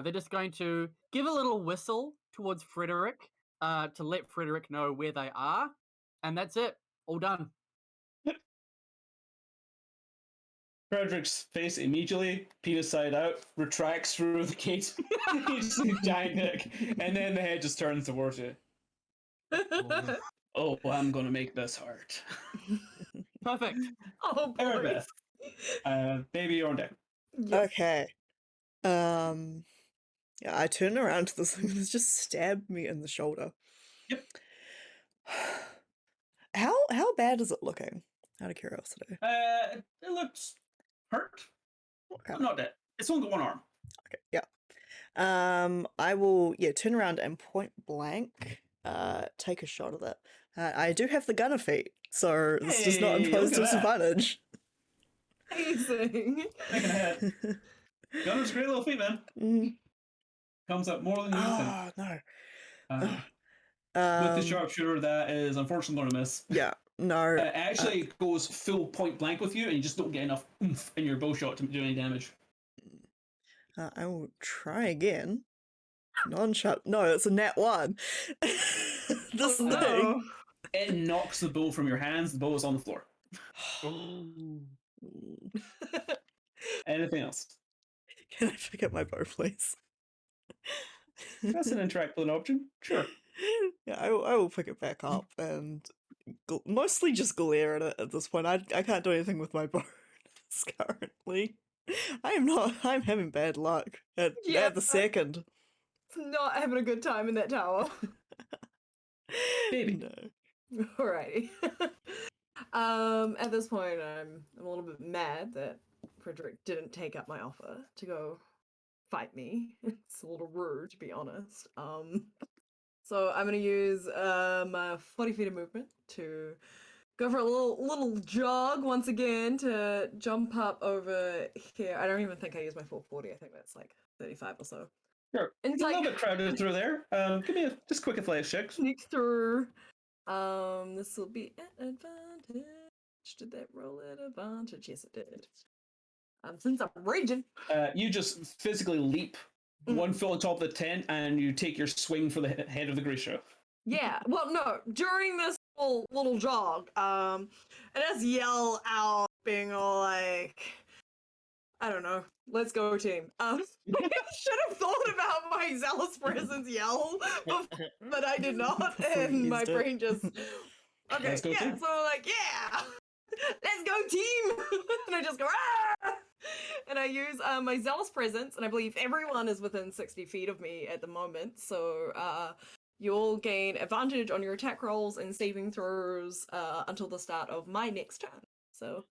They're just going to give a little whistle towards Frederick to let Frederick know where they are. And that's it. All done. Frederick's face immediately, penis side out, retracts through the gate. You just see a giant dick, and then the head just turns towards you. Oh, I'm gonna make this hard. Perfect. Oh, boy. Erebeth, baby, you're on deck. Yes. Okay. Yeah, I turn around to this thing and it's just stabbed me in the shoulder. Yep. How bad is it looking? Out of curiosity. It looks hurt. Okay. But not dead. It's only got one arm. Okay, yeah. I will, turn around and point blank, take a shot of it. I do have the gunner feat, so this does not Hey, impose look at that. disadvantage. Amazing. Making ahead. Gunner's a great little feat, man. Mm. Comes up more than you think. No. With the sharpshooter, that is unfortunately going to miss. Yeah, no. It actually goes full point blank with you, and you just don't get enough oomph in your bow shot to do any damage. I will try again. Non-sharp. No, it's a nat 1. This Oh, thing. no. It knocks the bow from your hands. The bow is on the floor. Anything else? Can I pick up my bow, please? That's an interactable option. Sure. Yeah, I will pick it back up and mostly just glare at it at this point. I can't do anything with my bow currently. I'm having bad luck at the second. Not having a good time in that tower. Baby. No. Alrighty. At this point, I'm a little bit mad that Frederick didn't take up my offer to go fight me. It's a little rude, to be honest. So I'm gonna use my 40 feet of movement to go for a little jog once again to jump up over here. I don't even think I use my full 40. I think that's like 35 or so. Sure. And It's a little bit crowded through there. Give me just quick athletics check. sneak through. This will be an advantage. Did that roll at advantage? Yes, it did. Since I'm raging. You just physically leap 1 foot on top of the tent, and you take your swing for the head of the Grisha. Yeah. Well, no. During this little jog, and just yell out, being all like, I don't know. Let's go, team. I should have thought about my zealous presence yell, but I did not, Before you and my used it. brain just. Okay. Let's go, Yeah. team. So like, yeah. Let's go, team! And I just go, ah! And I use my zealous presence, and I believe everyone is within 60 feet of me at the moment. So you'll gain advantage on your attack rolls and saving throws until the start of my next turn. So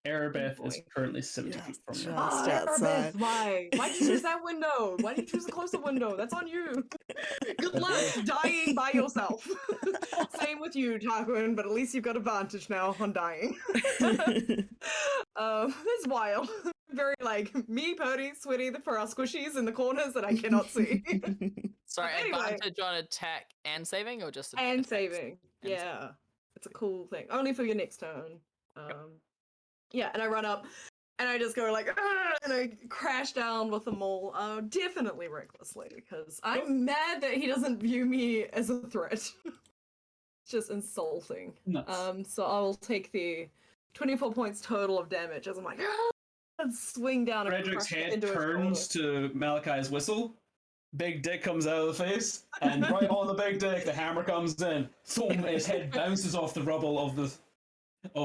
Erebeth is boy. currently 70 Yeah, feet from sure. you. Stay outside. Why? Why'd you choose that window? Why did you choose a closer window? That's on you. Good luck dying by yourself. Same with you, Tarquin, but at least you've got advantage now on dying. It's wild. Very like me, Purdie, Sweaty, the for our squishies in the corners that I cannot see. Sorry, Anyway. advantage on attack and saving, or just And attacks? saving. And Yeah. It's a cool thing. Only for your next turn. Yeah, and I run up and I just go like, "Arr!" and I crash down with them all, definitely recklessly, because I'm mad that he doesn't view me as a threat. It's just insulting. Nuts. So I will take the 24 points total of damage as I'm like, "Ah!" and swing down and Frederick's crush it head into his turns shoulder. to Malachi's whistle. Big dick comes out of the face, and right on the big dick, the hammer comes in. Boom! His head bounces off the rubble of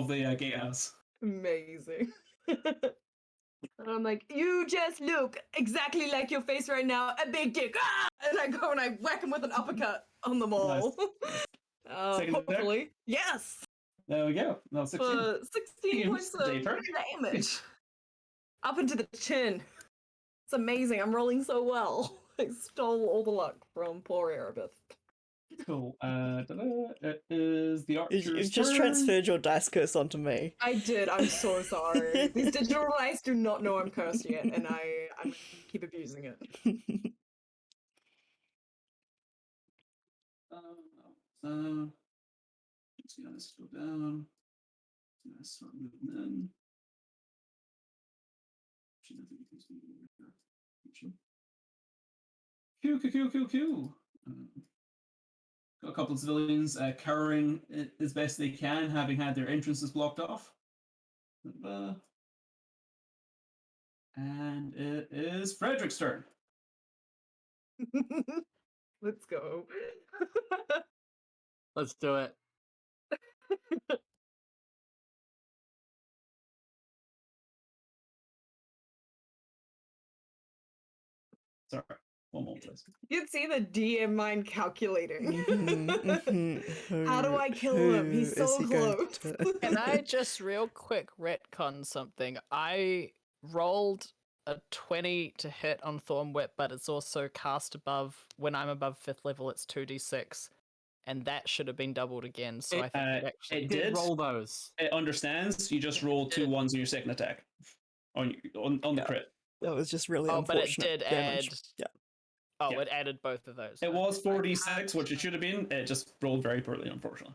the gatehouse. Amazing. And I'm like, you just look exactly like your face right now, a big dick. Ah! And I go and I whack him with an uppercut on the mall. Second attack? Hopefully. Yes! There we go. No, 16. For 16 You points missed the of paper. damage. Up into the chin. It's amazing. I'm rolling so well. I stole all the luck from poor Erebeth. Cool. It is the archer's You've just turn. transferred your dice curse onto me. I did. I'm so sorry. These digital dice do not know I'm cursed yet, and I'm gonna keep abusing it. So, just gonna slow down. Gonna start moving in. Q. Got a couple of civilians cowering as best they can, having had their entrances blocked off. And it is Frederick's turn. Let's go. Let's do it. Sorry, one moment, please. You'd see the DM mind calculating. Mhm, How do I kill him? He's who is so he going close. to- Can I just real quick retcon something? I rolled a 20 to hit on Thorn Whip, but it's also cast above, when I'm above 5th level, it's 2d6. And that should have been doubled again, so I think it actually... it Did did. roll those. It understands. You just roll 2 ones on your second attack on the Yeah. crit. That was just really Oh, but it unfortunate did damage. add... Yeah. Oh, Yeah. it added both of those. It was I 4d6, which it should have been. It just rolled very poorly, unfortunately.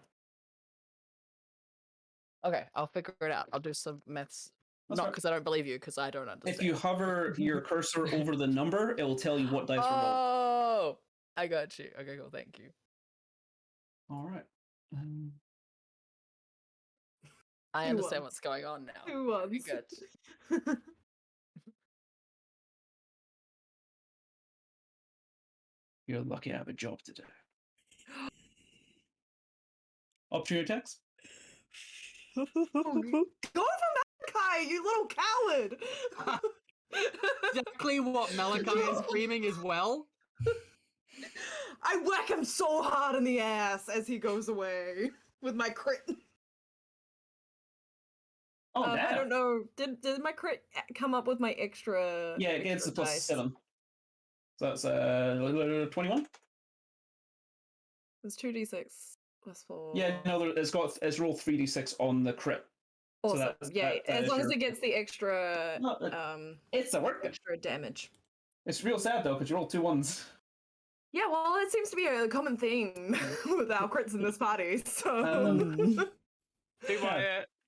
Okay, I'll figure it out. I'll do some maths. That's Not right. because I don't believe you, because I don't understand. If you hover your cursor over the number, it will tell you what dice were rolled. Oh, I got you. Okay, cool. Thank you. All right. I Two understand ones. what's going on now. 2 ones. Good. You're lucky I have a job to do. Opportunity attacks? Go for Malachi, you little coward! Exactly what Malachi is screaming as well. I whack him so hard in the ass as he goes away with my crit. Oh, I damn. don't know. Did my crit come up with my extra? Yeah, it gets extra a plus dice? 7. So that's 21? It's 2d6 plus 4. Yeah, no, it's rolled 3d6 on the crit. Awesome. that's- Yeah, that as is long as your- it gets the extra No, it's a work. extra damage. It's real sad though, because you rolled 2 ones. Yeah, well, it seems to be a common theme with our crits in this party. So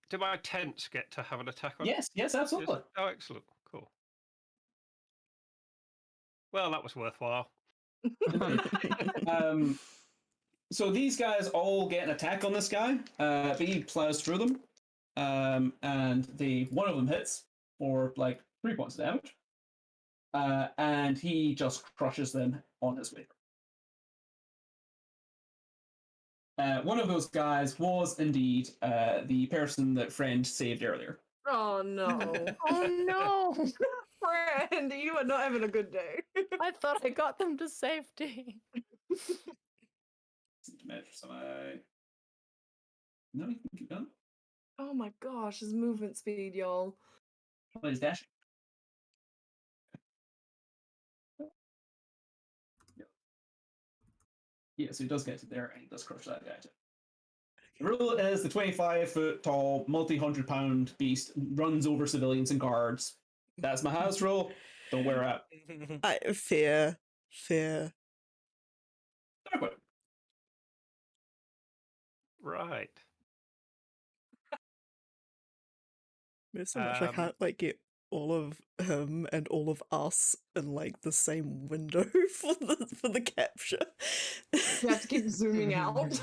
Do my tents get to have an attack on it? Yes, absolutely. Oh, excellent. Cool. Well, that was worthwhile. So these guys all get an attack on this guy, but he plows through them, and one of them hits for like 3 points of damage, and he just crushes them on his way. One of those guys was indeed the person that Friend saved earlier. oh no. Oh no! Friend, you are not having a good day. I thought I got them to safety. No, you can keep going. Oh my gosh, his movement speed, y'all. Well, he's dashing. Yeah, so he does get to there and he does crush that guy too. The rule is the 25-foot tall, multi-100-pound beast runs over civilians and guards. That's my house rule. Don't wear out. Fair. Right. There's so much I can't like get all of him and all of us in like the same window for the capture. You have to keep zooming out. All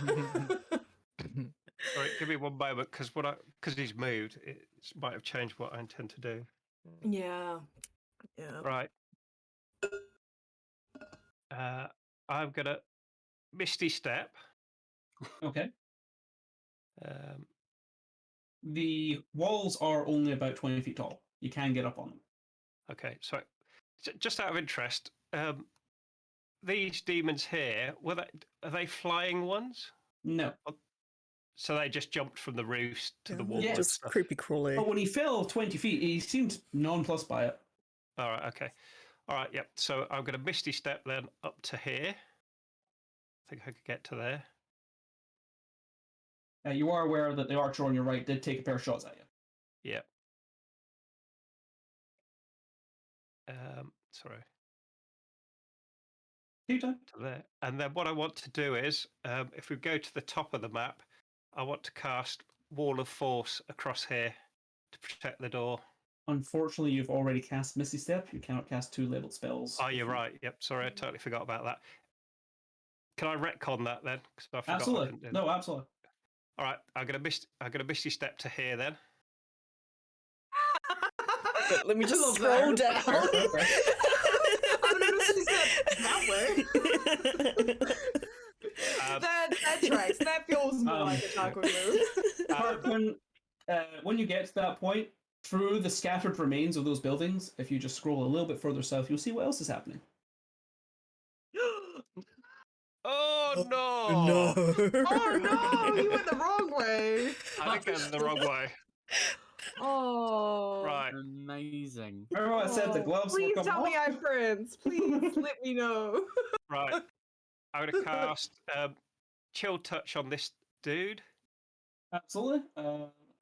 right, give me one moment because he's moved. It might have changed what I intend to do. Yeah. Right. I'm gonna Misty Step. Okay. Um, The walls are only about 20 feet tall. You can get up on them. okay, so just out of interest, these demons here, are they flying ones? No. So they just jumped from the roofs to the wall. Yeah. and Just stuff. creepy crawly. But when he fell 20 feet, he seemed nonplussed by it. All right, okay. All right, yep. So I'm going to Misty Step then up to here. I think I could get to there. You are aware that the archer on your right did take a pair of shots at you. Yep. Sorry. Take your time. To there. And then what I want to do is, if we go to the top of the map, I want to cast Wall of Force across here to protect the door. Unfortunately, you've already cast Misty Step. You cannot cast 2 leveled spells. Oh, you're right. Yep. Sorry, I totally forgot about that. Can I retcon that then? 'Cause I forgot I Absolutely. didn't do that. No, absolutely. All right, I'm gonna Misty Step to here then. But let me I just love scroll that. down. I'm gonna Misty Step that way. That tracks. That feels more like a taco move. When you get to that point, through the scattered remains of those buildings, if you just scroll a little bit further south, you'll see what else is happening. Oh no! No. Oh no! You went the wrong way. I think that's the wrong way. Oh. Right. Amazing. Remember what I said? The Oh, gloves please were tell coming me off? I'm friends. Please let me know. Right. I'm gonna cast Chill Touch on this dude, Absolutely.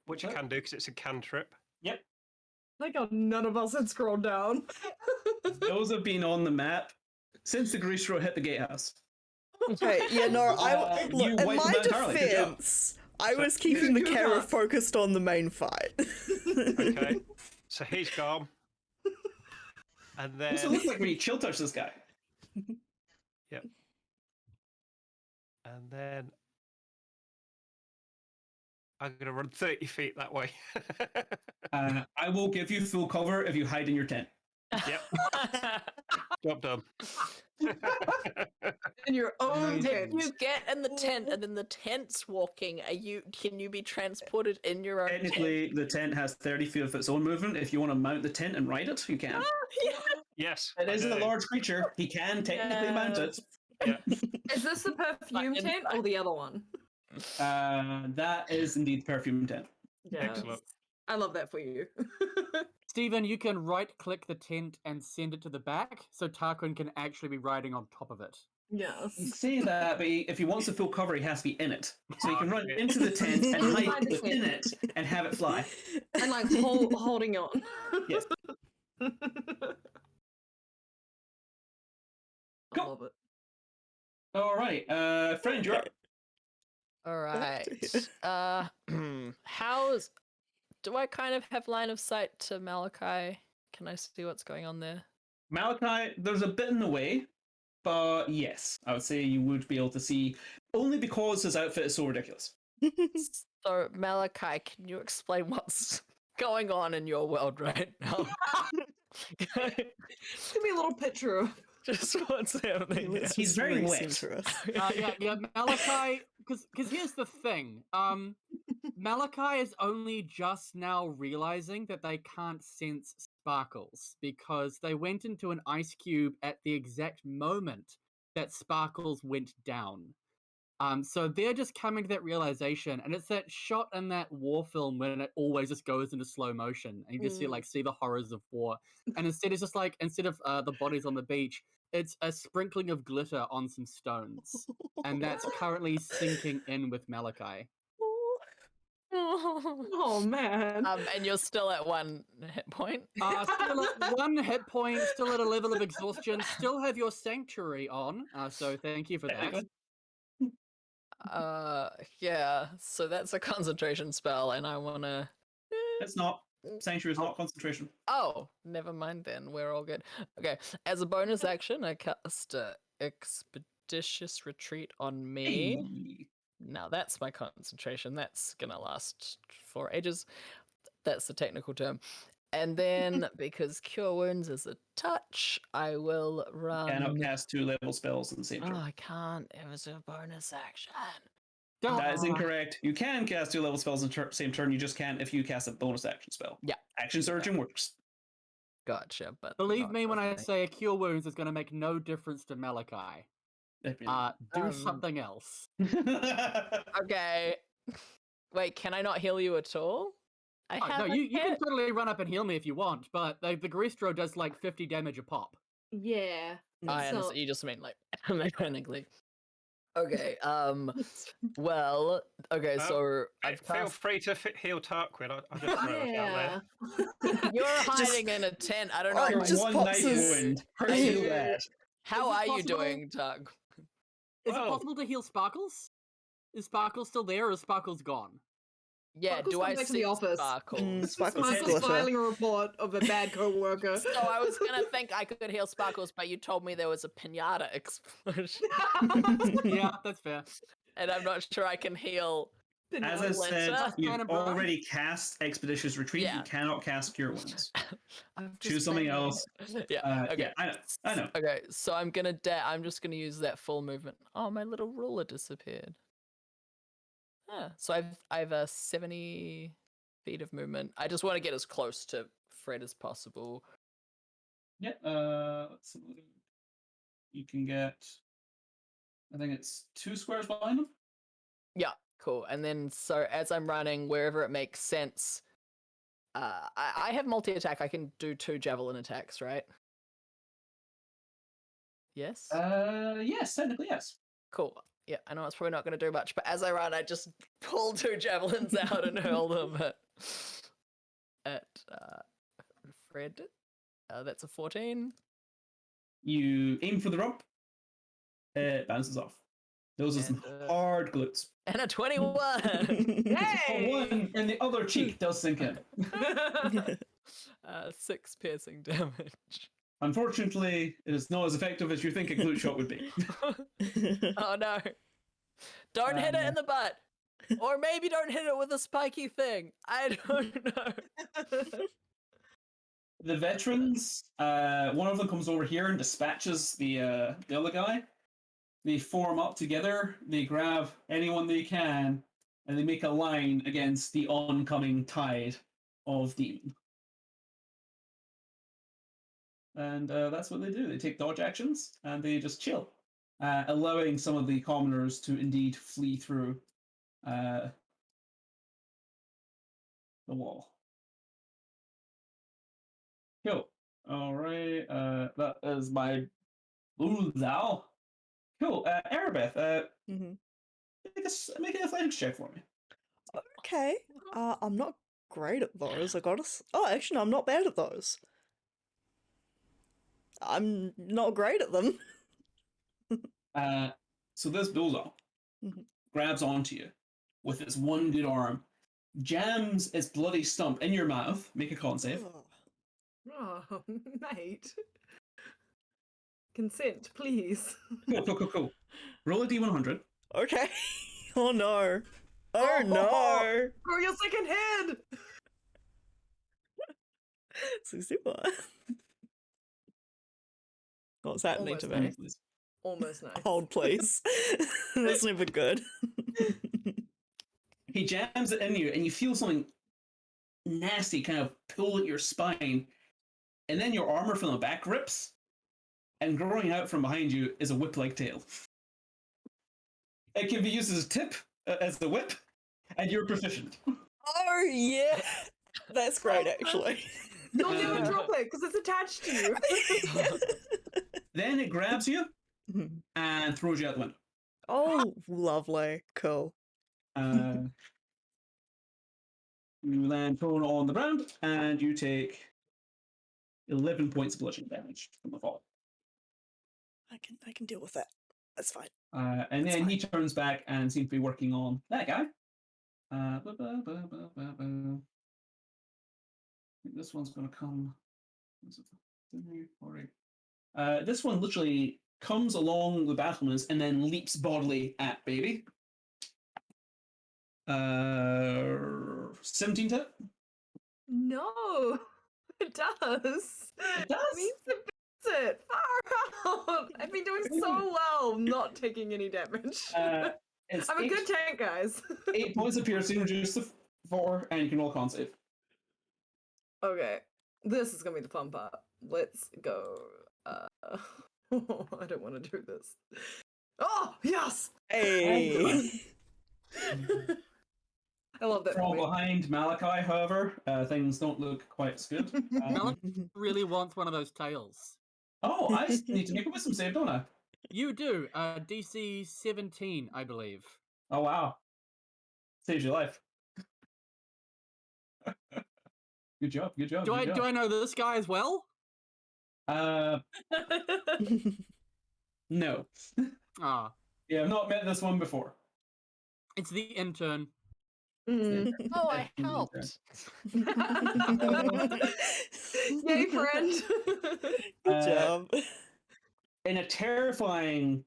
which I can do because it's a cantrip. Yep. Like how none of us had scrolled down. Those have been on the map since the grease road hit the gatehouse. Hey, yeah, no, you look, in wiped my them out entirely. Good job. defense, I was keeping the Good camera job. focused on the main fight. Okay. So he's gone. And then What's it look like when you chill touch this guy? Yep. And then I'm gonna run 30 feet that way. I will give you full cover if you hide in your tent. Yep. Job done. In your own Amazing. tent. You get in the tent, and then the tent's walking. Can you be transported in your own tent? Technically, the tent has 30 feet of its own movement. If you want to mount the tent and ride it, you can. Yes. It I is a do. large creature. He can technically mount it. Yeah. Is this the perfume Like tent or the other one? That is indeed the perfume tent. Yeah. Excellent. I love that for you. Stephen, you can right-click the tent and send it to the back, so Tarquin can actually be riding on top of it. You Yes. say that, but if he wants the full cover, he has to be in it. So you can run into the tent and Inside hide the within tent. it and have it fly. And like holding on. Yes. I Cool. love it. All right, friend, you're up. All right. Do I kind of have line of sight to Malachi? Can I see what's going on there? Malachi, there's a bit in the way, but yes, I would say you would be able to see, only because his outfit is so ridiculous. So Malachi, can you explain what's going on in your world right now? Give me a little picture of Just what's happening. Let's He's just very wet. recenter us. Yeah, Malachi, because here's the thing. Malachi is only just now realizing that they can't sense sparkles because they went into an ice cube at the exact moment that sparkles went down. So they're just coming to that realization, and it's that shot in that war film when it always just goes into slow motion, and you just see the horrors of war. And instead, it's just like instead of the bodies on the beach, it's a sprinkling of glitter on some stones, and that's currently sinking in with Malachi. oh man. And you're still at 1 hit point. Still at 1 hit point, still at a level of exhaustion, still have your sanctuary on. So thank you for that. Yeah. So that's a concentration spell, and I wanna. It's not. Sanctuary is not concentration. Oh, never mind then. We're all good. Okay. As a bonus action, I cast Expeditious Retreat on me. Hey. Now that's my concentration. That's gonna last for ages. That's the technical term. And then, because Cure Wounds is a touch, I will run. Cannot cast 2 level spells in the same Oh, turn. I can't. It was a bonus action. That is incorrect. You can cast 2 level spells in the same turn. You just can't if you cast a bonus action spell. Yeah. Action Surgeon works. Gotcha. But Believe not me when I with say a Cure Wounds is going to make no difference to Malachi. Do something else. Okay. Wait, can I not heal you at all? I Oh, no, haven't you can hit. totally run up and heal me if you want, but the Gristro does like 50 damage a pop. Yeah. I So- understand. You just mean like mechanically. Okay. Well. Okay. So I've Feel cast. free to heal Tarquin. I just throw it out Yeah. there. You're hiding in a tent. I don't know. Oh, if Your I just one pops night his- wound. Are Pursue you- that. How Is it are you possible- doing, Doug? Is it Well- possible to heal Sparkles? Is Sparkles still there, or is Sparkles gone? Yeah. Sparkle's Do gone I back to see the office. Sparkles? Sparkles Michael's Michael's glitter. filing a report of a bad co-worker. So I was gonna think I could heal Sparkles, but you told me there was a pinata explosion, Yeah, that's fair. and I'm not sure I can heal. As I said, Glitter. you've Cannon Bride? already cast Expeditious Retreat. Yeah. You cannot cast Cure Wounds. I'm Choose just something saying. else. Yeah. Okay. Yeah, I know. Okay, so I'm just gonna use that full movement. Oh, my little ruler disappeared. So I've 70 feet of movement. I just want to get as close to Fred as possible. Yeah, let's see. You can get, I think it's 2 squares behind them. Yeah, cool. And then so as I'm running, wherever it makes sense, I have multi-attack. I can do 2 javelin attacks, right? Yes. Yes, technically yes. Cool. Yeah, I know it's probably not going to do much, but as I run, I just pull 2 javelins out and hurl them at Fred. That's a 14. You aim for the rope, it bounces off. Those are some And, hard glutes. And a 21. Hey! One in the other cheek does sink in. 6 piercing damage. Unfortunately, it is not as effective as you think a glute shot would be. Oh no. Don't hit it in the butt. Or maybe don't hit it with a spiky thing. I don't know. The veterans, one of them comes over here and dispatches the other guy. They form up together, they grab anyone they can, and they make a line against the oncoming tide of demon. And that's what they do. They take dodge actions and they just chill, allowing some of the commoners to indeed flee through the wall. Cool. All right. That is my Ulzal. Cool. Arabeth, Mhm. make an athletics check for me. Okay. I'm not great at those. I gotta. Oh, actually, no, I'm not bad at those. I'm not great at them. So this bullseye Mhm. grabs onto you with its one good arm, jams its bloody stump in your mouth. Make a con save. Oh. Oh, mate. Consent, please. Cool. Roll a d100. Okay. Oh no. Oh no. Grow your second head! 61. What's happening to Almost me? nice. Almost nice. Hold, please. That's never good. He jams it in you, and you feel something nasty kind of pull at your spine, and then your armor from the back rips, and growing out from behind you is a whip-like tail. It can be used as a tip, as the whip, and you're proficient. Oh yeah. That's great, actually. You'll never drop it because it's attached to you. Then it grabs you and throws you out the window. Oh, lovely. Cool. You land prone on the ground, and you take 11 points of bludgeoning damage from the fall. I can deal with that. That's fine. And That's then he turns back and seems to be working on that guy. I think this one's going to come. This one literally comes along the battlements and then leaps bodily at baby. 17 to hit? No, it does. It does? It means it beats it. Far out. I've been doing so well, not taking any damage. It's I'm a good tank, guys. 8 points of piercing, reduced to 4, and you can roll a con save. Okay, this is gonna be the fun part. Let's go. I don't want to do this. Oh yes! Hey. I love that. From for me. behind Malachi, however, things don't look quite as good. Malachi really wants one of those tails. Oh, I need to make a wisdom save, don't I? You do. DC 17, I believe. Oh, wow. Saves your life. Good job, good job, Do good job. I know this guy as well? No. Ah, Yeah, I've not met this one before. it's the intern. Mm. Oh, I helped. Yay, friend. Good job. In a terrifying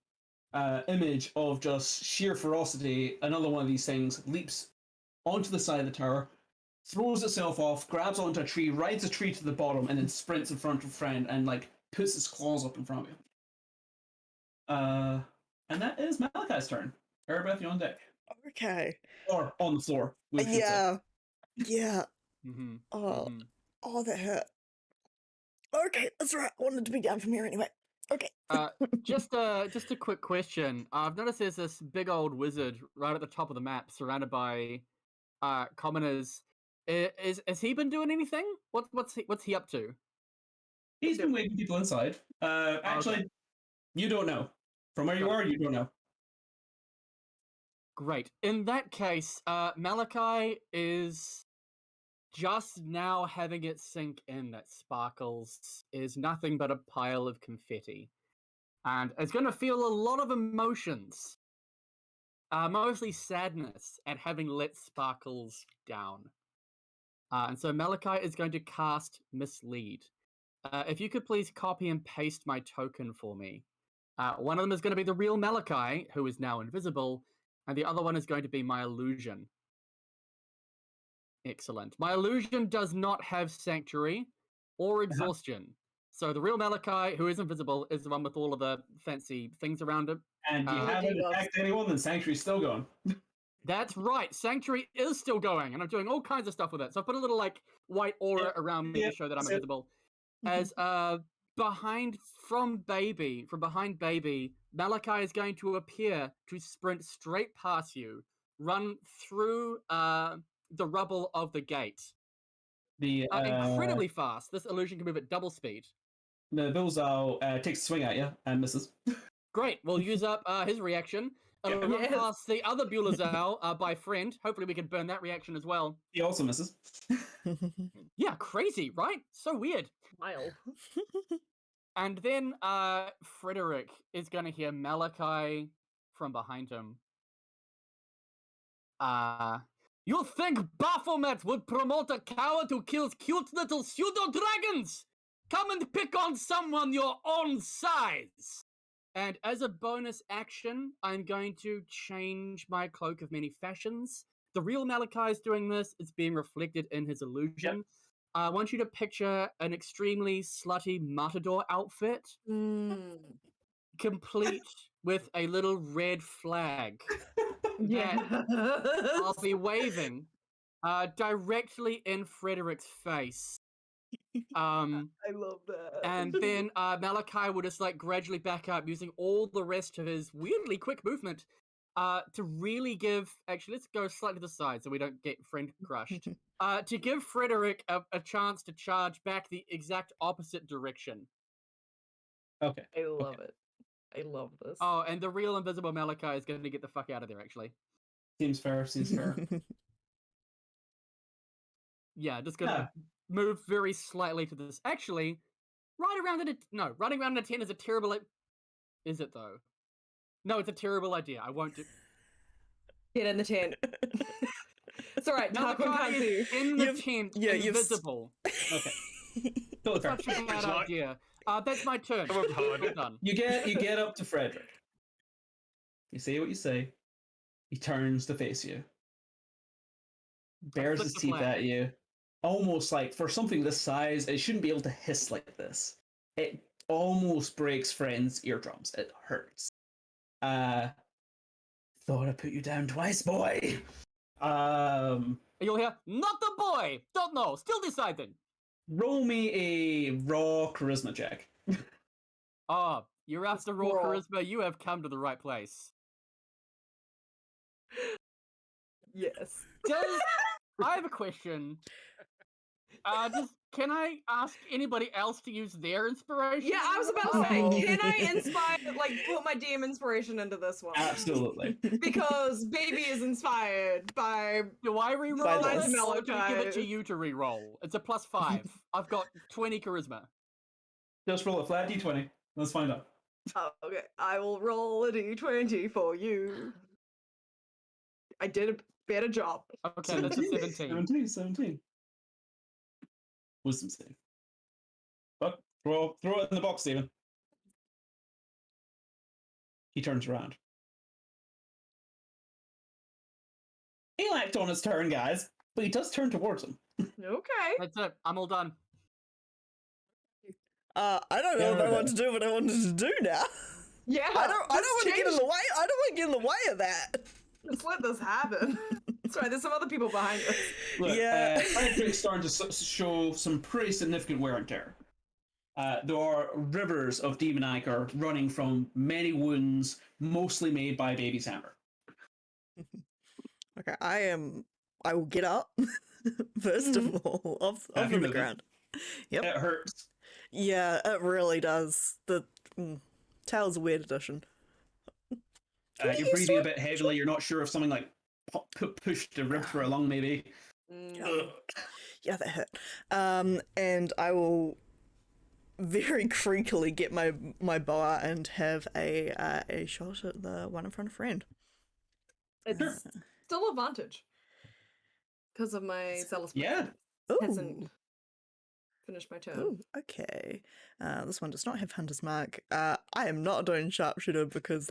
image of just sheer ferocity, another one of these things leaps onto the side of the tower, throws itself off, grabs onto a tree, rides a tree to the bottom, and then sprints in front of a friend and like puts its claws up in front of you. And that is Malachi's turn. Erebeth, you're on deck. Okay. Or on the floor. we should say. Yeah. Yeah. Mm-hmm. Oh, oh, that hurt. Okay, that's right. I wanted to be down from here anyway. Okay. Just a quick question. I've noticed there's this big old wizard right at the top of the map, surrounded by commoners. Has he been doing anything? What's he up to? He's been waving people inside. Actually, Okay. you don't know. From where you are, you don't know. Great. In that case, Malachi is just now having it sink in that Sparkles is nothing but a pile of confetti. And it's going to feel a lot of emotions. Mostly sadness at having let Sparkles down. And so Malachi is going to cast Mislead. If you could please copy and paste my token for me. One of them is going to be the real Malachi, who is now invisible, and the other one is going to be my illusion. Excellent. My illusion does not have Sanctuary or Exhaustion. So the real Malachi, who is invisible, is the one with all of the fancy things around him. And you haven't attacked anyone, then Sanctuary's still going. That's right. Sanctuary is still going, and I'm doing all kinds of stuff with it. So I put a little like white aura around me to show that I'm invisible. As behind Baby, Malachi is going to appear to sprint straight past you, run through the rubble of the gate. Incredibly fast. This illusion can move at double speed. The Bullseye takes a swing at you and misses. Great. We'll use up his reaction. It'll run past the other Bullseye by friend. Hopefully we can burn that reaction as well. He also misses. Yeah, crazy, right? So weird. Wild. And then Frederick is going to hear Malachi from behind him. You think Baphomet would promote a coward who kills cute little pseudo-dragons? Come and pick on someone your own size! And as a bonus action, I'm going to change my Cloak of Many Fashions. The real Malachi is doing this. It's being reflected in his illusion. Yep. I want you to picture an extremely slutty matador outfit, complete with a little red flag. Yeah. I'll be waving directly in Frederick's face. I love that. And then Malachi will just like gradually back up using all the rest of his weirdly quick movement to really give... Actually, let's go slightly to the side so we don't get friend crushed. To give Frederick a chance to charge back the exact opposite direction. Okay. I love it. I love this. Oh, and the real invisible Malachi is going to get the fuck out of there, actually. Seems fair, seems fair. Yeah, just gonna move very slightly to this. Actually, running around in a tent is a terrible... Is it, though? No, it's a terrible idea. I won't do... Get in the tent. It's alright, Malachi can't see you. In the tent, invisible. Okay. Totally fair. Such a bad idea. That's my turn. Done. You get up to Frederick. You say what you say. He turns to face you. Bares his teeth at you. Almost like, for something this size, it shouldn't be able to hiss like this. It almost breaks friends' eardrums. It hurts. Thought I put you down twice, boy. You'll hear, not the boy! Don't know, still deciding. Roll me a raw charisma check. You're after raw charisma, you have come to the right place. Yes. I have a question. Can I ask anybody else to use their inspiration? Yeah, I was about to Oh. say, can I inspire, put my DM inspiration into this one? Absolutely. Because Baby is inspired by. Do I reroll By it, this. or do we give it to Malachi. you to reroll? It's a +5. I've got 20 charisma. Just roll a flat d20. Let's find out. Oh, okay, I will roll a d20 for you. I did a better job. Okay, that's a 17. 17. Wisdom save. But throw it in the box, Stephen. He turns around. He lacked on his turn, guys, but he does turn towards him. Okay. That's it. I'm all done. I don't know if I want to do what I wanted to do now. Yeah. I don't want to get in the way. I don't want to get in the way of that. Let's let this happen. Sorry, there's some other people behind us. Look, Yeah. Frederick's starting to show some pretty significant wear and tear. There are rivers of demon ichor running from many wounds, mostly made by Baby's hammer. Okay, I will get up first of all off Have you of the moved it? ground. Yep. It hurts. Yeah, it really does. The Tail's a weird addition. You're breathing a bit heavily. You're not sure if something like pushed the rib through along, maybe. Yeah, that hurt. And I will very creakily get my bow and have a shot at the one in front of friend. It's still advantage. Because of my zealous. Yeah. Hasn't finished my turn. Ooh, okay. This one does not have Hunter's Mark. I am not doing sharpshooter because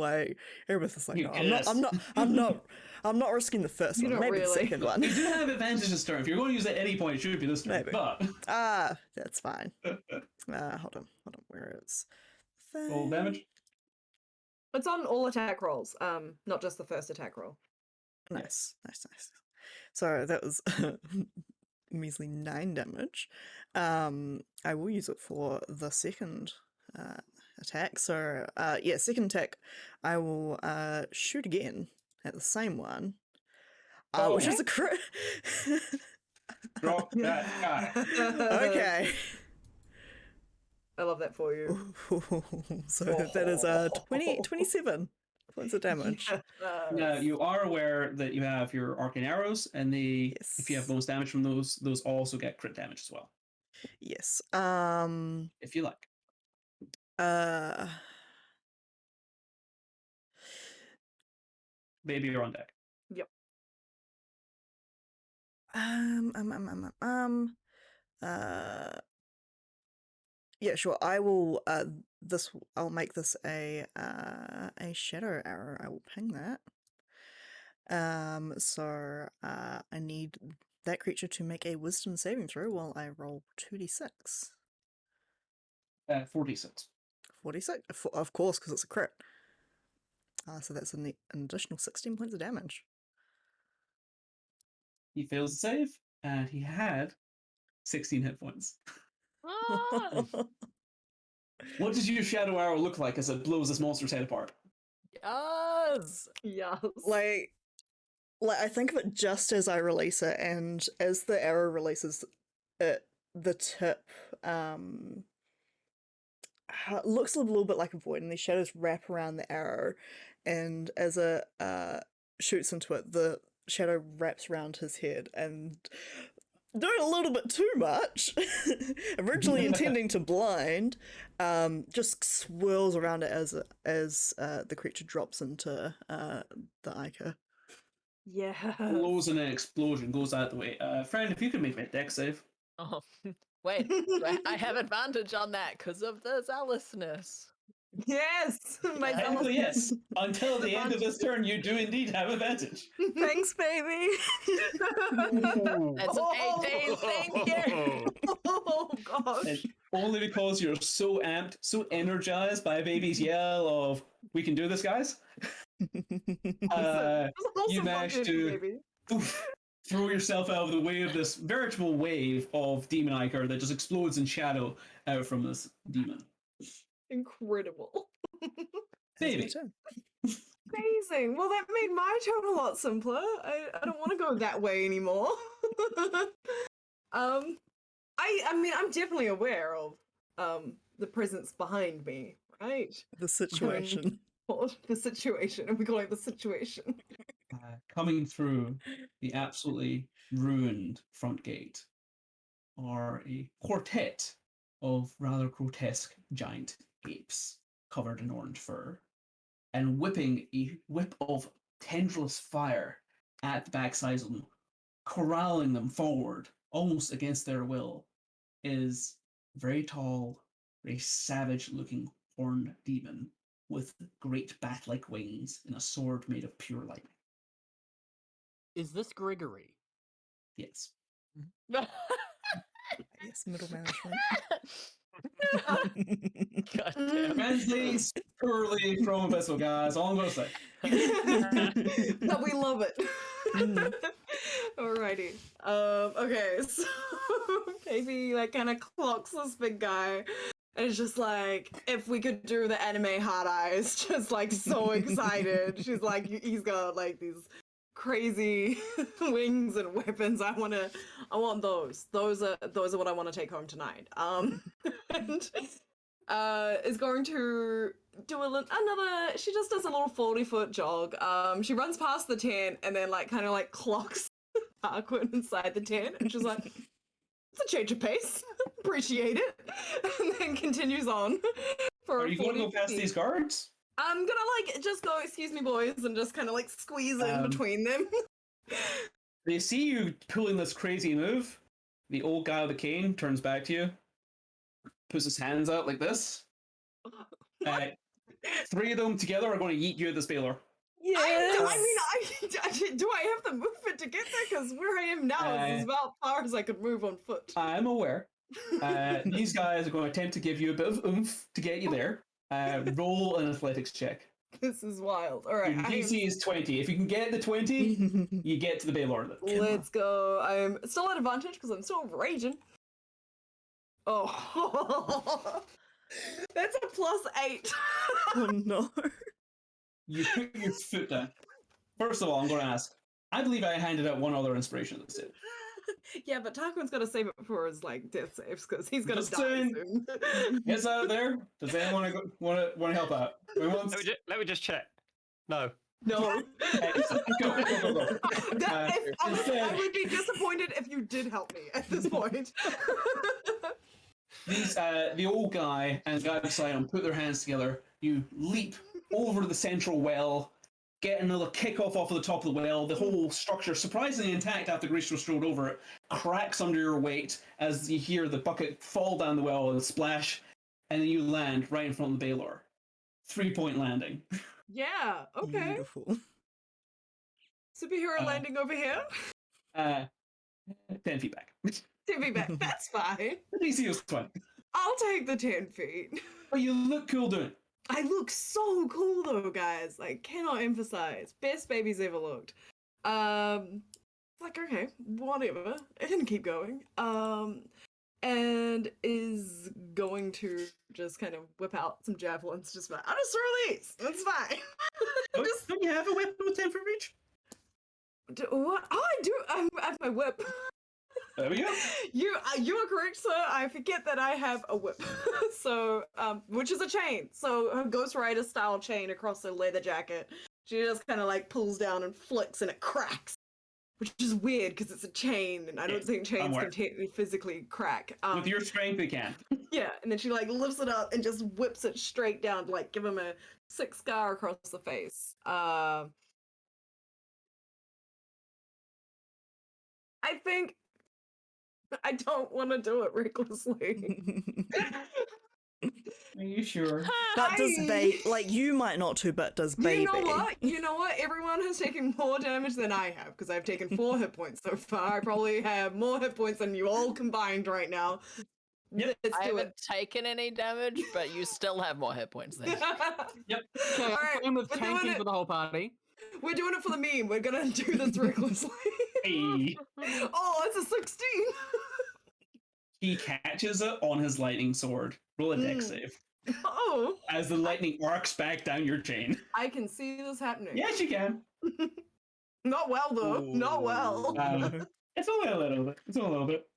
everybody's just like, You no, kiss. I'm not risking the first You one. don't Maybe the really. second one. You do have advantage this turn. If you're going to use it at any point, it should be this turn. Maybe. But That's fine. Hold on. Where is the full thing? damage. It's on all attack rolls, not just the first attack roll. Nice. So that was measly 9 damage. I will use it for the second attack. So second attack, I will shoot again at the same one, which is a crit. Drop that guy. Okay. I love that for you. So that is 27 points of damage. Now, you are aware that you have your arcane arrows, and if you have bonus damage from those also get crit damage as well, Yes. if you like. Baby, you're on deck. Yep. Yeah, sure. I will. I'll make this a shadow arrow. I will ping that. So I need that creature to make a Wisdom saving throw while I roll 2d6. 46. 46, of course, because it's a crit. So that's an additional 16 points of damage. He fails to save, and he had 16 hit points. Ah, What does your shadow arrow look like as it blows this monster's head apart? yes. Yes. Like I think of it just as I release it, and as the arrow releases, the tip looks a little bit like a void, and these shadows wrap around the arrow, and as it shoots into it, the shadow wraps around his head and doing a little bit too much, originally intending to blind, just swirls around it as the creature drops into the ichor. Yeah. Blows in an explosion, goes out the way. Friend, if you could make me a deck save. Oh, wait. I have advantage on that because of the zealousness. Yes. My Technically, zealous- yes. Until the end of this turn, you do indeed have advantage. Thanks, baby. That's an 8 days. Thank you. Oh gosh. And only because you're so amped, so energized by Baby's yell of, "We can do this, guys." You managed to throw yourself out of the way of this veritable wave of demon ichor that just explodes in shadow out from this demon. Incredible. Baby, Amazing. Well, that made my turn a lot simpler. I don't want to go that way anymore. I mean, I'm definitely aware of the presence behind me, right? The situation. The situation. Are we calling it the situation? Coming through the absolutely ruined front gate are a quartet of rather grotesque giant apes covered in orange fur, and whipping a whip of tendrils fire at the backsides of them, corralling them forward almost against their will, is a very tall, very savage-looking horned demon with great bat-like wings and a sword made of pure lightning. Is this Gregory? Yes. Yes, middle management. God damn. Translates poorly from Abyssal, guys. All I'm going to say. But we love it. Alrighty. Okay, so Baby like kind of clocks this big guy. And it's just like, if we could do the anime hard eyes, just like so excited. She's like, he's got like these crazy wings and weapons. I want those. Those are what I want to take home tonight. And is going to do another. She just does a little 40-foot jog. She runs past the tent and then like kind of like clocks Tarquin inside the tent, and she's like, "It's a change of pace. Appreciate it." And then continues on. Are you going to go past these guards? I'm gonna like just go, "Excuse me, boys," and just kind of like squeeze in between them. They see you pulling this crazy move. The old guy with the cane turns back to you, puts his hands out like this. Three of them together are going to yeet you at this baler. Yes. I mean, do I have the movement to get there? Because where I am now is about as far as I could move on foot. I'm aware. These guys are going to attempt to give you a bit of oomph to get you there. Roll an athletics check. This is wild. All right. Your DC is 20. If you can get the 20, you get to the Baylor. Let's go. I'm still at advantage because I'm still raging. Oh, that's a +8. Oh no. You put your foot down. First of all, I'm going to ask. I believe I handed out one other inspiration this day. Yeah, but Tarquin's got to save it for his like death saves because he's going to Just die saying. soon. Yes, out there. Does anyone want to help out? Let me just check. No. No. Go. I would be disappointed if you did help me at this point. These the old guy and the guy beside him put their hands together. You leap over the central well, get another kick off of the top of the well. The whole structure, surprisingly intact after Grease strode over it, cracks under your weight as you hear the bucket fall down the well and splash, and then you land right in front of the Baylor. 3-point landing. Yeah. Okay. Beautiful. Superhero landing over here. 10 feet back. 10 feet back. That's fine. The DC is 20. I'll take the 10 feet. But you look cool doing it. I look so cool though, guys. I cannot emphasize. Best baby's ever looked. Like, okay, whatever. I can keep going. And is going to just kind of whip out some javelins. Just like, I'll just throw these. That's fine. Don't you have a weapon with 10 foot reach? What? Oh, I do. I have my whip. There we go. You are correct, sir. I forget that I have a whip. So, which is a chain. So, a Ghost Rider style chain across the leather jacket. She just kind of like pulls down and flicks and it cracks. Which is weird because it's a chain and I don't think chains can physically crack. With your strength, they can. Yeah, and then she like lifts it up and just whips it straight down to like give him a 6 scar across the face. I think I don't want to do it recklessly. Are you sure? But does like you might not to, but does baby? You know what? Everyone has taken more damage than I have because I've taken 4 hit points so far. I probably have more hit points than you all combined right now. Yep. I haven't taken any damage, but you still have more hit points than me. Yep. Okay, All right, I'm with we're tanking doing for the whole party. We're doing it for the meme. We're gonna do this recklessly. Hey. Oh, it's a 16. He catches it on his lightning sword. Roll a dex save. Oh, as the lightning arcs back down your chain. I can see this happening. Yes, you can. Not well though. Not well. It's only a little bit. It's only a little bit.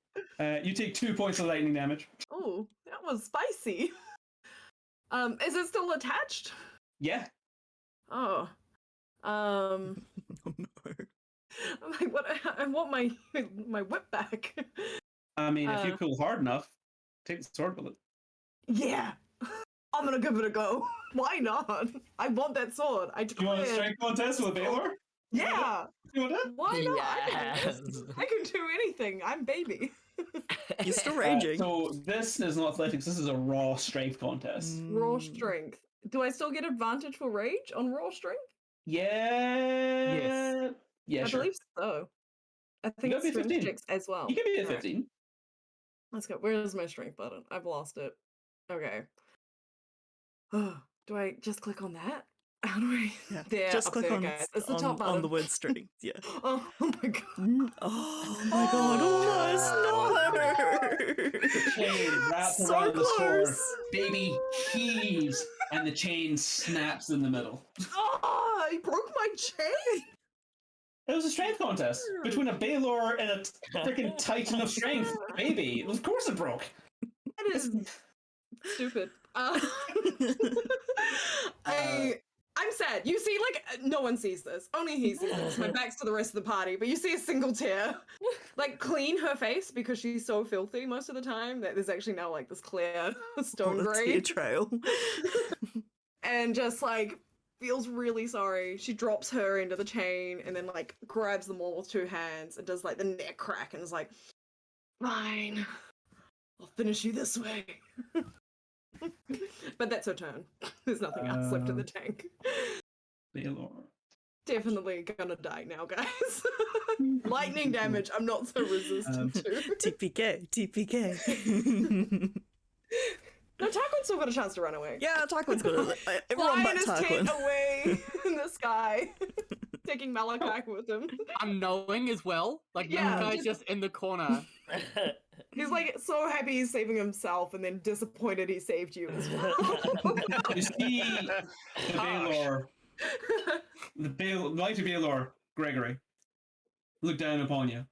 You take 2 points of lightning damage. Oh, that was spicy. Is it still attached? Yeah. Oh. Oh no. I'm like, what? I want my whip back. I mean, if you pull hard enough, take the sword bullet. Yeah. I'm gonna give it a go. Why not? I want that sword. I Do you want a declare. strength contest with Baylor? Yeah. You want it? Why not? Yes. I can do anything. I'm baby. You're still raging. So this is not athletics. This is a raw strength contest. Raw strength. Do I still get advantage for rage on raw strength? Yeah. Yes. Yeah, I sure. believe so. I think gotta it's be strength 15. checks as well. You can be at Alright, 15. let's go. Where is my strength button? I've lost it. Okay. Do I just click on that? How do I? Yeah. There, Just up click there, on, guys. It's the top on button. the word strength. Yeah. Oh my god. Oh my god, almost no! The chain wrapped So around the sword. close. Baby heaves, and the chain snaps in the middle. Oh, he broke my chain. It was a strength contest between a Baylor and a freaking Titan of strength. Baby, of course it broke. That is stupid. I'm sad. You see, like, no one sees this. Only he sees this. My back's to the rest of the party, but you see a single tear, like, clean her face because she's so filthy most of the time that there's actually now, like, this clear stone Tear grade. trail. And just, like, feels really sorry. She drops her into the chain and then, like, grabs them all with 2 hands and does, like, the neck crack and is like, fine. I'll finish you this way. But that's her turn. There's nothing else left in the tank. Baylor. Definitely gonna die now, guys. Lightning damage, I'm not so resistant to. TPK, TPK. No, Tarquin's still got a chance to run away. Yeah, Tarquin's good. Everyone Flying but his tent Tarquin. away in the sky. Taking Malachi with him. I'm knowing as well. Like, Yeah, Malachi's just in the corner. He's like so happy he's saving himself and then disappointed he saved you as well. You see the mighty Baylor, Gregory, look down upon you.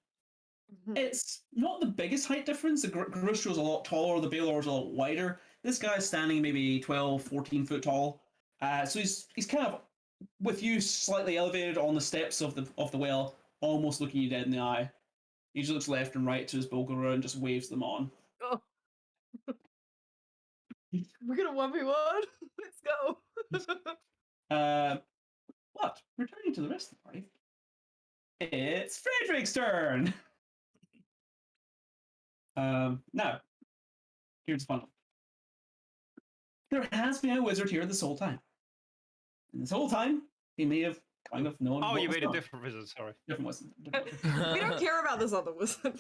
It's not the biggest height difference. The Garustro's a lot taller, the Baylor's a lot wider. This guy's standing maybe 12, 14 foot tall. So he's kind of with you slightly elevated on the steps of the well, almost looking you dead in the eye. He just looks left and right to his Bulgara and just waves them on. Oh. We're gonna 1v1. Let's go. But returning to the rest of the party, it's Frederick's turn. Now, here's the fun one. There has been a wizard here this whole time. And this whole time, he may have kind of known. Oh, what you was mean a coming. different wizard, sorry. Different wizard. We don't care about this other wizard.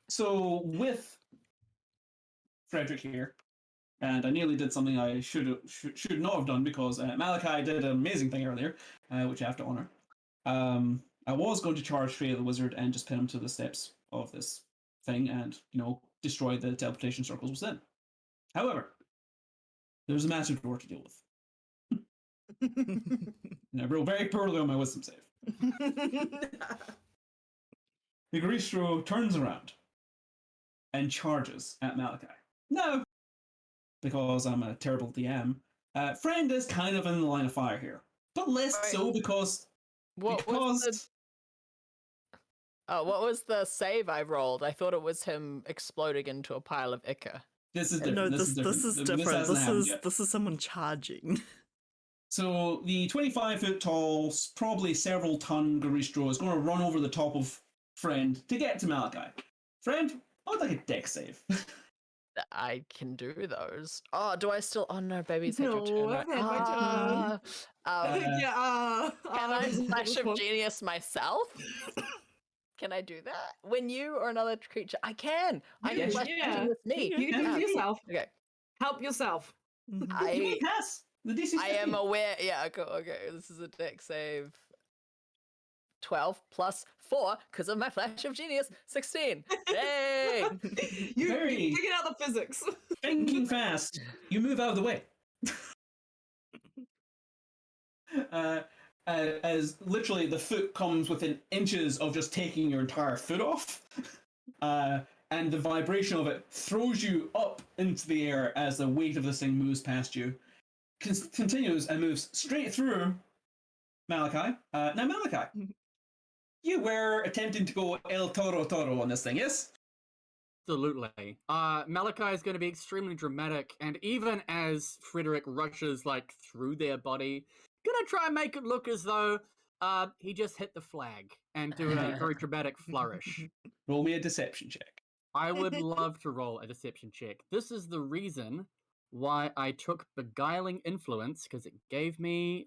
So with Frederick here, and I nearly did something I should not have done because Malachi did an amazing thing earlier, which I have to honor. I was going to charge Freya the wizard and just pin him to the steps of this thing and, destroy the teleportation circles within. However, there's a massive door to deal with. And I rolled very poorly on my wisdom save. The Garistro turns around and charges at Malachi. No, because I'm a terrible DM. Friend is kind of in the line of fire here, but less so because What was the save I rolled? I thought it was him exploding into a pile of ichor. this is different. No, this is different. This hasn't happened is yet. this is someone charging. So the 25 foot tall, probably several ton Garistro is going to run over the top of Friend to get to Malachi. Friend, I would like a deck save. I can do those. Oh, do I still? Oh no, baby's had No, your turn. I've had my turn. Yeah. Can I Flash of Genius myself? Can I do that? When you or another creature, I can. I can Yes, Flash yeah. of Genius me. You can do it yourself. Okay. Help yourself. You may pass. The DC 's I am 15. aware. Yeah. Okay. This is a deck save. 12 plus 4 because of my flash of genius. 16. Yay! You Very- figured out the physics. Thinking fast, you move out of the way. As literally the foot comes within inches of just taking your entire foot off, and the vibration of it throws you up into the air as the weight of this thing moves past you. Continues and moves straight through Malachi. Now, Malachi, you were attempting to go El Toro Toro on this thing, yes? Absolutely. Malachi is going to be extremely dramatic, and even as Frederick rushes like through their body, gonna try and make it look as though he just hit the flag and do a very dramatic flourish. Roll me a deception check. I would love to roll a deception check. This is the reason why I took beguiling influence, because it gave me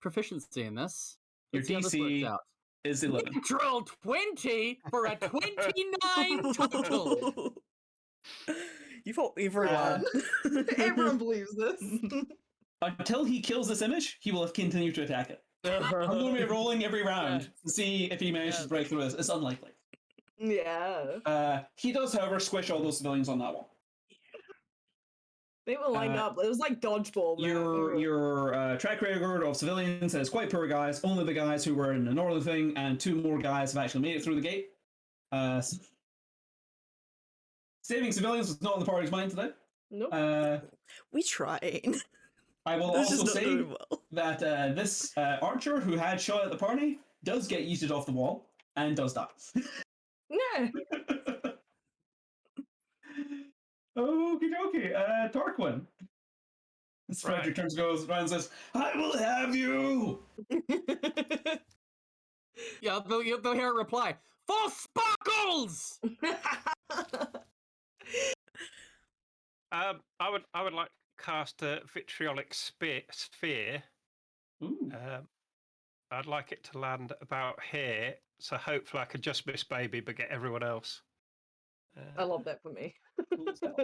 proficiency in this. Your Let's see how this DC works out. is 11. Natural 20 for a 29 total. You fought everyone. Everyone believes this. Until he kills this image, he will continue to attack it. I'm going to be rolling every round to see if he manages to break through this. It's unlikely. Yeah. He does, however, squish all those civilians on that wall. They were lined up. It was like dodgeball. man. Your track record of civilians says quite poor guys. Only the guys who were in the northern thing, and 2 more guys have actually made it through the gate. Saving civilians was not on the party's mind today. Nope. We tried. I will It's also just not say doing well. that this archer who had shot at the party does get yeeted off the wall and does die. Yeah. Okie dokie. Tarquin. Frederick Right. turns, goes around and says, I will have you! Yeah, they'll hear a reply. For sparkles! I would like to cast a vitriolic sphere. Ooh. I'd like it to land about here, so hopefully I could just miss baby but get everyone else. I love that for me. Cool spell.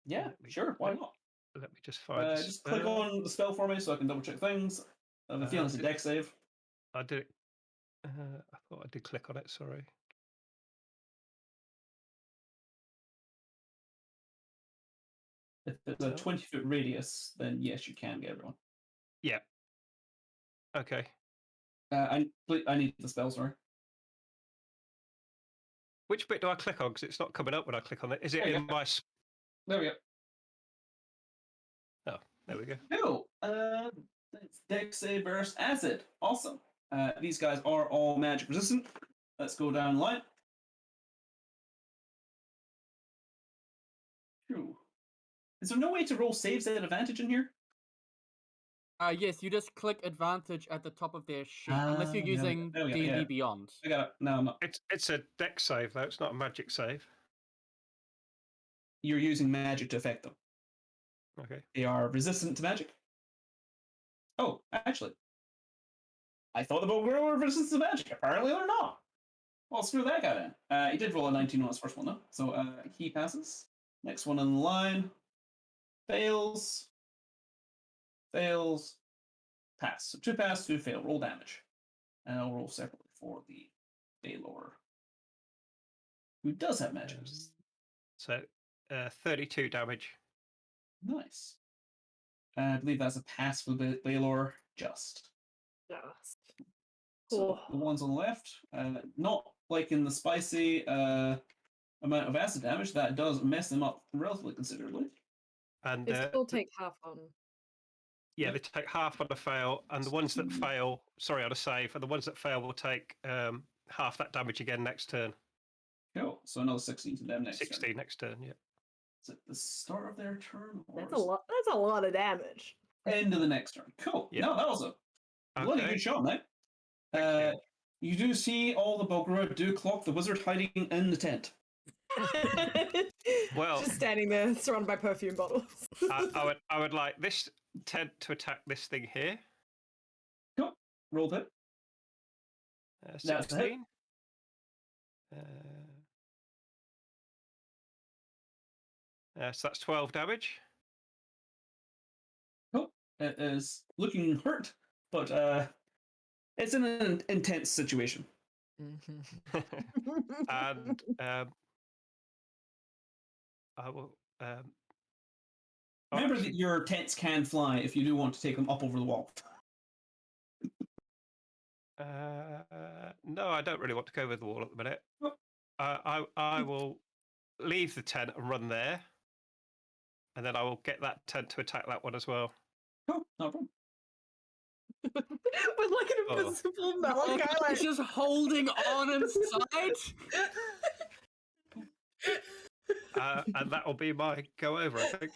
Yeah, Let me- sure, why not? Let me just find the Just click spell. on the spell for me so I can double check things. I have a feeling it's a deck save. I did. I thought I did click on it. Sorry. If it's a 20-foot radius, then yes, you can get everyone. Yeah. Okay. I need the spell, sorry. Which bit do I click on? Because it's not coming up when I click on it. Is it There you in go. my? There we go. Oh, there we go. Cool. It's deck save versus acid. Awesome. These guys are all magic resistant. Let's go down the line. Phew. Is there no way to roll saves at advantage in here? Yes, you just click advantage at the top of their sheet, unless you're there we go, using there we go, D&D yeah. Beyond. I got it. No, I'm not. It's a deck save though. It's not a magic save. You're using magic to affect them. Okay. They are resistant to magic. Oh, actually. I thought the Bode were resistant to magic. Apparently they're not. Well, screw that guy then. He did roll a 19 on his first one though, so he passes. Next one in the line. Fails. Fails. Pass. So 2 pass, 2 fail. Roll damage. And I'll roll separately for the Baylor, who does have magic. So 32 damage. Nice. I believe that's a pass for the Baylor. Just. Just. So Cool. the ones on the left, not like in the spicy amount of acid damage, that does mess them up relatively considerably. And They still take half on. yeah, they take half on a fail, and the ones that fail, sorry, on a save, and the ones that fail will take half that damage again next turn. Cool. So another 16 to them next 16 turn. next turn, yeah. Is it the start of their turn? Or That's is a lot. That's a lot of damage. it end of the next turn. Cool. Yeah. No, that was a bloody Okay. good shot, mate. Thank You do see all the Bogro do clock the wizard hiding in the tent. Well- just standing there, surrounded by perfume bottles. I would like this tent to attack this thing here. Cool. Rolled it. That's a hit. 16. So that's 12 damage. Cool. It is looking hurt, but It's in an intense situation. Mhm. And I will. Remember actually, that your tents can fly if you do want to take them up over the wall. no, I don't really want to go with the wall at the minute. I will leave the tent and run there, and then I will get that tent to attack that one as well. Cool, no problem. With like an Oh. invisible Malachi, like, Just holding on inside. And that will be my go over, I think.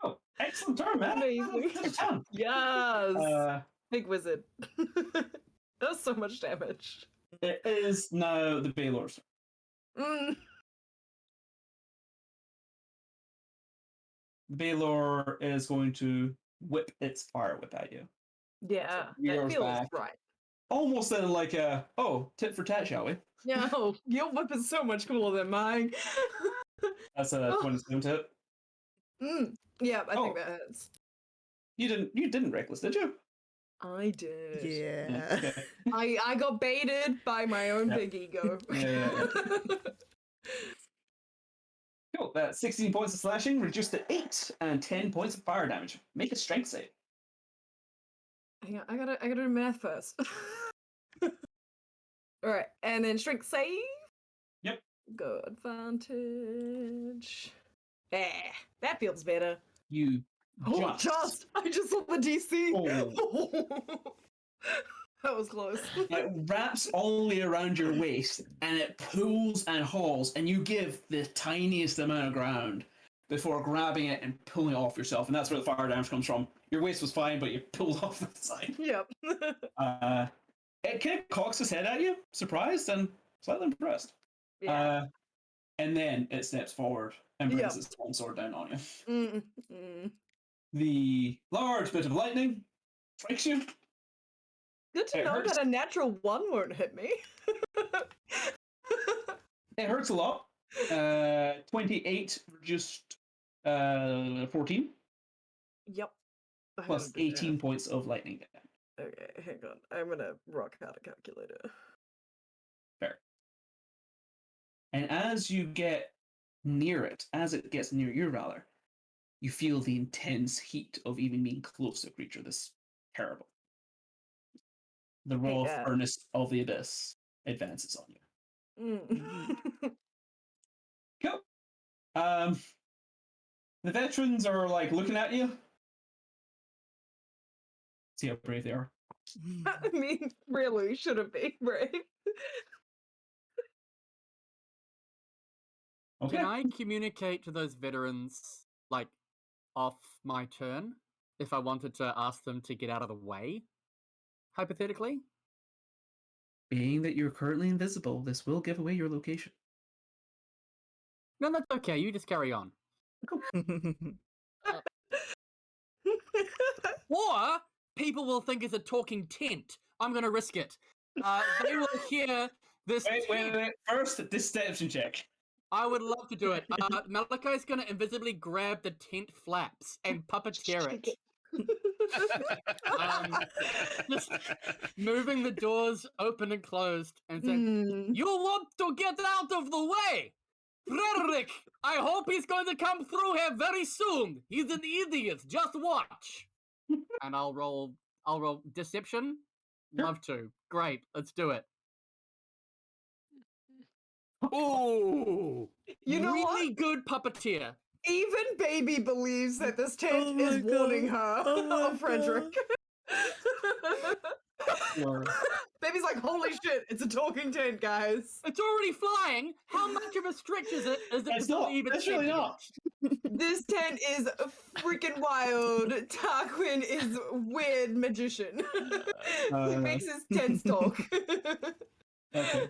Cool. Excellent turn, man. Amazing. Good turn. yes, big wizard. That's so much damage. It is now the Baylor's. Mm. The Baylor is going to whip its fire whip at you. Yeah, Rears that feels back. right. Almost in like a, oh, tit for tat, shall we? Yeah, your whip is so much cooler than mine. That's a 27 to hit. Yeah, I think Oh. that hits. You didn't reckless, did you? I did. Yeah. Okay. I got baited by my own Yep. big ego. Yeah. Cool. That's 16 points of slashing, reduced to 8, and 10 points of fire damage. Make a strength save. Hang on, I gotta do math first. Alright, and then strength save. Yep. Go advantage. That feels better. You I just saw the DC. Oh. That was close. It wraps all the way around your waist, and it pulls and hauls, and you give the tiniest amount of ground before grabbing it and pulling it off yourself, and that's where the fire damage comes from. Your waist was fine, but you pulled off the side. Yep. It kind of cocks its head at you, surprised and slightly impressed. Yeah. And then it steps forward and brings Yep. its long sword down on you. Mm. The large bit of lightning strikes you. Good to It know hurts. that a natural 1 won't hit me. It hurts a lot. 28 reduced 14 Yep. I plus had to do 18 math. points of lightning damage. Okay, hang on. I'm gonna rock out a calculator. Fair. And as you get near it, as it gets near your Valor, you feel the intense heat of even being close to a creature this terrible. The raw Hey, furnace of the abyss advances on you. Cool. The veterans are like looking at you. See how brave they are. I mean, really, should have been brave. Okay. Can I communicate to those veterans, like, off my turn, if I wanted to ask them to get out of the way? Hypothetically? Being that you're currently invisible, this will give away your location. No, that's okay. You just carry on. Or people will think it's a talking tent. I'm going to risk it. They will hear this tent. Wait. First, deception check. I would love to do it. Malachi's going to invisibly grab the tent flaps and puppeteer it. Just moving the doors open and closed and saying, "You want to get out of the way! Frederick, I hope he's going to come through here very soon. He's an idiot. Just watch." And I'll roll deception. Love to. Great. Let's do it. Ooh. You know really what? good puppeteer. Even Baby believes that this tent Oh my is warning God. her Oh my of Frederick. Or Baby's like, holy shit, it's a talking tent, guys. It's already flying. How much of a stretch is it it's to not. believe It's really not. This tent is freaking wild. Tarquin is weird magician. He makes his tents talk. Okay.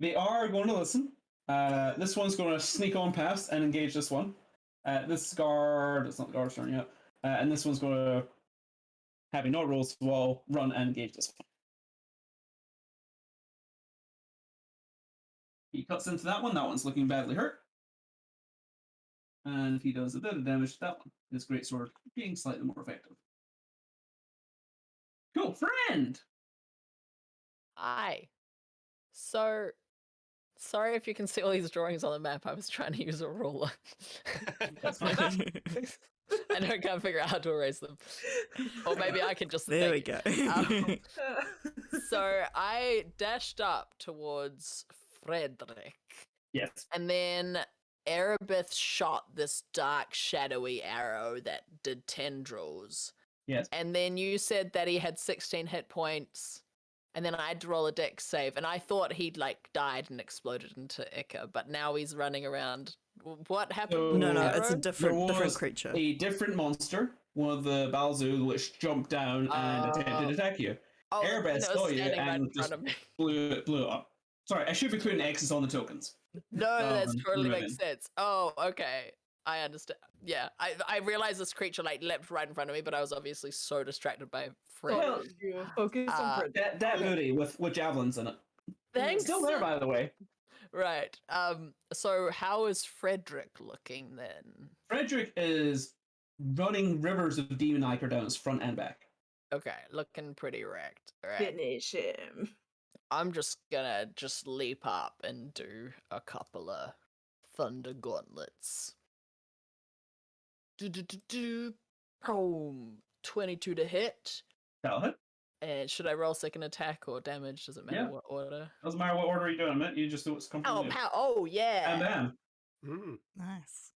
They are going to listen. This one's going to sneak on past and engage this one. This guard, it's not the guard's turn yet. And this one's going to, having not rolls the wall, run and engage this one. He cuts into that one. That one's looking badly hurt. And he does a bit of damage to that one. His greatsword being slightly more effective. Cool, friend! Hi. So, sorry if you can see all these drawings on the map. I was trying to use a ruler. That's fine. And I can't figure out how to erase them. Or maybe I can just There we think. go. So I dashed up towards Frederick, Yes. and then Erebeth shot this dark, shadowy arrow that did tendrils. Yes. And then you said that he had 16 hit points, and then I had to roll a dex save, and I thought he'd like died and exploded into Ica, but now he's running around. What happened? So- with No, the no, it's a arrow? different There was creature. A different monster, one of the Balzu, which jumped down and attempted to attack you. Oh, Erebeth and it saw was you standing right in and just front of me. blew it up. Sorry, I should be putting X's on the tokens. No, that's totally moving. makes sense. Oh, okay. I understand. Yeah, I realized this creature like leapt right in front of me, but I was obviously so distracted by Fred. Well, you were focused on Fred. That booty with javelins in it. Thanks. Still there, by the way. Right. So how is Frederick looking then? Frederick is running rivers of demon ichor down his front and back. Okay, looking pretty wrecked. All right. Finish him. I'm just gonna leap up and do a couple of thunder gauntlets. Boom. 22 to hit. That'll hit. And should I roll second attack or damage? Does it matter Yeah. what order? Doesn't matter what order you're doing it. You just do what's comfortable. Oh, with you. oh yeah. And bam. Mm. Nice.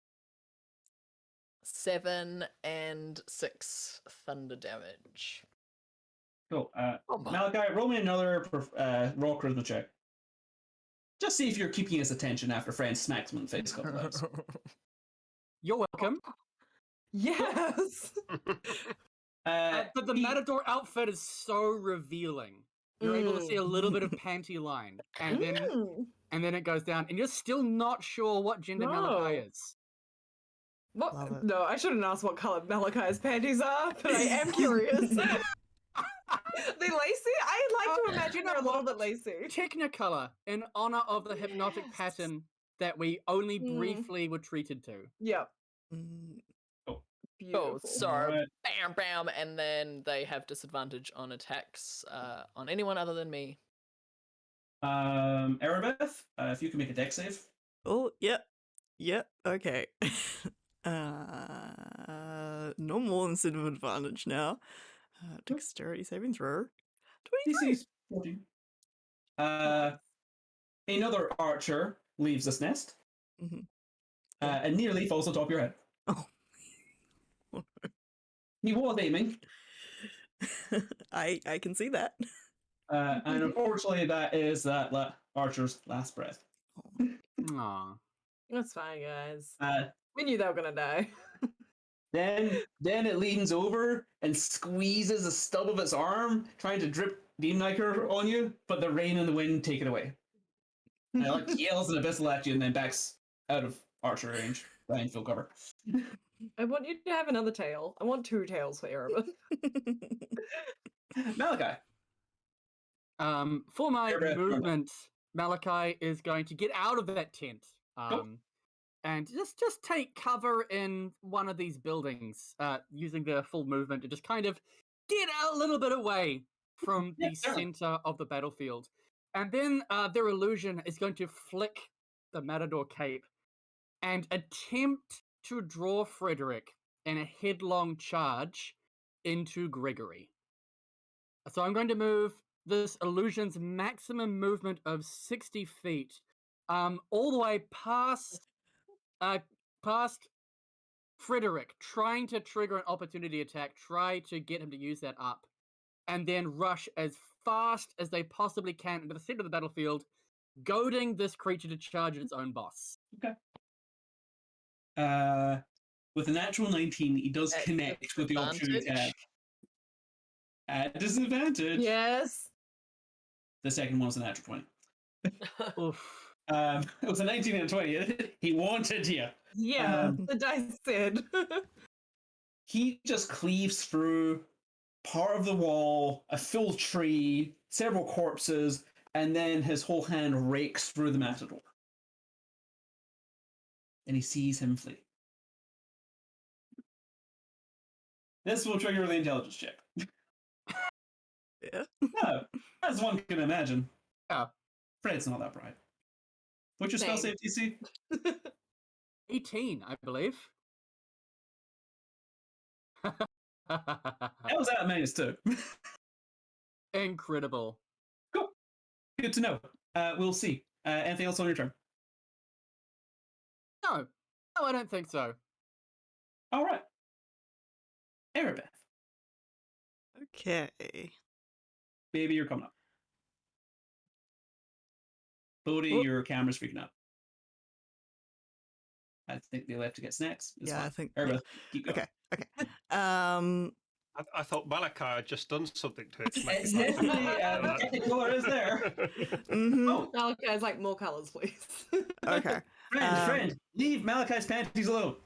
7 and 6 thunder damage. Cool. Oh my. Malachi, roll me another raw charisma check. Just see if you're keeping his attention after Fran smacks him in the face a couple times. You're welcome. Yes. But the Matador outfit is so revealing. You're able to see a little bit of panty line, and then it goes down, and you're still not sure what gender Malachi No. is. Love What? it. No, I shouldn't ask what color Malachi's panties are, but I am curious. They lacy? I'd like to imagine you know they're a little what? bit lacy. Technicolor, in honor of the hypnotic Yes. pattern that we only Mm. briefly were treated to. Yep. Mm, Oh, Beautiful. so Alright. bam, bam, and then they have disadvantage on attacks on anyone other than me. Erebeth, if you can make a dex save. Oh, yep. Yep, okay. No more than sort of advantage now. Dexterity saving throw. 23. DC's 14. Another archer leaves this nest Mhm. and nearly falls on top of your head. Oh. He was aiming, I can see that. and unfortunately, that is that archer's last breath. Aww. That's fine, guys. Uh, We knew they were gonna die. then it leans over and squeezes the stub of its arm, trying to drip demon ichor on you, but the rain and the wind take it away. And it like yells an abyssal at you and then backs out of archer range, behind full cover. I want you to have another tail. I want 2 tails for Erebeth. Malachi. For my Erebeth, movement, Malachi is going to get out of that tent. And just take cover in one of these buildings, using their full movement to just kind of get a little bit away from Yeah, the sure. center of the battlefield. And then their illusion is going to flick the Matador cape and attempt to draw Frederick in a headlong charge into Gregory. So I'm going to move this illusion's maximum movement of 60 feet all the way past Frederick, trying to trigger an opportunity attack, try to get him to use that up, and then rush as fast as they possibly can into the center of the battlefield, goading this creature to charge at its own boss. With a natural 19, he does At connect with the opportunity disadvantage? attack. At disadvantage. Yes. The second one was a natural 20. Oof. It was a 19 and a 20. He wanted you. Yeah, the dice said. He just cleaves through part of the wall, a full tree, several corpses, and then his whole hand rakes through the Matador. And he sees him flee. This will trigger the intelligence check. fair. No, as one can imagine. Yeah. Fred's not that bright. What's your spell Same. save DC? 18, I believe. That was at -2. Incredible. Cool. Good to know. We'll see. Anything else on your turn? No, I don't think so. All right. Erebeth, Okay. baby, you're coming up. Bode, Oh. your camera's freaking out. I think they left to get snacks. It's Yeah, fine. I think. Erebeth, keep going. Okay. Okay. I thought Malachi had just done something to it. To make It's it like definitely that. technicolor is there. mhm. Oh, Malachi's like, more colors, please. Okay. friend, leave Malachi's panties alone.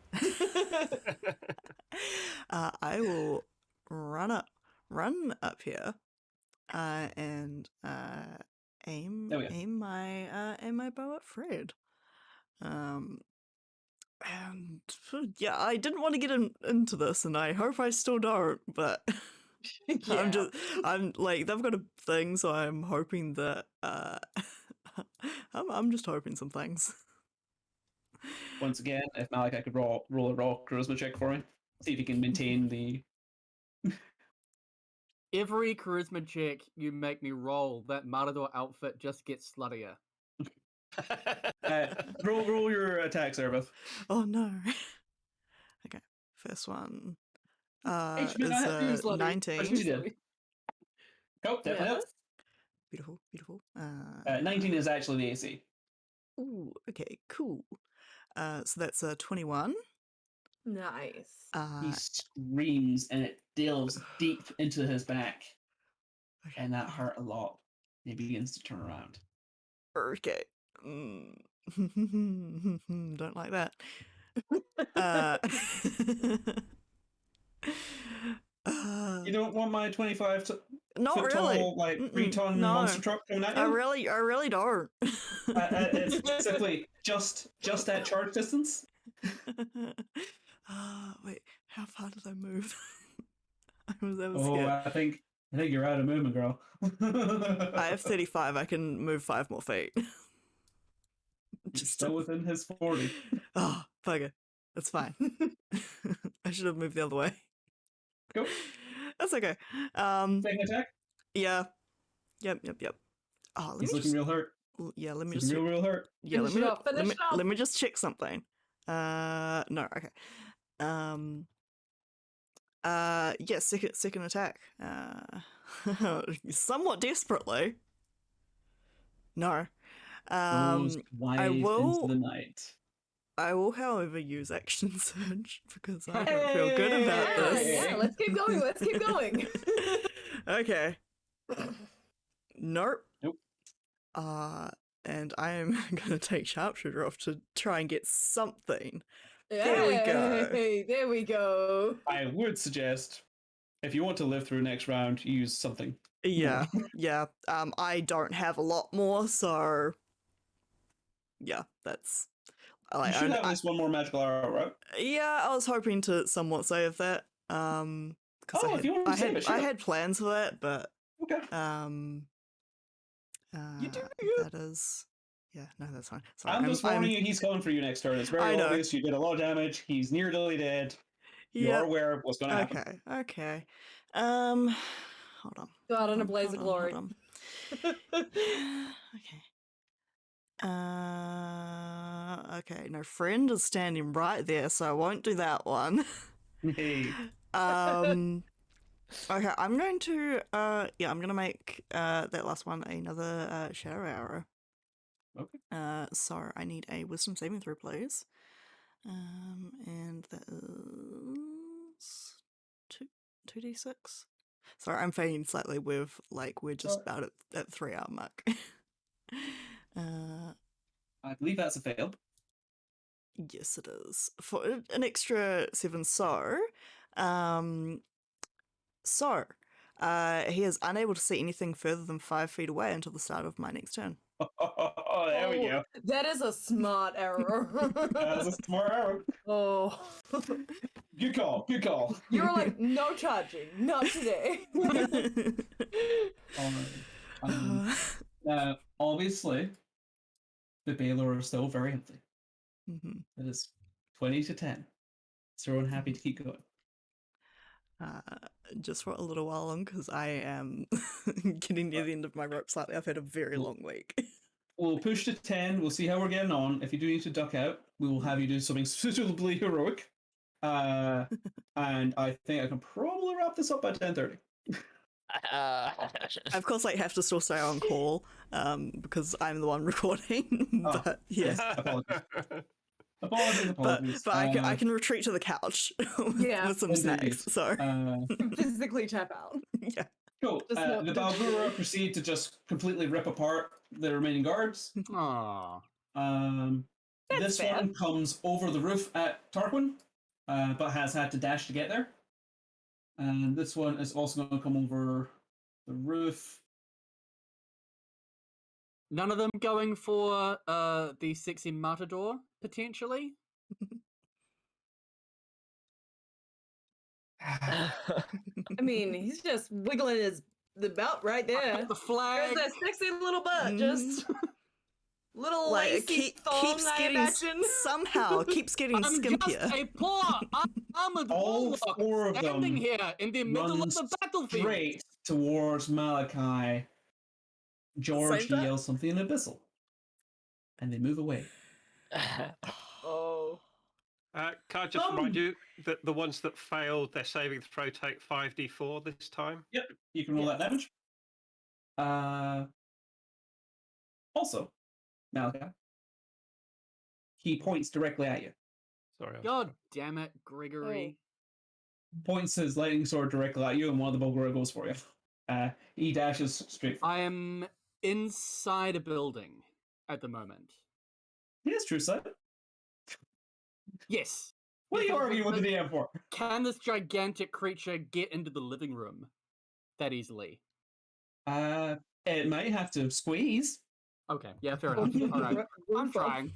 I will run up here, and aim There we go. aim my bow at Fred. And yeah, I didn't want to get into this, and I hope I still don't. But Yeah. I'm like, they've got a thing, so I'm hoping that I'm just hoping some things. Once again, if Malachi could roll a raw charisma check for me, see if he can maintain the. Every charisma check you make me roll, that Matador outfit just gets sluttier. Roll your attacks, Erebeth. Oh no. Okay, first one Hey, is Schmidt, I have to use Lottie. 19. She did. Oh, definitely. Yeah. Hits. Beautiful, beautiful. 19 is actually the AC. Ooh, okay, cool. So that's a 21. Nice. He screams and it delves deep into his back, Okay. and that hurt a lot. He begins to turn around. Okay. Don't like that. You don't want my 25 Not foot really. tall, like 3-ton No. monster truck coming at you? I really don't. It's simply just that charge distance. Wait, how far did I move? I was Oh, scared. I think you're out of movement, girl. I have 35. I can move 5 more feet. Just still within his 40. Oh, bugger. That's fine. I should have moved the other way. Go. That's okay. Second attack. Yeah. Yep. Oh, let He's me looking real hurt. Yeah, let me He's just looking real hurt. Yeah, Finish it off, finish it off. let me just check something. No, okay. Yeah, second attack. Somewhat desperately. No. Goes wide will- into the night. I will, however, use action surge because I don't feel good about Yeah, this. yeah, let's keep going. Let's keep going. Okay. Nope. Nope. And I am gonna take sharpshooter off to try and get something. There we go. Hey, there we go. I would suggest, if you want to live through next round, use something. Yeah, yeah. I don't have a lot more, so yeah, that's. You Like, should have at least one more magical arrow, right? yeah, I was hoping to somewhat save that. Because Oh, if you want to save it, I sure. had plans for that, but Okay. You do you. that is. Yeah, no, that's fine. Sorry, I'm just warning you, he's coming for you next turn. It's very I know. obvious. You did a lot of damage. He's nearly dead. You Yeah. are aware of what's going to happen. Okay. Hold on. Go out in a Hold blaze of on, glory. hold on. Okay. Okay. No, friend is standing right there, so I won't do that one. Hey. Okay, I'm going to I'm gonna make that last one another shadow arrow. Okay. So I need a wisdom saving throw, please. And that is 2d6. Sorry, I'm fading slightly with we're just about at 3 hour mark. I believe that's a fail. Yes, it is. For an extra 7, he is unable to see anything further than 5 feet away until the start of my next turn. Oh, there we go. That is a smart arrow. That's a smart arrow. Oh. Good call. Good call. You were like, no charging, not today. Obviously, the Baylor are still very empty. Mhm. It is 20-10. So everyone happy to keep going. Just for a little while long, because I am getting near the end of my rope slightly. I've had a very long week. We'll push to 10. We'll see how we're getting on. If you do need to duck out, we will have you do something suitably heroic. And I think I can probably wrap this up by 10:30. Uh, I, of course, have to still stay on call because I'm the one recording. Oh. But yes, Apologies. Apologies. but I can retreat to the couch Yeah. with some Indeed. snacks. So Physically tap out. yeah. Cool. Just not- The Balbura proceed to just completely rip apart the remaining guards. Aww. That's This fair. one comes over the roof at Tarquin, but has had to dash to get there. And this one is also going to come over the roof. None of them going for the sexy matador, potentially? I mean, he's just wiggling the belt right there. The flag. There's that sexy little butt, just little Like lacy it thong, keeps I getting imagine. somehow keeps getting I'm skimpier. just a poor armored All warlock four of standing them here in the middle of runs the battlefield. straight towards Malachi. George time? yells something abyssal. And they move away. Oh. Can I just remind you that the ones that failed their saving throw take 5d4 this time? Yep, you can roll that damage. Also, Malachi, he points directly at you. Sorry. I was- God damn it, Gregory. Points his lightning sword directly at you, and one of the Bulgara goes for you. He dashes straight. I am inside a building at the moment. Yes, true side. Yes. What are you Because arguing with the DM for? Can this gigantic creature get into the living room that easily? It might have to squeeze. Okay, yeah, fair enough. All right, I'm trying.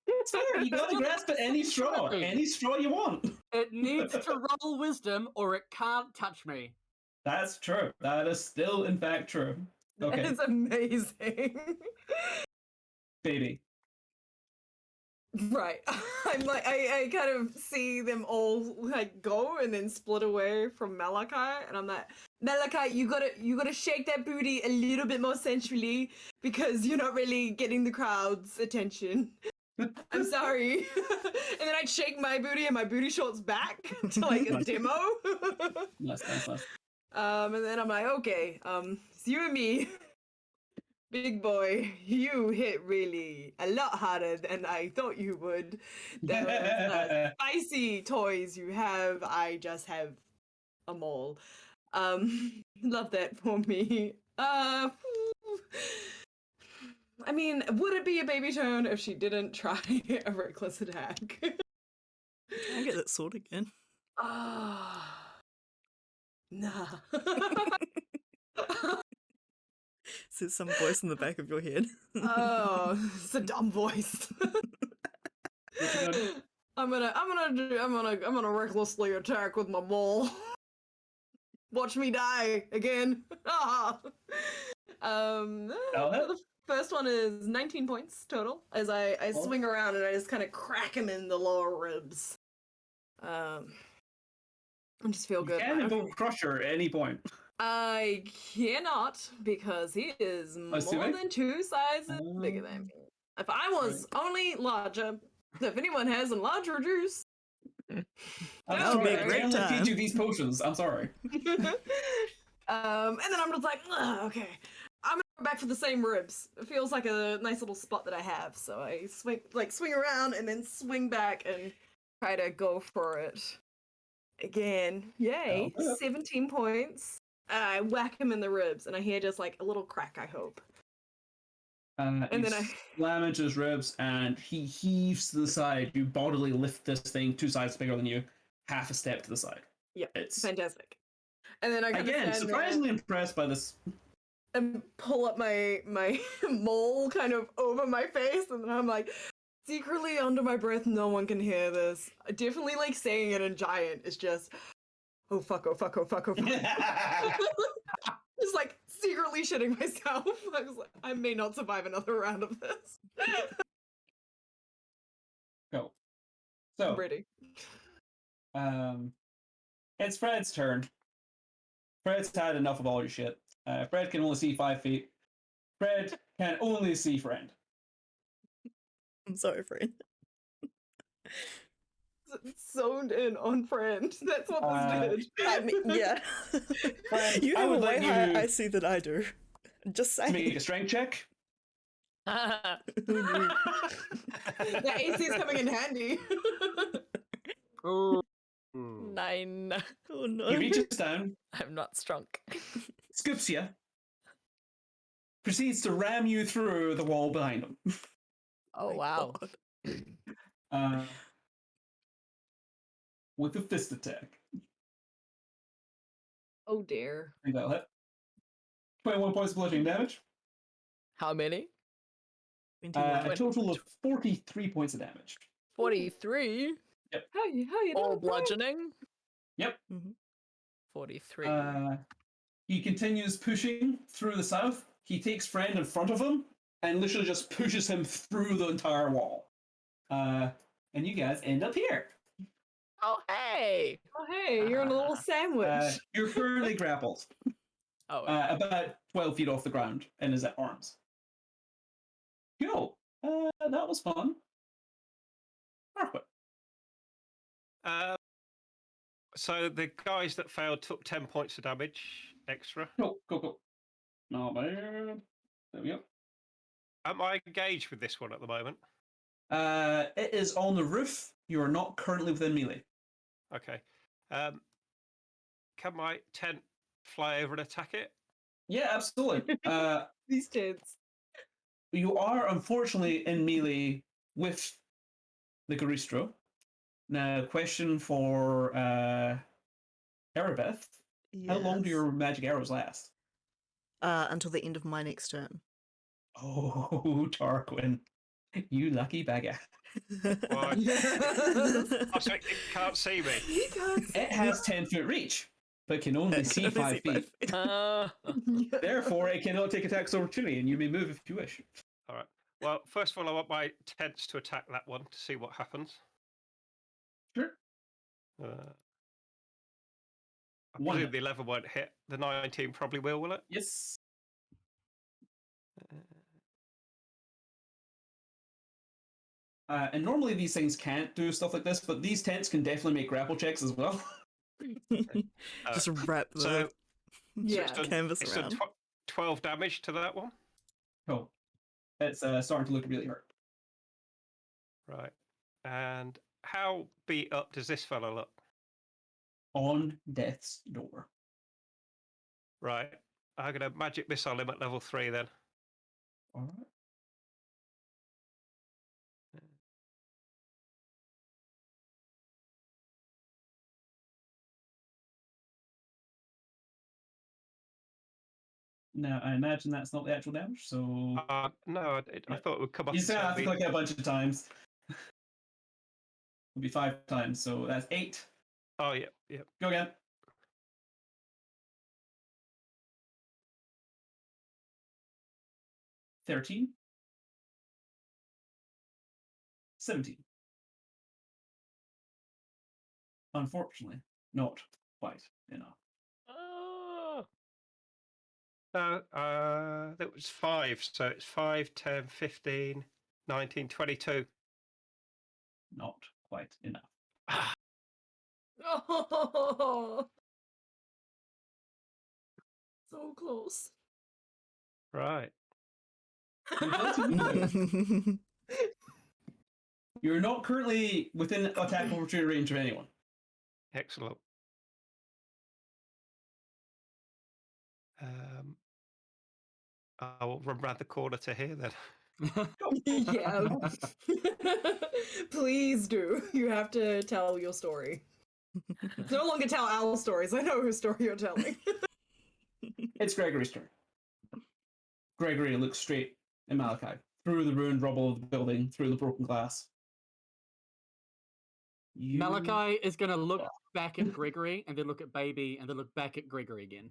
It's fair. You gotta grasp at any straw you want. It needs to roll wisdom or it can't touch me. That's true. That is still, in fact, true. Okay, That is amazing. baby. Right. I'm like, I kind of see them all like go and then split away from Malachi, and I'm like, Malachi, you gotta shake that booty a little bit more sensually because you're not really getting the crowd's attention. I'm sorry. And then I'd shake my booty and my booty shorts back to like a Nice. demo. Nice. And then I'm like, okay, it's you and me. Big boy, you hit really a lot harder than I thought you would. Those spicy toys you have, I just have a mole. Love that for me. I mean, would it be a baby turn if she didn't try a reckless attack? I get that sword again. Nah. There's some voice in the back of your head. Oh, it's a dumb voice. I'm gonna recklessly attack with my maul. Watch me die again. The first one is 19 points total as I swing around and I just kind of crack him in the lower ribs. I just feel good. You can invoke Crusher at any point. I cannot because he is more too big? than 2 sizes bigger than me. If I was only larger, if anyone has a larger juice, That would be a great I only time. feed you these potions. I'm sorry. and then I'm just like, okay, I'm gonna go back for the same ribs. It feels like a nice little spot that I have, so I swing around and then swing back and try to go for it again. Yay, Okay. 17 points. I whack him in the ribs, and I hear just like a little crack, I hope. And then you I- slam into his ribs, and he heaves to the side. You bodily lift this thing 2 sizes bigger than you, half a step to the side. Yep, It's fantastic. And then I kinda again stand there. surprisingly impressed by this. and pull up my mole kind of over my face, and then I'm like, secretly under my breath, no one can hear this. Definitely like saying it in giant is just, oh fuck, oh fuck, oh fuck, oh fuck. Just like secretly shitting myself. I was like, I may not survive another round of this. Go. I'm So, ready. it's Fred's turn. Fred's had enough of all your shit. Fred can only see 5 feet. Fred can only see friend. I'm sorry, friend. Zoned in on friend. That's what this did. I mean, yeah. Friend, You I have a would way like higher you IC than I do. Just to make saying. a strength check. Who knew? The AC is coming in handy. Ooh. 9. Oh no. He reaches down, I'm not strong. scoops you, proceeds to ram you through the wall behind him. Oh, My wow. God. With a fist attack. Oh dear. I think that'll hit. 21 points of bludgeoning damage. How many? 21. A total of 43 points of damage. 43? How you All doing, Brian? bludgeoning? Yep. 43. He continues pushing through the south. He takes friend in front of him and literally just pushes him through the entire wall. And you guys end up here. Oh, hey! Oh hey, you're in a little sandwich. You're currently grappled. Oh, About 12 feet off the ground in his arms. Cool. That was fun. Perfect. So the guys that failed took 10 points of damage extra. Go. Not bad. There we go. Am I engaged with this one at the moment? It is on the roof. You are not currently within melee. Okay. Can my tent fly over and attack it? Yeah, absolutely. These kids. You are unfortunately in melee with the Garistro. Now, question for Erebeth. How long do Yes. your magic arrows last? Until the end of my next turn. Oh, Tarquin. You lucky beggar. Why? Oh, so it can't see me. He can't see It has 10-foot reach, but can only see 5 feet. Therefore, it cannot take attacks of opportunity, and you may move if you wish. All right. Well, first of all, I want my tents to attack that one to see what happens. Sure. I One presume hit. the 11 won't hit. The 19 probably will it? Yes. And normally these things can't do stuff like this, but these tents can definitely make grapple checks as well. Just wrap the So Yeah. it's done, canvas it's done around. 12 damage to that one. Cool. It's starting to look really hurt. Right. And how beat up does this fellow look? On death's door. Right. I'm going to magic missile him at level 3 then. All right. Now, I imagine that's not the actual damage, so... No, I thought it would come up. You and still tell have to me. click it a bunch of times. It'll be 5 times, so that's 8. Oh, yeah, yeah. Go again. $13. 17. Unfortunately, not quite enough. That was 5. So it's 5, 10, 15, 19, 22. Not quite enough. Oh, so close. Right. You're not currently within attack opportunity range of anyone. Excellent. I'll run round the corner to here then. Yeah. Please do. You have to tell your story. It's no longer tell our stories. I know whose story you're telling. It's Gregory's turn. Gregory looks straight at Malachi, through the ruined rubble of the building, through the broken glass. You... Malachi is going to look back at Gregory, and then look at Baby, and then look back at Gregory again.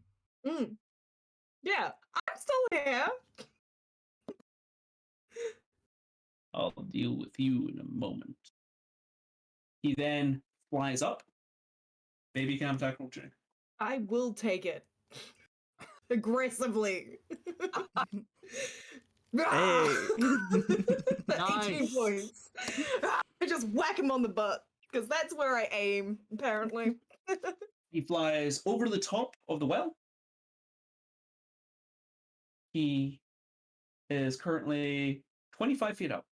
Yeah, I'm still here. I'll deal with you in a moment. He then flies up. Baby can attack roll check. I will take it. Aggressively. Hey. 18 Nice. points. I just whack him on the butt, because that's where I aim, apparently. He flies over the top of the well. He is currently 25 feet up.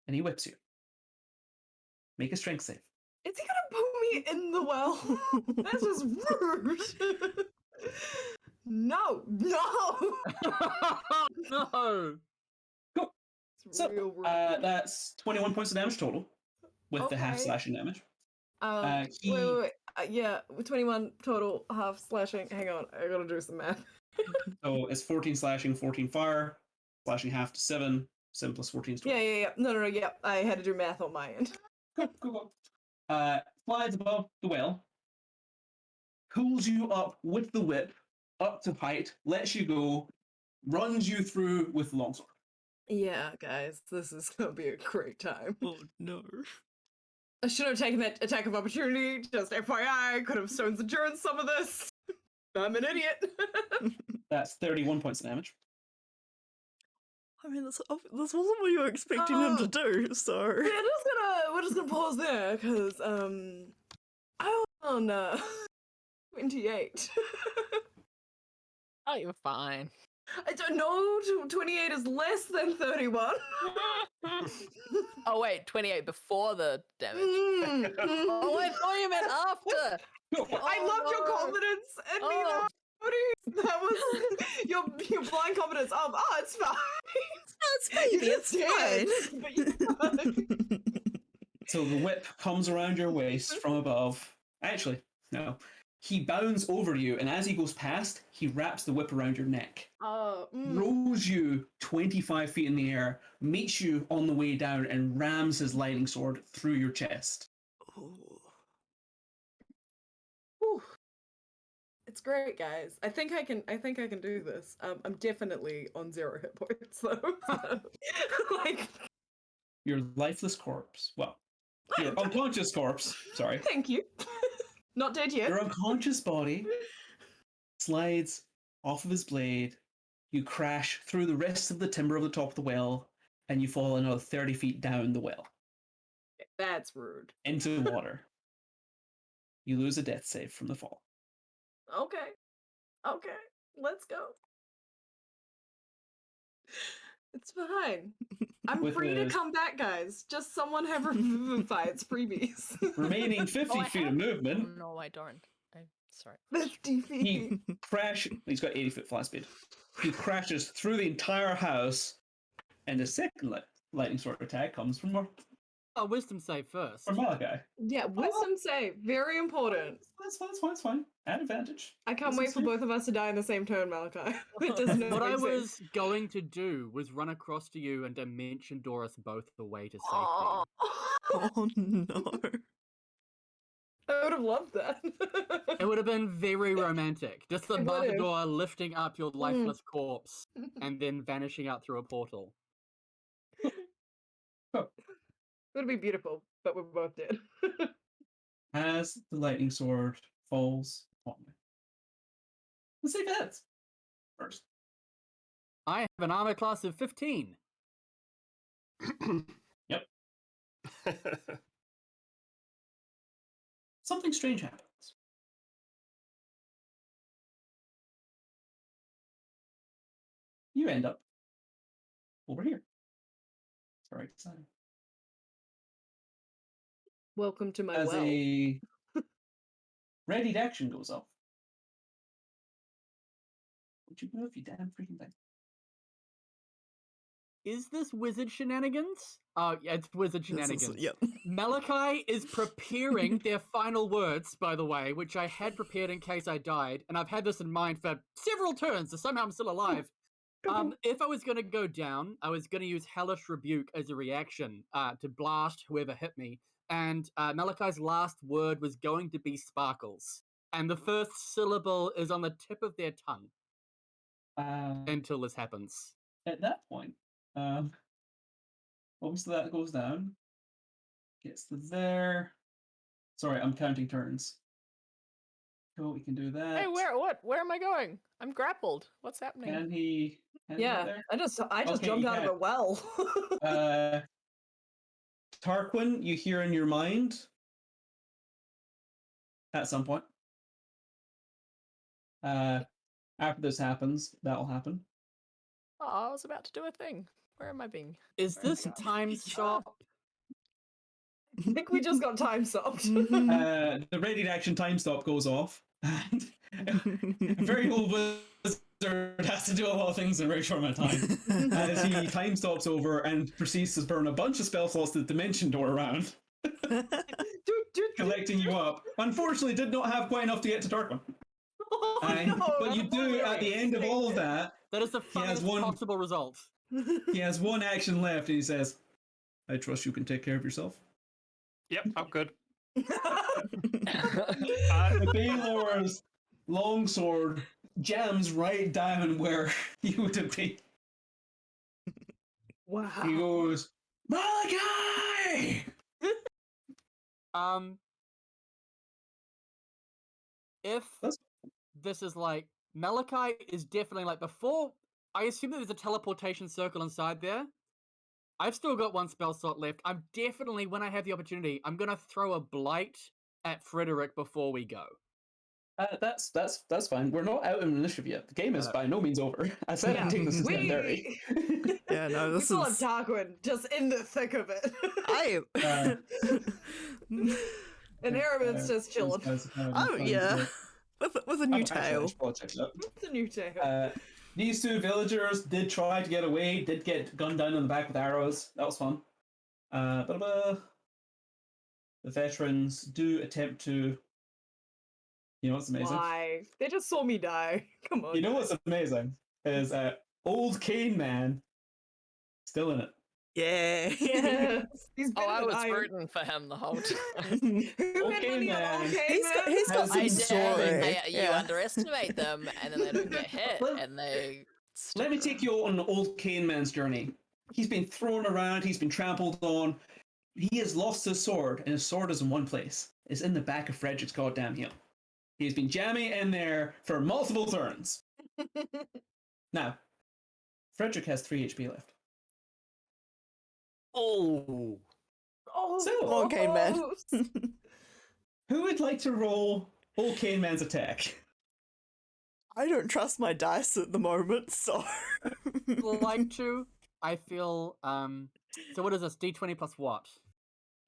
And he whips you. Make a strength save. Is he gonna put me in the well? That's just rude. No. No! Cool. It's So, real rude. that's 21 points of damage total with the half Okay. slashing damage. Wait. Yeah, 21 total, half slashing. Hang on, I gotta do some math. So it's 14 slashing, 14 fire, slashing half to 7, 7 plus 14 is 12. Yeah. No, yeah. I had to do math on my end. Cool. Flies above the well, pulls you up with the whip, up to height, lets you go, runs you through with the longsword. Yeah, guys, this is gonna be a great time. Oh no. I should have taken that attack of opportunity. Just FYI, could have Stone's Endurance some of this. I'm an idiot. That's 31 points of damage. I mean, this wasn't what you were expecting him to do, so... We're just gonna pause there, because, I was on, 28. Oh, you're fine. I don't know, 28 is less than 31. Oh wait, 28 before the damage. Mm, Oh, I thought you meant after. I Oh, loved your no. confidence in me, Oh. though. That was your blind confidence of, oh, it's fine. That's maybe, You're it's dead, fine. but you're fine. So the whip comes around your waist from above. Actually, no. He bounds over you, and as he goes past, he wraps the whip around your neck. Rolls you 25 feet in the air, meets you on the way down, and rams his lightning sword through your chest. Oh. Whew. It's great, guys. I think I can do this. I'm definitely on 0 hit points though. So, like, Your lifeless corpse. Well, your unconscious corpse. Sorry. thank you. Not dead yet. Your unconscious body slides off of his blade. You crash through the rest of the timber of the top of the well, and you fall another 30 feet down the well That's rude. into the water. You lose a death save from the fall. Okay, let's go. It's fine. I'm With free to his- come back, guys. Just someone have Revivify. It's freebies. Remaining 50 I feet of have- movement, Oh, no, I don't. I'm sorry. 50 feet. he he's got 80 foot fly speed. He crashes through the entire house, and the second lightning sword attack comes from A wisdom save first. Malachi. Yeah, wisdom save. Very important. That's fine. Add advantage. I can't Wisdom wait for save. both of us to die in the same turn, Malachi. It does not What I make sense. was going to do was run across to you and dimension door us both the way to safety. Aw. Oh no. I would have loved that. It would have been very romantic. Just the It would've. Matador lifting up your lifeless corpse and then vanishing out through a portal. It would be beautiful, but we're both dead. As the lightning sword falls on me. Let's see if it hits. First. I have an armor class of 15. Yep. Something strange happens. You end up over here. Sorry, exciting. Welcome to my As well. a readied action goes off. Would you move, you damn freaking thing? Is this wizard shenanigans? Oh, yeah, it's wizard This shenanigans. is, yep. Malachi is preparing their final words, by the way, which I had prepared in case I died, and I've had this in mind for several turns, so somehow I'm still alive. If I was going to go down, I was going to use Hellish Rebuke as a reaction to blast whoever hit me. And Malachi's last word was going to be sparkles. And the first syllable is on the tip of their tongue until this happens. At that point, obviously that goes down. Gets to there. Sorry, I'm counting turns. Cool, we can do that. Hey, where am I going? I'm grappled. What's happening? Can he? Yeah, There? I just Okay, jumped out of yeah. a well. Tarquin, you hear in your mind at some point. After this happens, that'll happen. Oh, I was about to do a thing. Where am I being? Is this time stop? I think we just got time stopped. The ready to action time stop goes off, and a very old wizard has to do a lot of things in a very short amount of time. As he time stops over and proceeds to burn a bunch of spell slots to the dimension door around, collecting you up. Unfortunately, did not have quite enough to get to Tarquin. But you do, at the end of all of that, That is the funniest possible result. he has one action left, and he says, "I trust you can take care of yourself." Yep, I'm good. The Baylor's longsword jams right down where you would have been. Wow. He goes, Malachi! If this is like Malachi is definitely like before, I assume that there's a teleportation circle inside there. I've still got one spell slot left. I'm definitely, when I have the opportunity, I'm gonna throw a blight at Frederick before we go. That's fine. We're not out in initiative yet. The game is by no means over. I said I'd take this as dirty. Yeah, no, this we is. still have Tarquin just in the thick of it. And Aramin's just chilling. Oh yeah, with a new tail. It's a new tail. These two villagers did try to get away, did get gunned down in the back with arrows. That was fun. The veterans do attempt to. You know what's amazing? Why? They just saw me die. Come on. You know what's amazing is old Cane Man still in it. Yeah. Yes. He's been I was dying. rooting for him the whole time. Who had Okay, money on man. old Cane He's got Man? some story. You Yeah. underestimate them, and then they don't get hit, and they. Let me take you on old Cane Man's journey. He's been thrown around, he's been trampled on. He has lost his sword, and his sword is in one place. It's in the back of Frederick's goddamn heel. He's been jamming in there for multiple turns. Now, Frederick has 3 HP left. Oh, So, Come on, Cane Man. who would like to roll old Cane Man's attack? I don't trust my dice at the moment, so. Like to, I feel. So what is this? D20 plus what?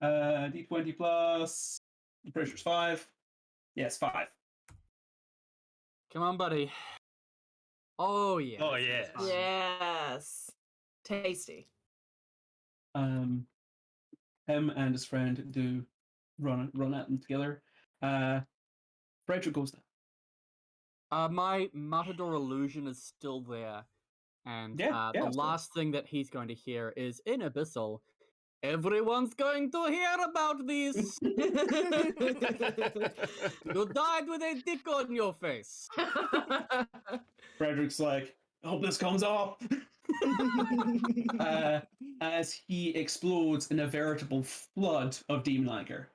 D20 plus. The pressure's 5. Yes, 5. Come on, buddy. Oh yeah. Oh, yes. Yes. Tasty. Him and his friend do run at them together. Frederick goes down. My Matador illusion is still there, and Yeah, the of course. last thing that he's going to hear is in Abyssal. Everyone's going to hear about this. You died with a dick on your face. Frederick's like, I hope this comes off. As he explodes in a veritable flood of demon ichor.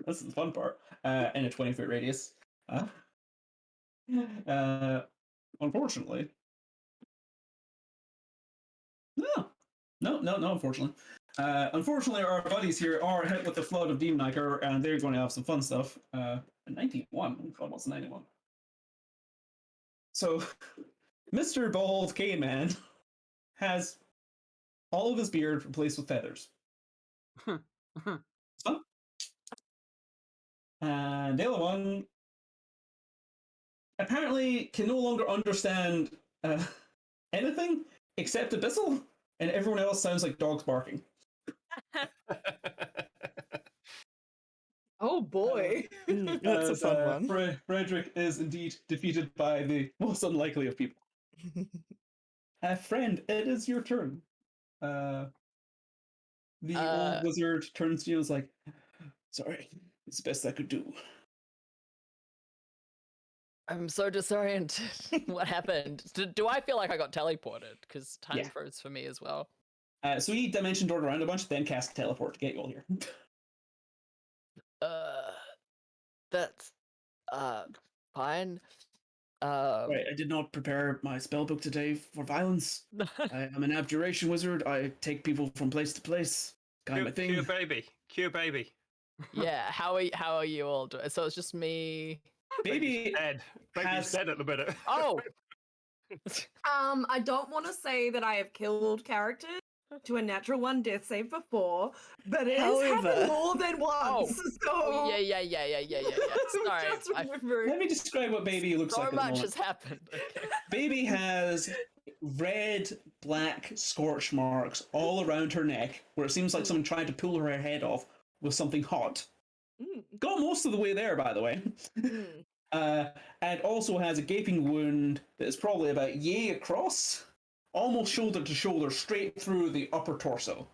This is the fun part. In a 20-foot radius. Unfortunately. No, unfortunately. Unfortunately, our buddies here are hit with the flood of demon ichor, and they're going to have some fun stuff. A 91. Oh God, what's a 91? So, Mr. Bald Cane Man has all of his beard replaced with feathers. It's fun. And the other one apparently can no longer understand anything except Abyssal, and everyone else sounds like dogs barking. Oh boy. That's a fun one. Frederick is indeed defeated by the most unlikely of people. Friend, it is your turn. The old wizard turns to you and is like, sorry, it's the best I could do. I'm so disoriented. What happened? Do I feel like I got teleported? Because time Yeah. froze for me as well. So he dimension doored around a bunch, then cast teleport to get you all here. That's fine. Right, I did not prepare my spellbook today for violence. I am an abjuration wizard. I take people from place to place. Kind of my thing. Cue baby. Cue baby. Yeah, how are you all doing? So it's just me. Baby Dead. Baby's has- dead at the minute. Oh, I don't want to say that I have killed characters to a natural 1 death save before, but it has However- happened more than once. oh So yeah. Sorry, just remember. Let me describe what Baby looks so like. At the much moment. has happened. Okay. Baby has red, black scorch marks all around her neck, where it seems like someone tried to pull her head off with something hot. Got most of the way there, by the way. And also has a gaping wound that is probably about yay across, almost shoulder to shoulder, straight through the upper torso.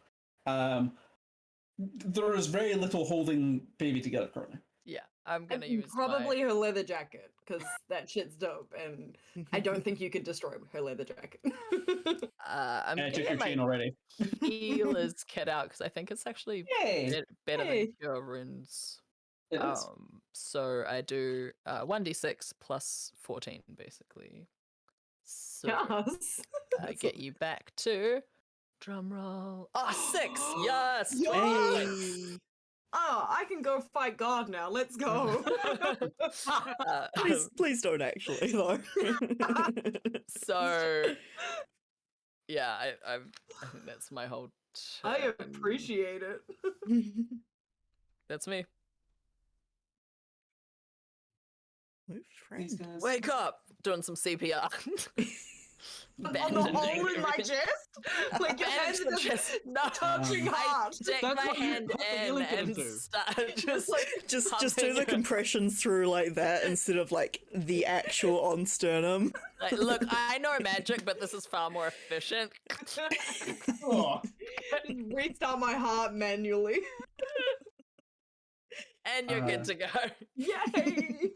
There is very little holding Baby together currently. Yeah, I'm gonna And use probably her leather jacket, because that shit's dope, and I don't think you could destroy her leather jacket. I'm And I gonna took get your my chain already. healer's kit out because I think it's actually Yay! better Hey. than Cure Runes. It is. So I do 1d6 plus 14 basically. So Yes. I get you back to drum roll. Oh, 6! Yes! Yes! 20! Oh, I can go fight God now. Let's go. Please don't actually, though. So yeah, I think that's my whole I turn. appreciate it. That's me. Move, These friend. guys- Wake up! Doing some CPR. On the Bandaging hole in my everything. chest? Like your hands Bandage are the just chest. No, touching I hard. stick That's my what you hand put the in healing kit and into. start just Just do the pumping. compressions through like that instead of like the actual on sternum. Like, look, I know magic, but this is far more efficient. Oh, Just restart my heart manually. And you're good to go. Yay!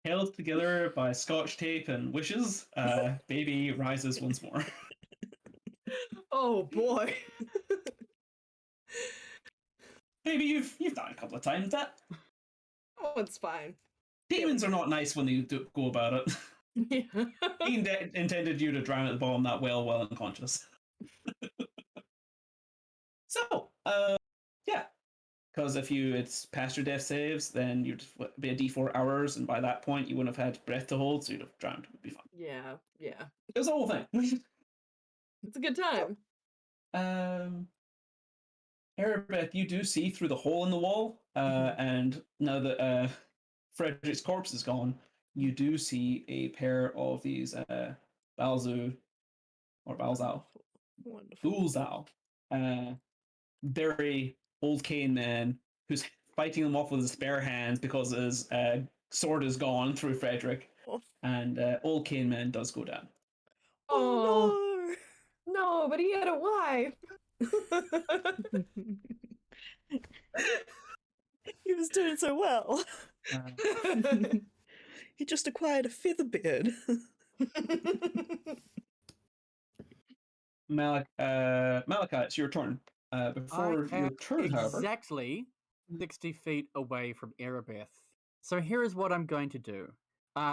held together by scotch tape and wishes, Baby rises once more. Oh boy. Baby, you've done a couple of times that. Oh, it's fine. Demons are not nice when they go about it. Yeah. He intended you to drown at the bottom that well while unconscious. So, yeah. Because if you had passed your death saves, then you'd be a d4 hours, and by that point you wouldn't have had breath to hold, so you'd have drowned. It'd be fine. Yeah. It was the whole thing. It's a good time. Erebeth, you do see through the hole in the wall, and now that Frederick's corpse is gone, you do see a pair of these Balzu or Balzal, Wonderful. Bulzal, very old cane man who's fighting them off with his bare hands because his sword is gone through Frederick, Oh. and old cane man does go down. Oh no, but he had a wife. He was doing so well. Uh, He just acquired a feather beard. Malachi, it's your turn. Before I your am turn, however, exactly 60 feet away from Erebeth. So here is what I'm going to do.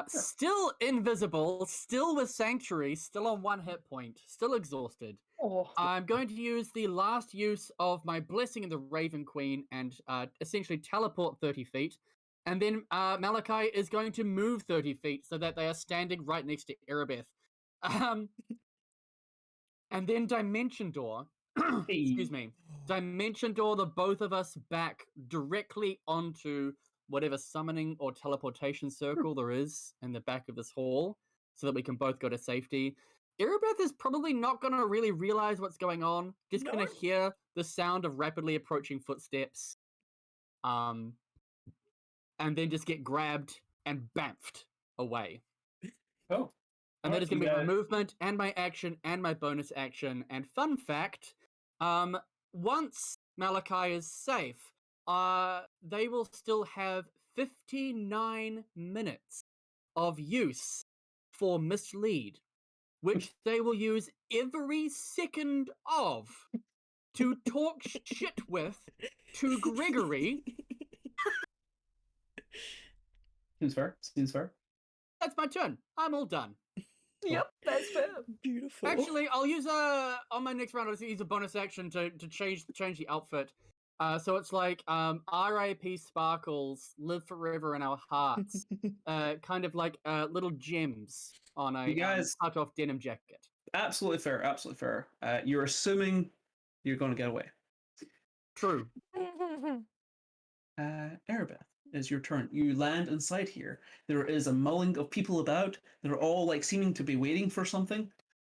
Still invisible, still with Sanctuary, still on 1 hit point, still exhausted. Oh. I'm going to use the last use of my Blessing in the Raven Queen and essentially teleport 30 feet. And then Malachi is going to move 30 feet so that they are standing right next to Erebeth. And then Dimension Door. Excuse me. Dimension Door the both of us back directly onto whatever summoning or teleportation circle there is in the back of this hall so that we can both go to safety. Erebeth is probably not going to really realize what's going on. Just going to hear the sound of rapidly approaching footsteps. And then just get grabbed and bamfed away. Oh. And that Alright, is going to you be my got it. movement and my action and my bonus action. And fun fact, once Malachi is safe, they will still have 59 minutes of use for mislead, which they will use every second of to talk shit with to Gregory. Seems fair. Seems fair. That's my turn. I'm all done. Yep, that's fair. Beautiful. Actually, I'll use on my next round. I'll use a bonus action to change the outfit. So it's like R.I.P. Sparkles, live forever in our hearts. Kind of like little gems on a You guys- cut off denim jacket. Absolutely fair. Absolutely fair. You're assuming you're going to get away. True. Arabeth, it's your turn. You land inside here. There is a mulling of people about. They're all like seeming to be waiting for something.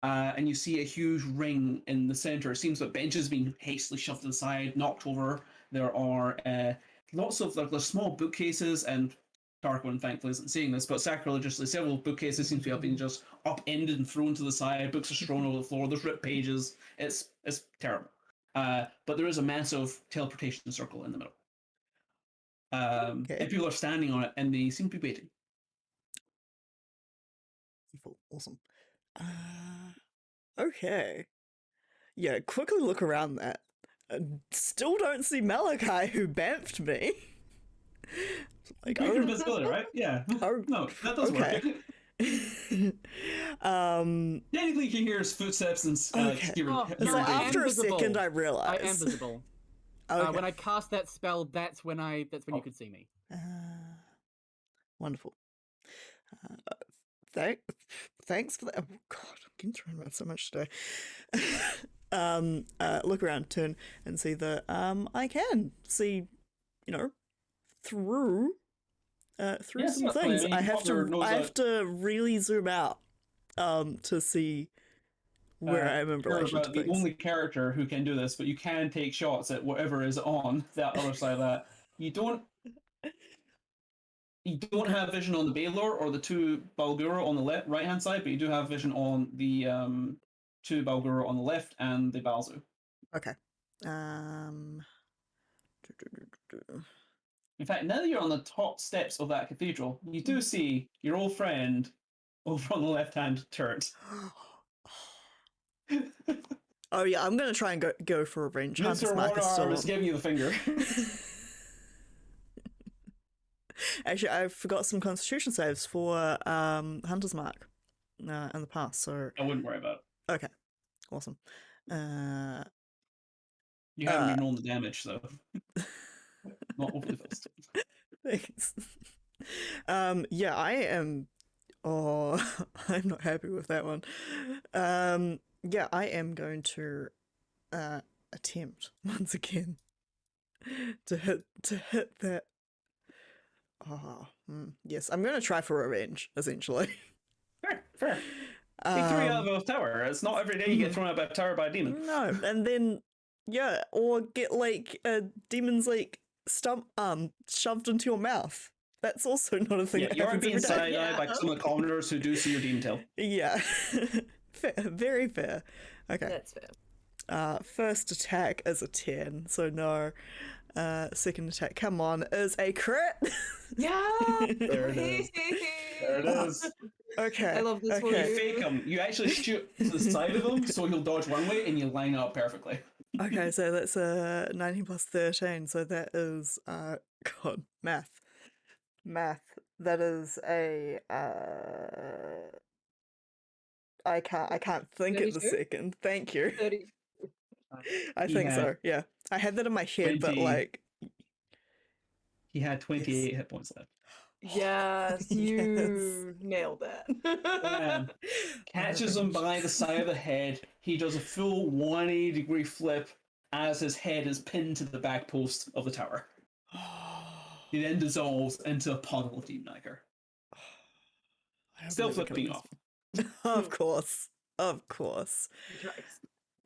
And you see a huge ring in the center. It seems that benches being hastily shoved aside, knocked over. There are lots of there's small bookcases, and Darkwing thankfully isn't seeing this, but sacrilegiously several bookcases seem to be being just upended and thrown to the side. Books are strewn over the floor. There's ripped pages. It's terrible. But there is a massive teleportation circle in the middle. Okay. And people are standing on it, and they seem to be waiting. Awesome. Okay. Yeah, quickly look around that. Still don't see Malachi, who bamfed me. Like, Great invisibility, right? Yeah. Oh, No, that does okay. work. Technically, you can hear his footsteps and Okay. hear Oh, so You're after a invisible. second, I I realized. am visible. Okay. When I cast that spell, that's when you could see me. Wonderful. Thanks for that. Oh God, I'm getting thrown about so much today. Look around, turn, and see that I can see, through Yes, some definitely. I things. mean, I have Potter to knows to really zoom out to see where I am in you're relation to about the things. only character who can do this, but you can take shots at whatever is on that other side of that. You don't have vision on the Baylor or the two Balgura on the right hand side, but you do have vision on the two Balgura on the left and the Balzu. Okay. In fact, now that you're on the top steps of that cathedral, you do see your old friend over on the left hand turret. Oh yeah, I'm gonna try and go for revenge. Hunter's Mr. Mark is still Warner is on. giving you the finger. Actually, I forgot some Constitution saves for Hunter's Mark in the past. So I wouldn't worry about it. okay, awesome. You haven't even rolled the damage, so not overly fast. Thanks. Yeah, I am. Oh, I'm not happy with that one. Yeah, I am going to attempt once again to hit that. Oh, yes, I'm going to try for revenge, essentially. Fair. He threw you out of a tower. It's not every day you get thrown out of a tower by a demon. No, and then yeah, or get like a demon's like stump shoved into your mouth. That's also not a thing Yeah, that you aren't happens being every day. side-eyed by some of the commoners who do see your demon tail. Yeah, fair, very fair. Okay. That's fair. First attack is a 10, so no. Second attack, come on, is a crit. Yeah. There it is. There it is. Okay. I love this for You okay. you. fake him. You actually shoot to the side of him, so he'll dodge one way, and you line up perfectly. Okay, so that's a 19 plus 13, so that is God, math. That is a I can't think at the 32? second. Thank you. 30. I He think had so. Yeah, I had that in my head, but 20. like He had 28 hit points left. Yes, you nailed that. Man. Catches him by the side of the head. He does a full 180-degree flip as his head is pinned to the back post of the tower. He then dissolves into a puddle of demon ichor. I hope Still never flipping kills off. Of course.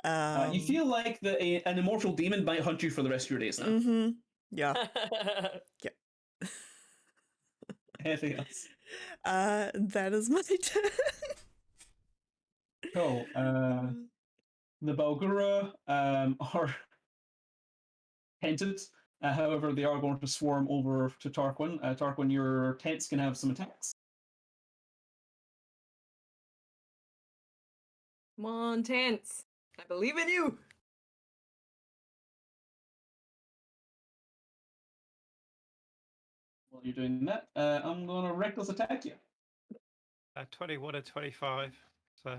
You feel like an immortal demon might hunt you for the rest of your days now. Mm-hmm. Yeah. Anything else? That is my turn. Cool. The Balgura are tented. However, they are going to swarm over to Tarquin. Tarquin, your tents can have some attacks. Come on, Tense. I believe in you. While you're doing that, I'm going to reckless attack you. 21 and 25. So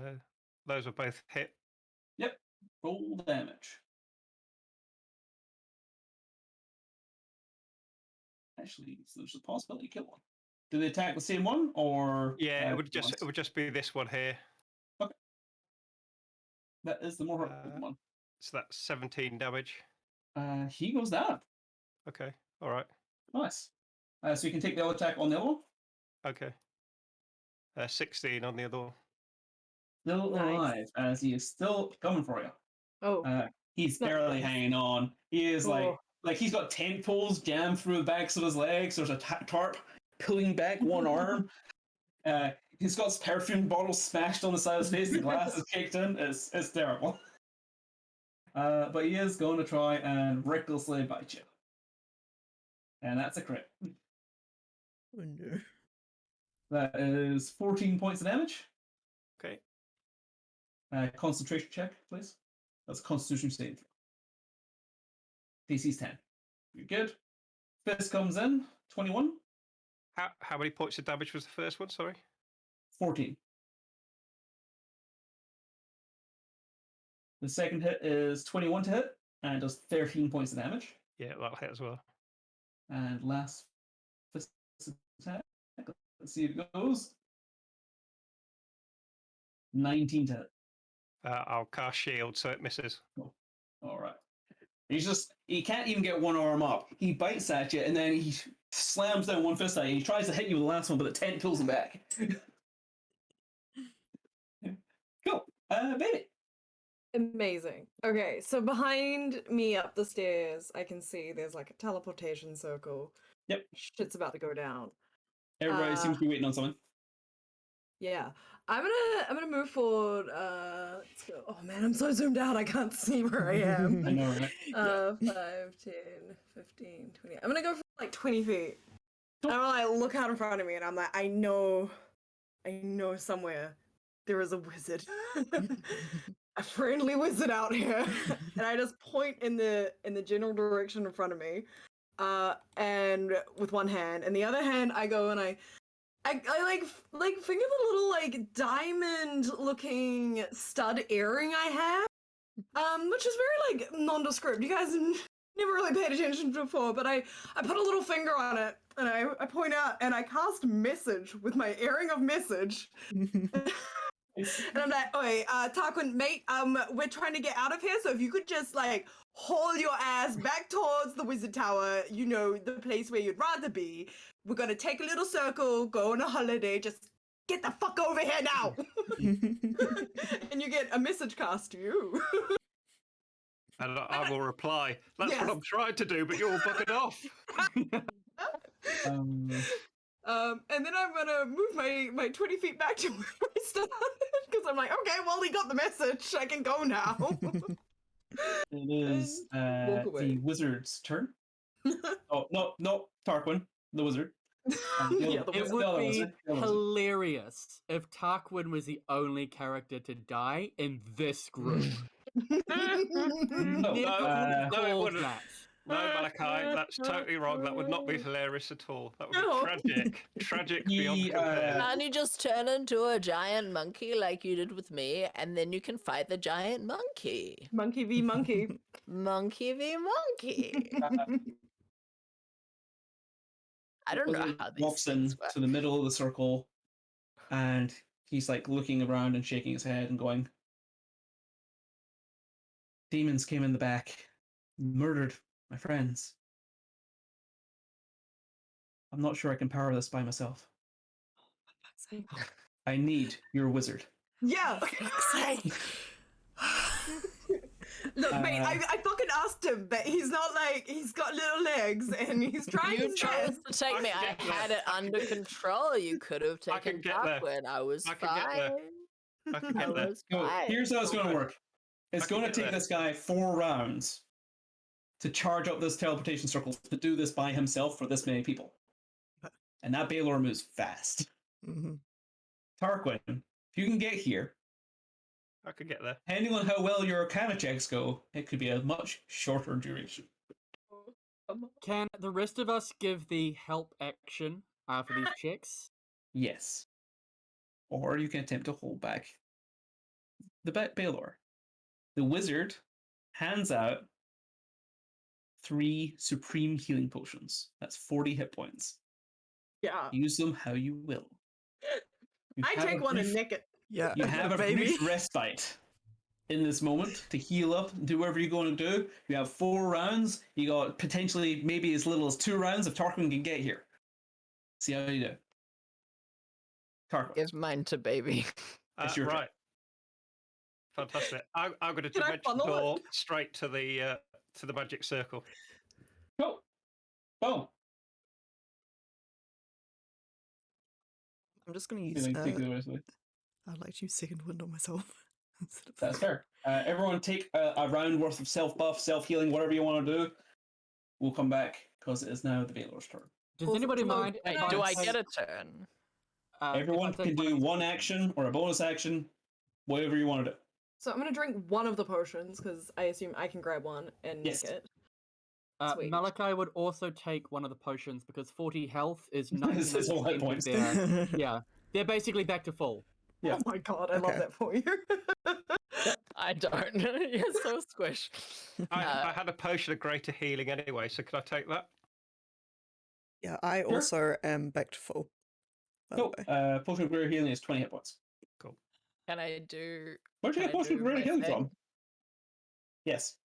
those are both hit. Yep. Roll damage. Actually, there's a possibility you kill one. Do they attack the same one, or Yeah, it would just be this one here. Okay. That is the more hurtful one. So that's 17 damage. He goes down. Okay, all right. Nice. So you can take the other attack on the other one. Okay. 16 on the other one. Still Nice. alive, as he is still coming for you. Oh, He's Nice. barely hanging on. He is Oh. like he's got tent poles jammed through the backs of his legs. There's a tarp pulling back one arm. He's got his perfume bottle smashed on the side of his face. The glass is kicked in. It's terrible. But he is going to try and recklessly bite you. And that's a crit. Oh no. That is 14 points of damage. Okay. Concentration check, please. That's a Constitution save. DC's 10. You're good. Fist comes in. 21. How many points of damage was the first one? Sorry. 14. The second hit is 21 to hit and does 13 points of damage. Yeah, that'll hit as well. And last fist attack. Let's see if it goes. 19 to hit. I'll cast shield so it misses. All right. He can't even get one arm up. He bites at you and then he slams down one fist at you. He tries to hit you with the last one, but the tent pulls him back. Cool. Baby. amazing. Okay, so behind me up the stairs, I can see there's like a teleportation circle. Yep. Shit's about to go down. Everybody seems to be waiting on something. Yeah. I'm gonna move forward. Let's go. Oh man, I'm so zoomed out I can't see where I am. I know, right? 5, 10, 15, 20. I'm gonna go for like 20 feet. I'm gonna like look out in front of me and I'm like, I know somewhere there is a wizard. A friendly wizard out here. And I just point in the general direction in front of me. And with one hand. And the other hand I go and I like finger the little like diamond looking stud earring I have. Which is very like nondescript. You guys never really paid attention before, but I put a little finger on it and I point out and I cast message with my earring of message. And I'm like, "Oi, Tarquin, mate, we're trying to get out of here, so if you could just like haul your ass back towards the wizard tower, you know, the place where you'd rather be. We're gonna take a little circle, go on a holiday, just get the fuck over here now." And you get a message cast to you. And I will reply, "That's Yes. what I'm trying to do, but you're all buggered off." And then I'm gonna move my 20 feet back to where I started because I'm like, okay, well, he got the message. I can go now. It is walk away. the wizard's turn. Oh, no, Tarquin, the wizard. Yeah, the It wizard. would other be wizard, the other wizard. hilarious if Tarquin was the only character to die in this group. No, No, it Calls wouldn't. that. No, Malachi, that's totally wrong. That would not be hilarious at all. That would No. be tragic. Tragic He, beyond compare. Can't you just turn into a giant monkey like you did with me, and then you can fight the giant monkey? Monkey v monkey. Monkey v monkey. I don't know Wizard how these walks in things work. to the middle of the circle, and he's like looking around and shaking his head and going, "Demons came in the back, murdered my friends. I'm not sure I can power this by myself. I need your wizard." Yeah. Look, mate, I fucking asked him, but he's not like, he's got little legs and he's trying You his chose best. to take I me. can I get there. had it under control. You could have I can taken get there. Tarquin. I was I can get there. fine. I can I get there. was So fine. here's how it's going to work. It's I can going to get take there. this guy 4 rounds to charge up this teleportation circle to do this by himself for this many people. And that Baylor moves fast. Mhm. Tarquin, if you can get here, I can get there. depending on how well your Arcana checks go, it could be a much shorter duration. Can the rest of us give the help action for these checks? Yes. Or you can attempt to hold back the Baylor. The wizard hands out 3 supreme healing potions. That's 40 hit points. Yeah. Use them how you will. You I have take a one brief- and nick it. Yeah, You have a baby. brief respite in this moment to heal up and do whatever you're going to do. You have 4 rounds. You got potentially maybe as little as 2 rounds if Tarquin can get here. See how you do. Tarquin. Give mine to baby. It's your turn. Right. Fantastic. I'm going to Can I dimension funnel it? door straight to the magic circle. Go. Boom. I'm just going to use. Feeling particularly wisely. I'd like to use second wind on myself. instead of- That's fair. Everyone take a round worth of self buff, self healing, whatever you want to do. We'll come back because it is now the Baylor's turn. Does Well, anybody Simone, mind? Wait, if do I take- get a turn? if I Everyone take can one do of these one potions? action or a bonus action, whatever you want to do. So I'm gonna drink one of the potions because I assume I can grab one and Yes. nick it. Sweet. Malachi would also take one of the potions because 40 health is This is all hit 99% of points. their... Yeah, they're basically back to full. Yeah. Oh my god, I love Okay. that for you. I don't. You're so squish. I had a potion of greater healing anyway, so can I take that? Yeah, I Sure. also am back to full. By the Cool. way. Potion of Greater Healing is 20 hit points. Can I do? Where'd you Can get I Potion of do Greater my Healing thing? from? Yes.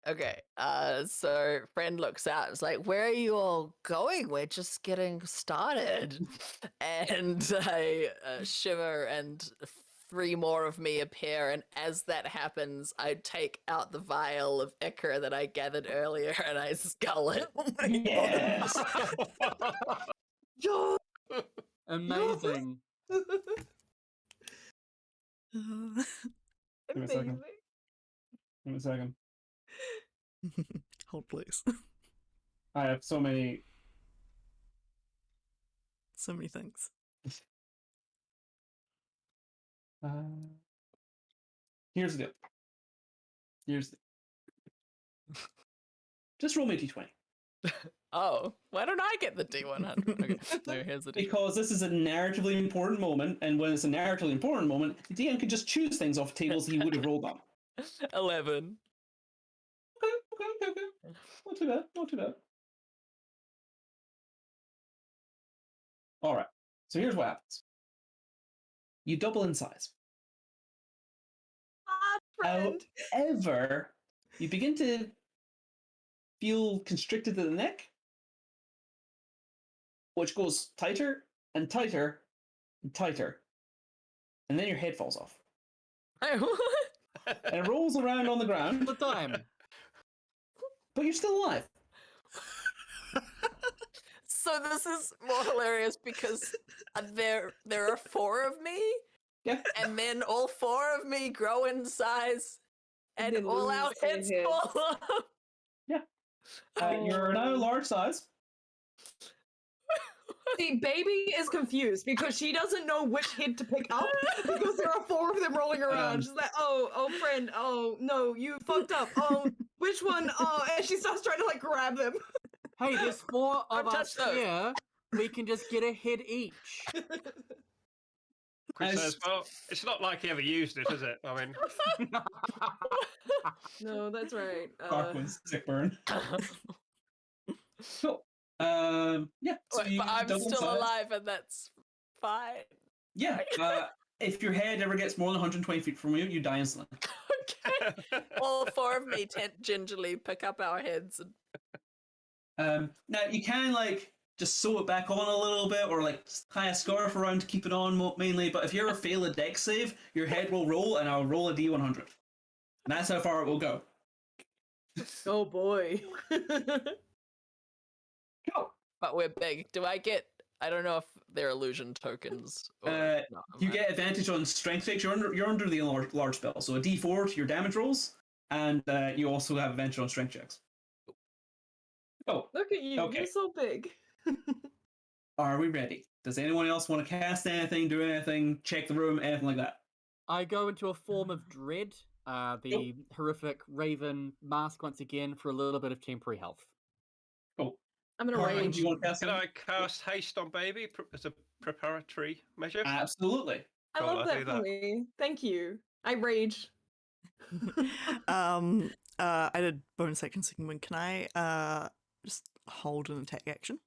Okay. So friend looks out and is like, "Where are you all going? We're just getting started." And I shiver, and 3 more of me appear. And as that happens, I take out the vial of ichor that I gathered earlier, and I scull it. Oh my Yes. Yo! Amazing. god. Give me a second. Amazing. Give me a second. Hold please. I have so many. So many things. Here's the deal. Just roll me a d20. Oh, why don't I get the D100? Okay, so here's the D. Because this is a narratively important moment, and when it's a narratively important moment, the DM can just choose things off tables he would have rolled on. 11. Okay. Not too bad, not too bad. Alright, so here's what happens. You double in size. Friend. However, you begin to feel constricted to the neck, which goes tighter and tighter and tighter, and then your head falls off. And it rolls around on the ground, All the time. but you're still alive. So this is more hilarious because there are 4 of me, Yeah. and then all 4 of me grow in size, and then all lose our their heads heads. fall off. You're now large size. See, baby is confused because she doesn't know which head to pick up because there are 4 of them rolling around. She's like, oh, friend, oh, no, you fucked up. Oh, which one? Oh, and she starts trying to, like, grab them. Hey, there's 4 of Don't us touch those. here. We can just get a head each. Chris As- says, well, it's not like he ever used it, is it? I mean, No, that's right. Tarquin's sick burn. Cool. Yeah. So Wait, you but I'm double in still size. alive, and that's fine. Yeah. If your head ever gets more than 120 feet from you, you die instantly. Okay. All 4 of me gingerly pick up our heads. Now you can like just sew it back on a little bit, or like tie a scarf around to keep it on mainly. But if you ever fail a dex save, your head will roll, and I'll roll a d100. And that's how far it will go. Oh, boy. Go. But we're big. Do I get I don't know if they're illusion tokens. Or not. You get advantage on strength checks. You're under the large spell, so a D4 to your damage rolls, and you also have advantage on strength checks. Oh, Look at you, Okay. you're so big. are we ready? Does anyone else want to cast anything, do anything, check the room, anything like that? I go into a form of dread, the horrific raven mask once again for a little bit of temporary health. Cool. I'm gonna Caroline, rage. do you want to cast Can anything? I cast haste on baby as a preparatory measure? Absolutely. I Cool, love I'll that do for that. me. Thank you. I rage. I did bonus action second one. Can I just hold an attack action?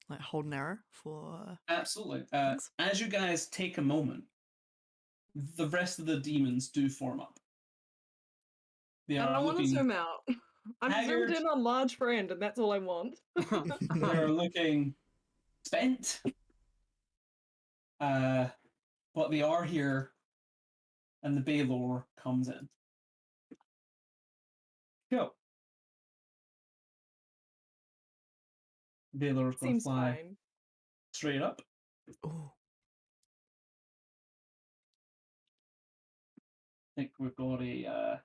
Like hold an arrow for Absolutely. Thanks. As you guys take a moment, the rest of the demons do form up. They I are don't want to looking. zoom out. I'm haggard. zoomed in on large friend, and that's all I want. They're looking spent. But they are here, and the Baylor comes in. Go. Baylor's going to Seems fly fine. straight up. oh, I think we've got a.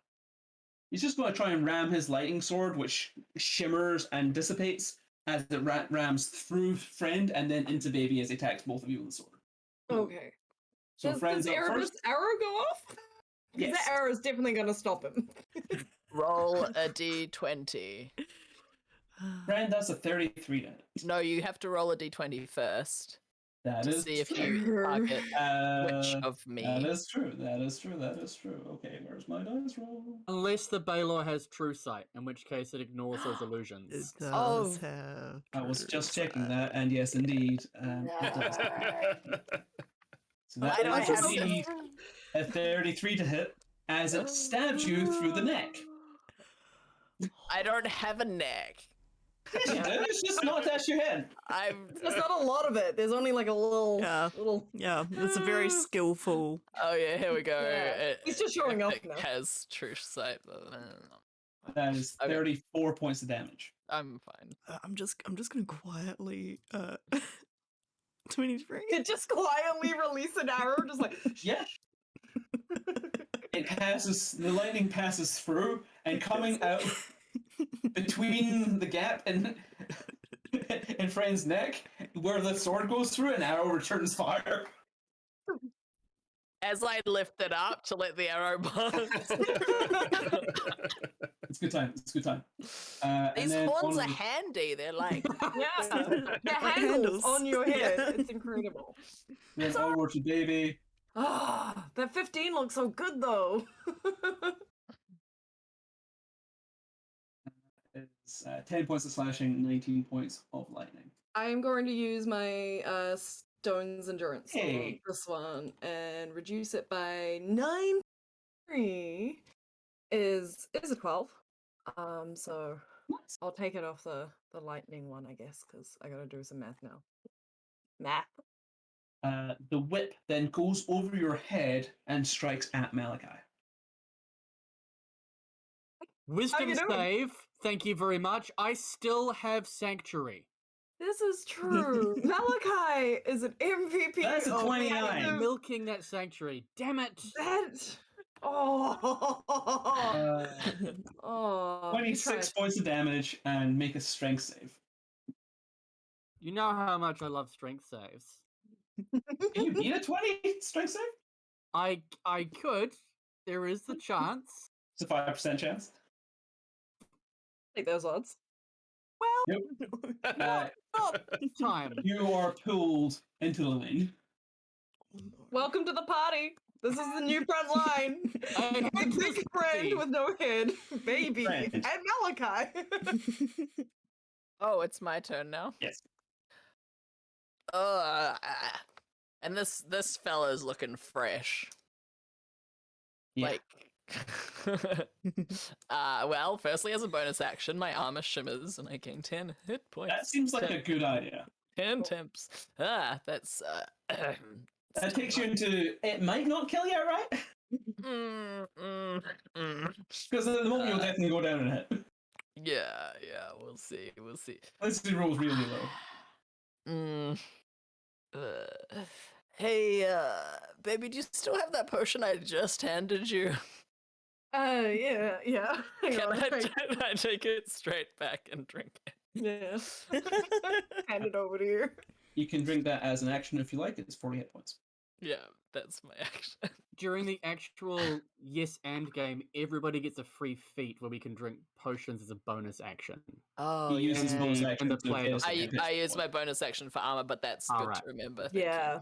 He's just going to try and ram his lightning sword, which shimmers and dissipates as it rams through friend and then into baby as he attacks both of you with the sword. Okay. So friends up first. Does arrow go off? Because Yes. that arrow is definitely going to stop him. Roll a d20. Friend does a 33 to hit. No, you have to roll a d20 first That to is see if true. you target which Uh, of me. That is true. That is true. That is true. Okay, where's my dice roll? Unless the Baylor has true sight, in which case it ignores those it illusions. does Oh. have. I was true just checking sight. that, and yes, indeed, it does. So that I don't is have indeed a 33 to hit as it stabs you through the neck. I don't have a neck. Yes, you do. It's just not attached to your head. There's not a lot of it. There's only like a little. Yeah. little... Yeah, it's a very skillful. Oh yeah, here we go. Yeah. He's just showing off it now. has true sight, but That is Okay. 34 points of damage. I'm fine. I'm just gonna quietly 23. Could just quietly release an arrow, just like. Yeah. It passes, the lightning passes through, and coming out between the gap in Friend's neck, where the sword goes through, an arrow returns fire. As I lift it up to let the arrow pass. It's a good time. It's a good time. And These then horns on are the- handy. They're like Yeah. They're Like handles handles. on your head. Yeah. It's incredible. Then over to baby. Ah, that 15 looks so good though. It's 10 points of slashing, 19 points of lightning. I am going to use my Stone's Endurance on Hey. this one and reduce it by 9. 3 is a 12. So Nice. I'll take it off the lightning one, I guess, because I gotta do some math now. Math. The whip then goes over your head and strikes at Malachi. Wisdom you doing? save. Thank you very much. I still have Sanctuary. This is true. Malachi is an MVP. That's a of 29. active- Milking that Sanctuary. Damn it. That. Oh. Oh. 26 points of damage and make a strength save. You know how much I love strength saves. Can you beat a 20 strength save? I could. There is the chance. It's a 5% chance. Take those odds. Uh, Time. you are pulled into the lane. Welcome to the party. This is the new front line. I My hate big this friend party. with no head, baby, Friend. and Malachi. Oh, it's my turn now. Yes. And this fella's looking fresh. Yeah. Like, well, firstly, as a bonus action, my armor shimmers and I gain 10 hit points. That seems like a good idea. 10 temps. That's That takes you into it might not kill you, right? Because at the moment you'll definitely go down in a hit. Yeah, we'll see. Let's do rolls really low. Hey, baby, do you still have that potion I just handed you? Yeah. Hang Can on, I take it straight back and drink it? Yeah. Hand it over to you. You can drink that as an action if you like. It's 40 hit points. Yeah, that's my action. During the actual yes and game, everybody gets a free feat where we can drink potions as a bonus action. Oh, He uses yeah. bonus And action the to play pay does us I, a hit I use point. my bonus action for armor, but that's good Alright. to remember. Thank Yeah. you.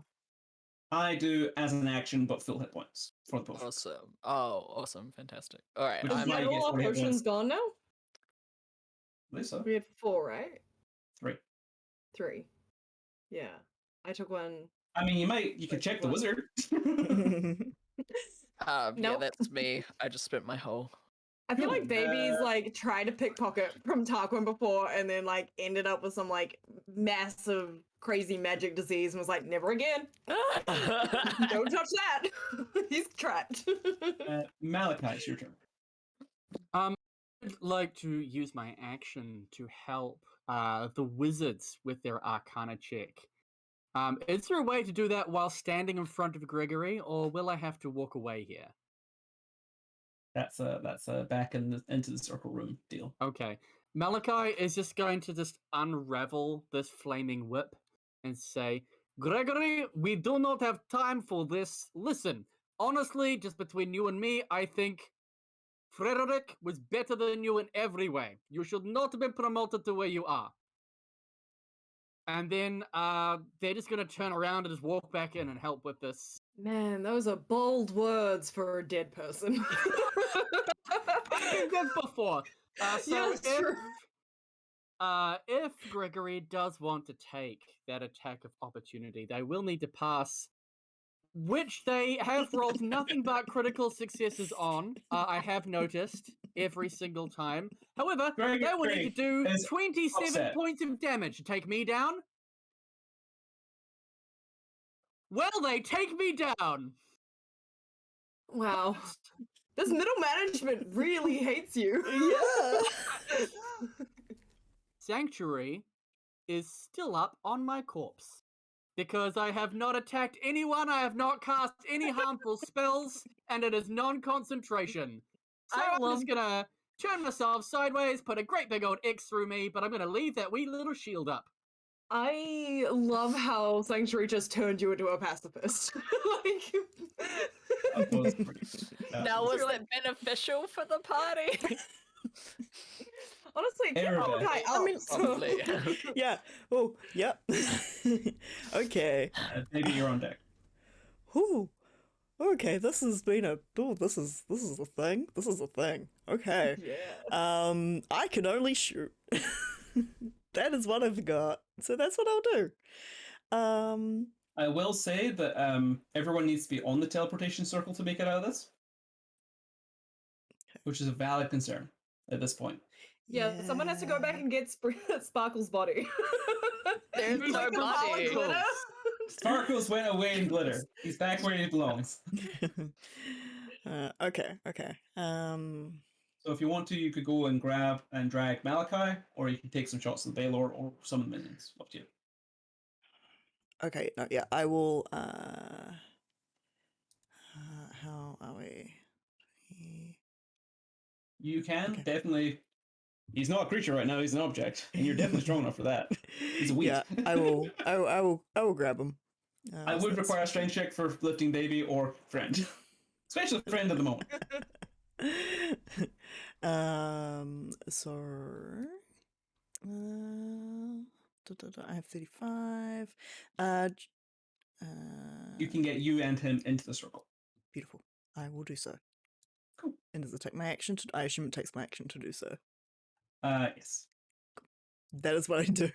I do as an action, but full hit points for the potion. Awesome. Oh, awesome. Fantastic. All right. Which is Is why that you get all our 40 hit potions points. gone now? I believe so. We had 4, right? 3. 3. Yeah. I took one. I mean, you could check the What? wizard. Yeah, Nope. that's me. I just spent my whole. I feel Cool. like Baby's like tried to pickpocket from Tarquin before and then like ended up with some like massive crazy magic disease and was like, never again. Don't touch that. He's trapped. Malachi, it's your turn. I'd like to use my action to help the wizards with their Arcana check. Is there a way to do that while standing in front of Gregory, or will I have to walk away here? That's a back into the circle room deal. Okay. Malachi is just going to just unravel this flaming whip and say, Gregory, we do not have time for this. Listen, honestly, just between you and me, I think Frederick was better than you in every way. You should not have been promoted to where you are. And then they're just going to turn around and just walk back in and help with this. Man, those are bold words for a dead person. I've been dead before. So Yes, true. if Gregory does want to take that attack of opportunity, they will need to pass, which they have rolled nothing but critical successes on. I have noticed every single time. However, they will need to do is 27 upset. points of damage to take me down. Well, they take me down. Wow. This middle management really hates you. Yeah. Sanctuary is still up on my corpse. Because I have not attacked anyone, I have not cast any harmful spells, and it is non-concentration. So I I'm just gonna turn myself sideways, put a great big old X through me, but I'm gonna leave that wee little shield up. I love how Sanctuary just turned you into a pacifist. That was pretty good. Now, was You're that beneficial for the party? Honestly, get Error Malachi back. up. I mean, Probably. Yeah. Oh, yep. Okay. Maybe you're on deck. Whew. Okay, this has been a. Oh, this is a thing. This is a thing. Okay. Yeah. I can only shoot. That is what I've got. So that's what I'll do. I will say that everyone needs to be on the teleportation circle to make it out of this, which is a valid concern at this point. Yeah, someone has to go back and get Sparkle's body. There's He's no like the pile of body. glitter. Sparkles went away in glitter. He's back where he belongs. Okay. So if you want to, you could go and grab and drag Malachi, or you can take some shots at the Baylor or some of the minions. Up to you. Okay. No, yeah, I will. How are we? You can Okay. definitely. He's not a creature right now. He's an object, and you're definitely strong enough for that. He's a weak. Yeah, I will. I will grab him. I So would that's- require a strength check for lifting baby or friend, especially friend at the moment. So I have 35. You can get you and him into the circle. Beautiful. I will do so. Cool. And does it take my action to? I assume it takes my action to do so. Yes. That is what I do.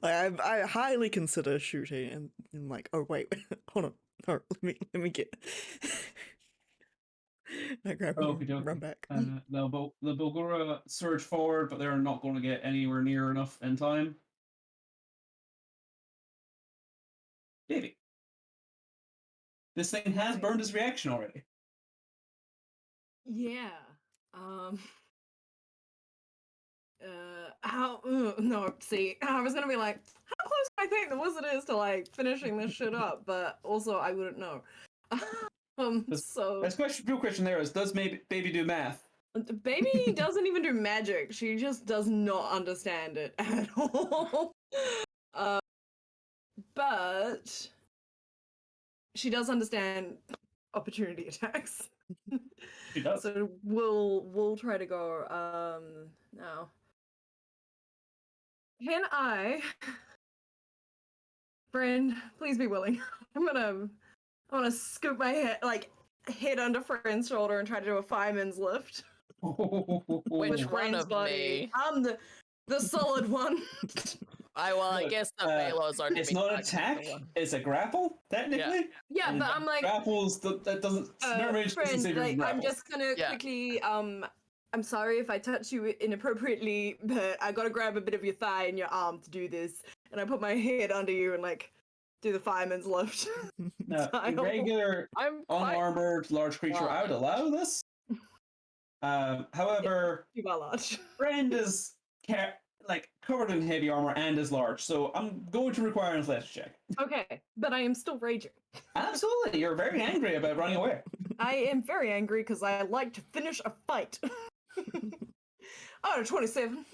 Like I highly consider shooting, and I'm like, oh wait, hold on, no, let me get. I grab him, Okey-dokey. run back. The Bulgura surge forward, but they're not going to get anywhere near enough in time. Baby. This thing has burned his reaction already. Yeah. no, see, I was gonna be like, how close do I think the wizard is to like finishing this shit up, but also I wouldn't know. So Real question there is, does baby do math? baby doesn't even do magic. She just does not understand it at all. But she does understand opportunity attacks. She does. So we'll try to go now. Can I, friend, please be willing. I'm gonna scoop my head under friend's shoulder and try to do a fireman's lift. Which With one friend's of body. me? I'm the solid one. I Look, guess the Baylor's already it's been not targeted attack. for one. It's a grapple, technically. Yeah, And but I'm like, grapples. That doesn't. Snare range doesn't friend, save you from I'm grapples. just gonna quickly I'm sorry if I touch you inappropriately, but I gotta grab a bit of your thigh and your arm to do this. And I put my head under you and like do the fireman's lift. No, style. regular I'm quite unarmored large creature, I would allow this. However, You got large. friend is covered in heavy armor and is large, so I'm going to require an athletics check. Okay, but I am still raging. Absolutely, you're very angry about running away. I am very angry because I like to finish a fight. Oh, 27.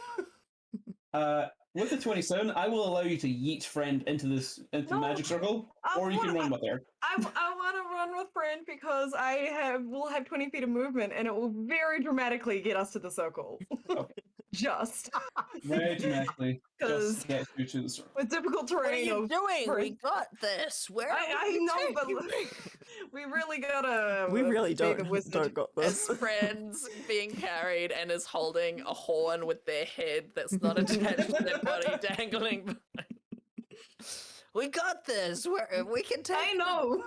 With the 27, I will allow you to yeet friend into the No, magic circle, I or you can wanna- run with her. I want to run with friend because will have 20 feet of movement and it will very dramatically get us to the circle. Okay. Just Very dramatically, just because to get you to the circle. with difficult What are terrain you of doing? We friend. got this. Where I know, but we really gotta. We really be the don't wizard. got As this. friends being carried and is holding a horn with their head that's not attached to their body dangling. We got this. We can take. I know.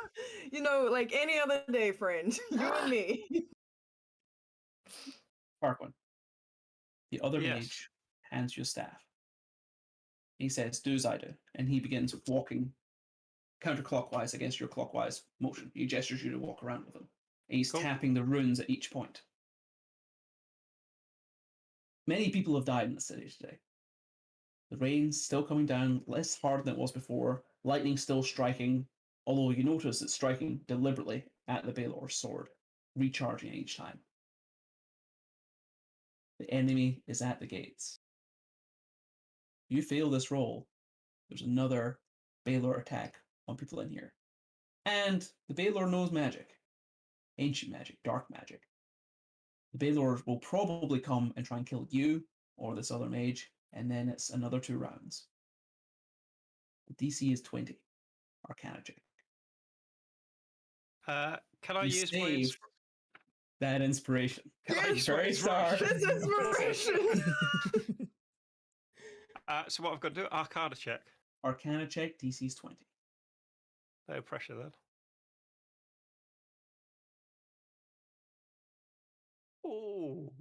You know, like any other day, friend. You and me. Parkman. The other Yes. mage hands you a staff. He says, do as I do. And he begins walking counterclockwise against your clockwise motion. He gestures you to walk around with him. And he's Cool. tapping the runes at each point. Many people have died in the city today. The rain's still coming down less hard than it was before. Lightning still striking, although you notice it's striking deliberately at the Baylor's sword, recharging each time. The enemy is at the gates. You fail this roll, there's another Baylor attack on people in here. And the Baylor knows magic. Ancient magic, dark magic. The Baylor will probably come and try and kill you or this other mage, and then it's another 2 rounds. The DC is 20. Arcana check. Can I You use my save that inspiration. Can I Yes, use my Very sorry. This inspiration. So what I've got to do? Arcana check. Arcana check, DC is 20. No pressure then. Oh.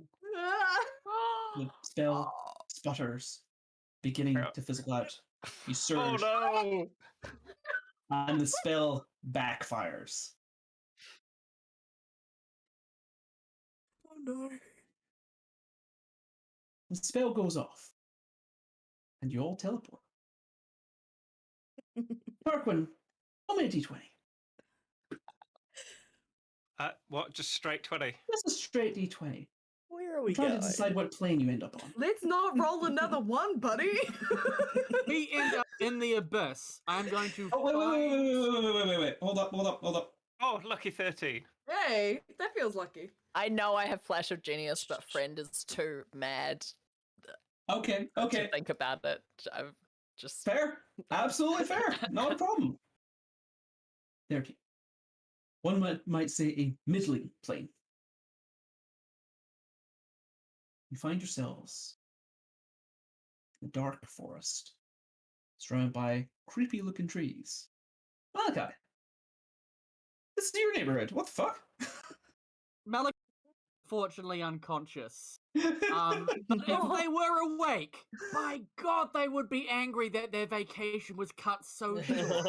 The spell sputters, beginning Yeah. to fizzle out. You surge, Oh no! and the spell backfires. Oh no. The spell goes off, and you all teleport. Tarquin, roll me a d20. What? Just straight 20? That's a straight d20. Where are we I'm trying going? to decide what plane you end up on. Let's not roll another one, buddy. We end up in the abyss. I'm going to. Oh, wait. find- Hold up. Oh, lucky 13. Hey, that feels lucky. I know I have Flash of Genius, but friend is too mad Okay. to think about it. I've just Fair. Absolutely fair. Not a problem. There. One might say a middling plane. You find yourselves in a dark forest, surrounded by creepy-looking trees. Malachi, this is your neighborhood. What the fuck? Malachi is fortunately unconscious. But if they were awake, by God, they would be angry that their vacation was cut so short.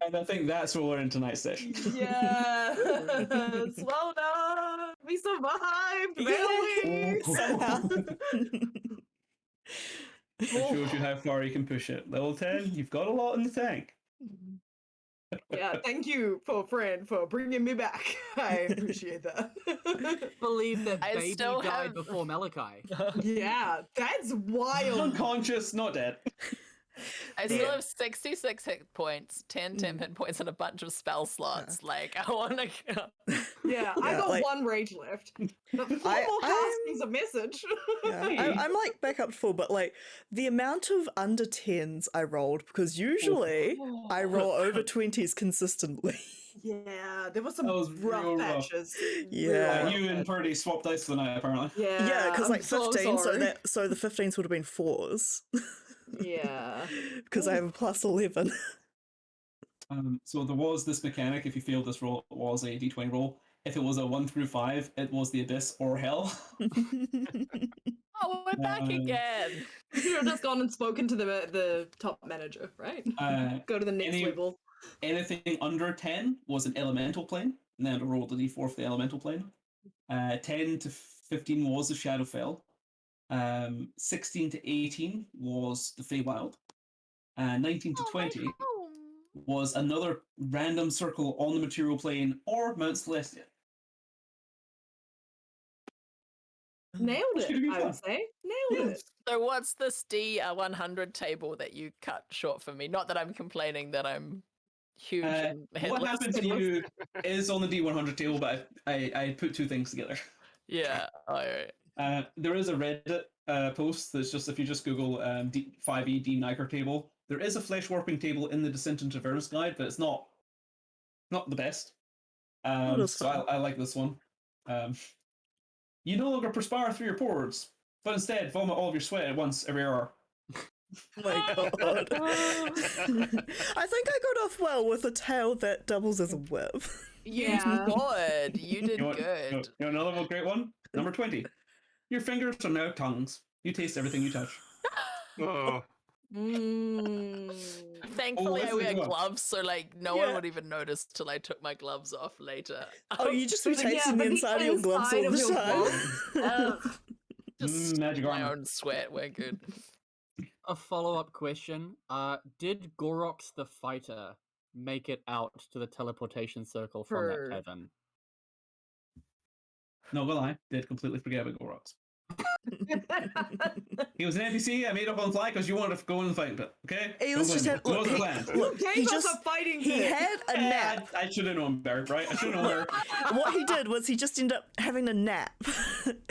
And I think that's what we're in tonight's session. Yes, well done. We survived, barely. Somehow. It shows you how far you can push it. Level 10, you've got a lot in the tank. Yeah, thank you, friend, for bringing me back. I appreciate that. Believe that I baby still died have- before Malachi. Yeah, that's wild. Unconscious, not dead. I still have 66 hit points, 10 temp hit points, and a bunch of spell slots. Like, I want to. Yeah, I Yeah, got like- one rage left. But four I- more I'm- castings a message. Yeah, I'm like back up to full, but like the amount of under 10s I rolled, because usually I roll over 20s consistently. Yeah, there were some That was rough real rough. patches. Yeah. You and Purdie swapped dice for the night, apparently. Yeah, because I'm like 15, so sorry. so the 15s would have been 4s Yeah. because I have a plus 11. So there was this mechanic. If you failed this roll, it was a d20 roll. If it was a 1 through 5, it was the abyss or hell. Oh, we're back again. You should have just gone and spoken to the top manager, right? Go to the next any- level. Anything under 10 was an elemental plane, and then I rolled a d4 for the elemental plane. 10 to 15 was the Shadowfell. 16 to 18 was the Feywild. 19 to 20 was another random circle on the material plane or Mount Celestia. Nailed It's gonna it, be I would fun. say. Nailed it. So, what's this D100 table that you cut short for me? Not that I'm complaining that I'm huge and What headless. happened to you is on the D100 table, but I put two things together. Yeah, alright. There is a Reddit post that's just, if you just Google 5e D Niger table, there is a flesh warping table in the Descent into Avernus guide, but it's not the best. That's So fine. I like this one. You no longer perspire through your pores, but instead vomit all of your sweat at once every hour. Oh my god. I think I got off well with a tail that doubles as a whip. You Yeah. would. You did You want, good. you want another great one? Number 20. Your fingers are now tongues. You taste everything you touch. Oh, Thankfully, I that's a wear good one. gloves, so like no Yeah. one would even notice till I took my gloves off later. Oh, you just be Yeah, tasting the but the inside of your gloves inside all of the your time. gloves. Just Magic my armor. own sweat. We're good. A follow-up question: did Gorox the fighter make it out to the teleportation circle from that For- cavern? No, gonna lie, did completely forget about Gorox. He was an NPC I made up on the fly because you wanted to go in the fight pit, okay? He Don't was just blame had, me. It look, wasn't he, planned. look, Gave he us just a fighting he pit. had a nap. I should have known better, right? I should have known better. What he did was he just ended up having a nap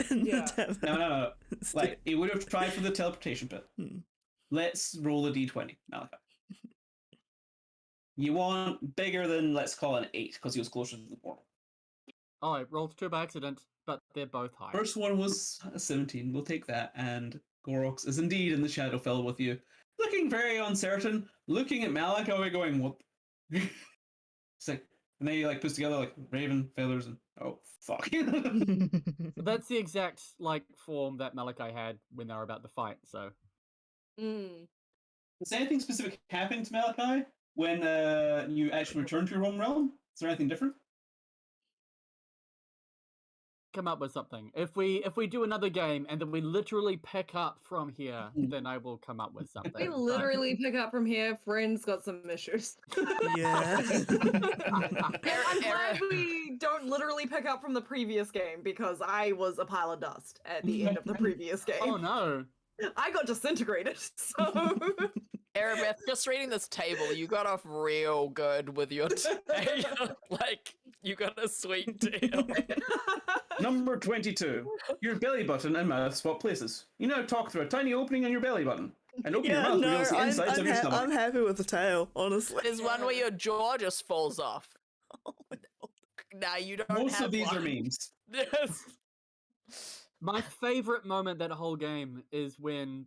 in Yeah. the tavern. No. Like, he would have tried for the teleportation pit. Hmm. Let's roll a d20, Malachi. You want bigger than, let's call it an 8, because he was closer to the portal. Oh, I rolled 2 by accident, but they're both high. First one was a 17. We'll take that. And Gorox is indeed in the Shadowfell with you, looking very uncertain, looking at Malachi, going, "What?" It's like, and then he like puts together like raven feathers and oh fuck. That's the exact like form that Malachi had when they were about to fight. So Mm. Does anything specific happen to Malachi when you actually return to your home realm? Is there anything different? come up with something. If we do another game and then we literally pick up from here, then I will come up with something. We but- literally pick up from here. Friend's got some issues. Yeah. I'm glad we don't literally pick up from the previous game because I was a pile of dust at the end of the previous game. Oh no! I got disintegrated, so Arabeth, just reading this table, you got off real good with your tail. Like, you got a sweet tail. Number 22. Your belly button and mouth swap places. You now talk through a tiny opening on your belly button. And open your Yeah, mouth no, reveals the insides of your I'm stomach. happy with the tail, honestly. There's one where your jaw just falls off. Nah, you don't Most have of these one. are memes. Yes. My favorite moment that whole game is when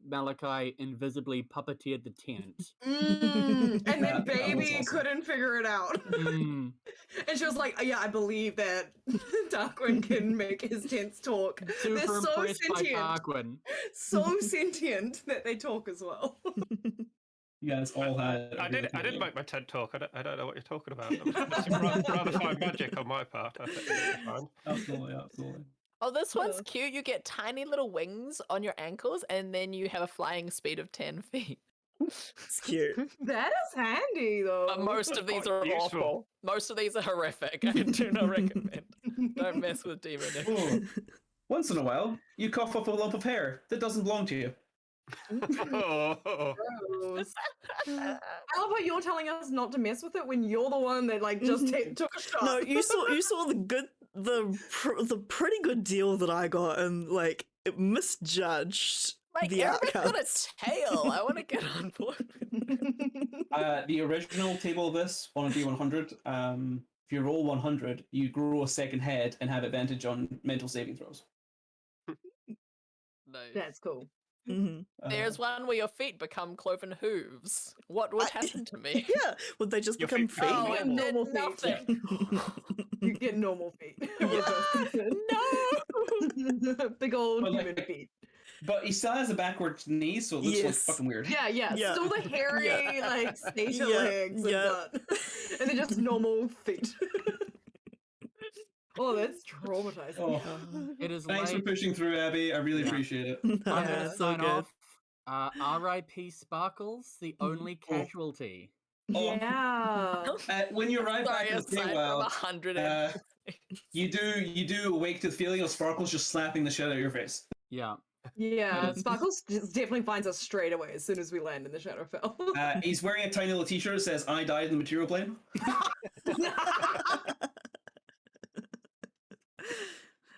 Malachi invisibly puppeteered the tent. and then That was baby awesome. couldn't figure it out. Mm. And she was like, "Yeah, I believe that Darkwing can make his tents talk. Super They're so impressed by sentient, Tarquin. so sentient that they talk as well." You guys all had. I didn't make my TED talk. I don't know what you're talking about. That was some rather fine magic on my part. I think it'll be fine. Absolutely. Oh, this one's cute. You get tiny little wings on your ankles, and then you have a flying speed of 10 feet. It's cute. That is handy, though. But most of these are Useful. awful. Most of these are horrific. I do not recommend. Don't mess with demon. Oh, once in a while, you cough up a lump of hair that doesn't belong to you. Oh. Gross. I love how you're telling us not to mess with it when you're the one that like just took a shot. No, you saw the pretty good deal that I got, and like it misjudged Like, the everybody's got outcomes. a tail. I want to get on board. The original table of this on a D100, if you roll 100, you grow a second head and have advantage on mental saving throws. Nice. That's cool. Mhm. There's one where your feet become cloven hooves. What would happen to me? Yeah, would they just Your become feet- Oh, feet? and then Normal feet. nothing. You get normal feet. No! Big old But, like, human feet. But he still has a backwards knee, so it looks like Yes. fucking weird. Yeah, Yeah. still the hairy, like, stator Yeah, legs and yeah. that. And then just normal feet. Oh, that's traumatizing. Oh. It is Thanks for late. pushing through, Abby. I really Yeah. appreciate it. I'm Yeah. gonna So sign good. off. R.I.P. Sparkles, the only casualty. Oh. Yeah. When you arrive Sorry, back in the aside from Feywild, 100 you do awake to the feeling of Sparkles just slapping the shit out of your face. Yeah. Yeah, Sparkles just definitely finds us straight away as soon as we land in the Shadowfell. He's wearing a tiny little t-shirt that says "I died in the material plane."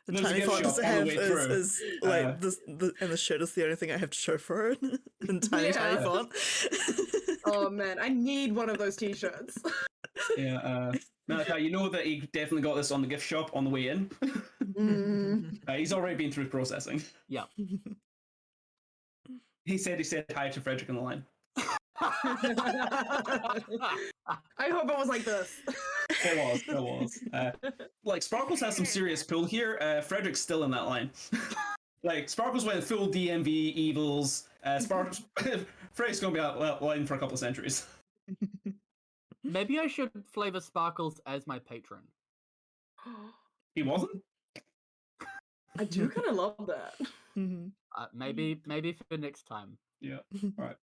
The There's a tiny gift font shop does on the have way through. is like Uh, and the shirt is the only thing I have to show for it in tiny Yeah. font. Oh man, I need one of those t-shirts. Yeah. Malachi, you know that he definitely got this on the gift shop on the way in. He's already been through processing. Yeah. He said hi to Frederick on the line. I hope it was like this. It was. Like, Sparkles has some serious pull here. Frederick's still in that line. Like, Sparkles went full DMV evils. Sparkles, Frederick's gonna be out line for a couple of centuries. Maybe I should flavor Sparkles as my patron. He wasn't? I do kind of love that. Mhm. Maybe for next time. Yeah. All right.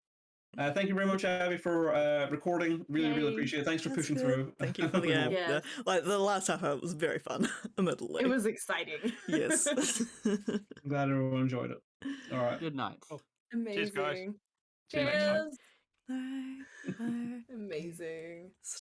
Thank you very much, Abby, for recording. Really Yay. appreciate it. Thanks for That's pushing good. through. Thank you for the game. Yes. Like the last half hour was very fun, admittedly. It was exciting. Yes. I'm glad everyone enjoyed it. All right. Good night. Amazing. Cheers, guys. See you next time. Cheers. Bye. Bye. Amazing.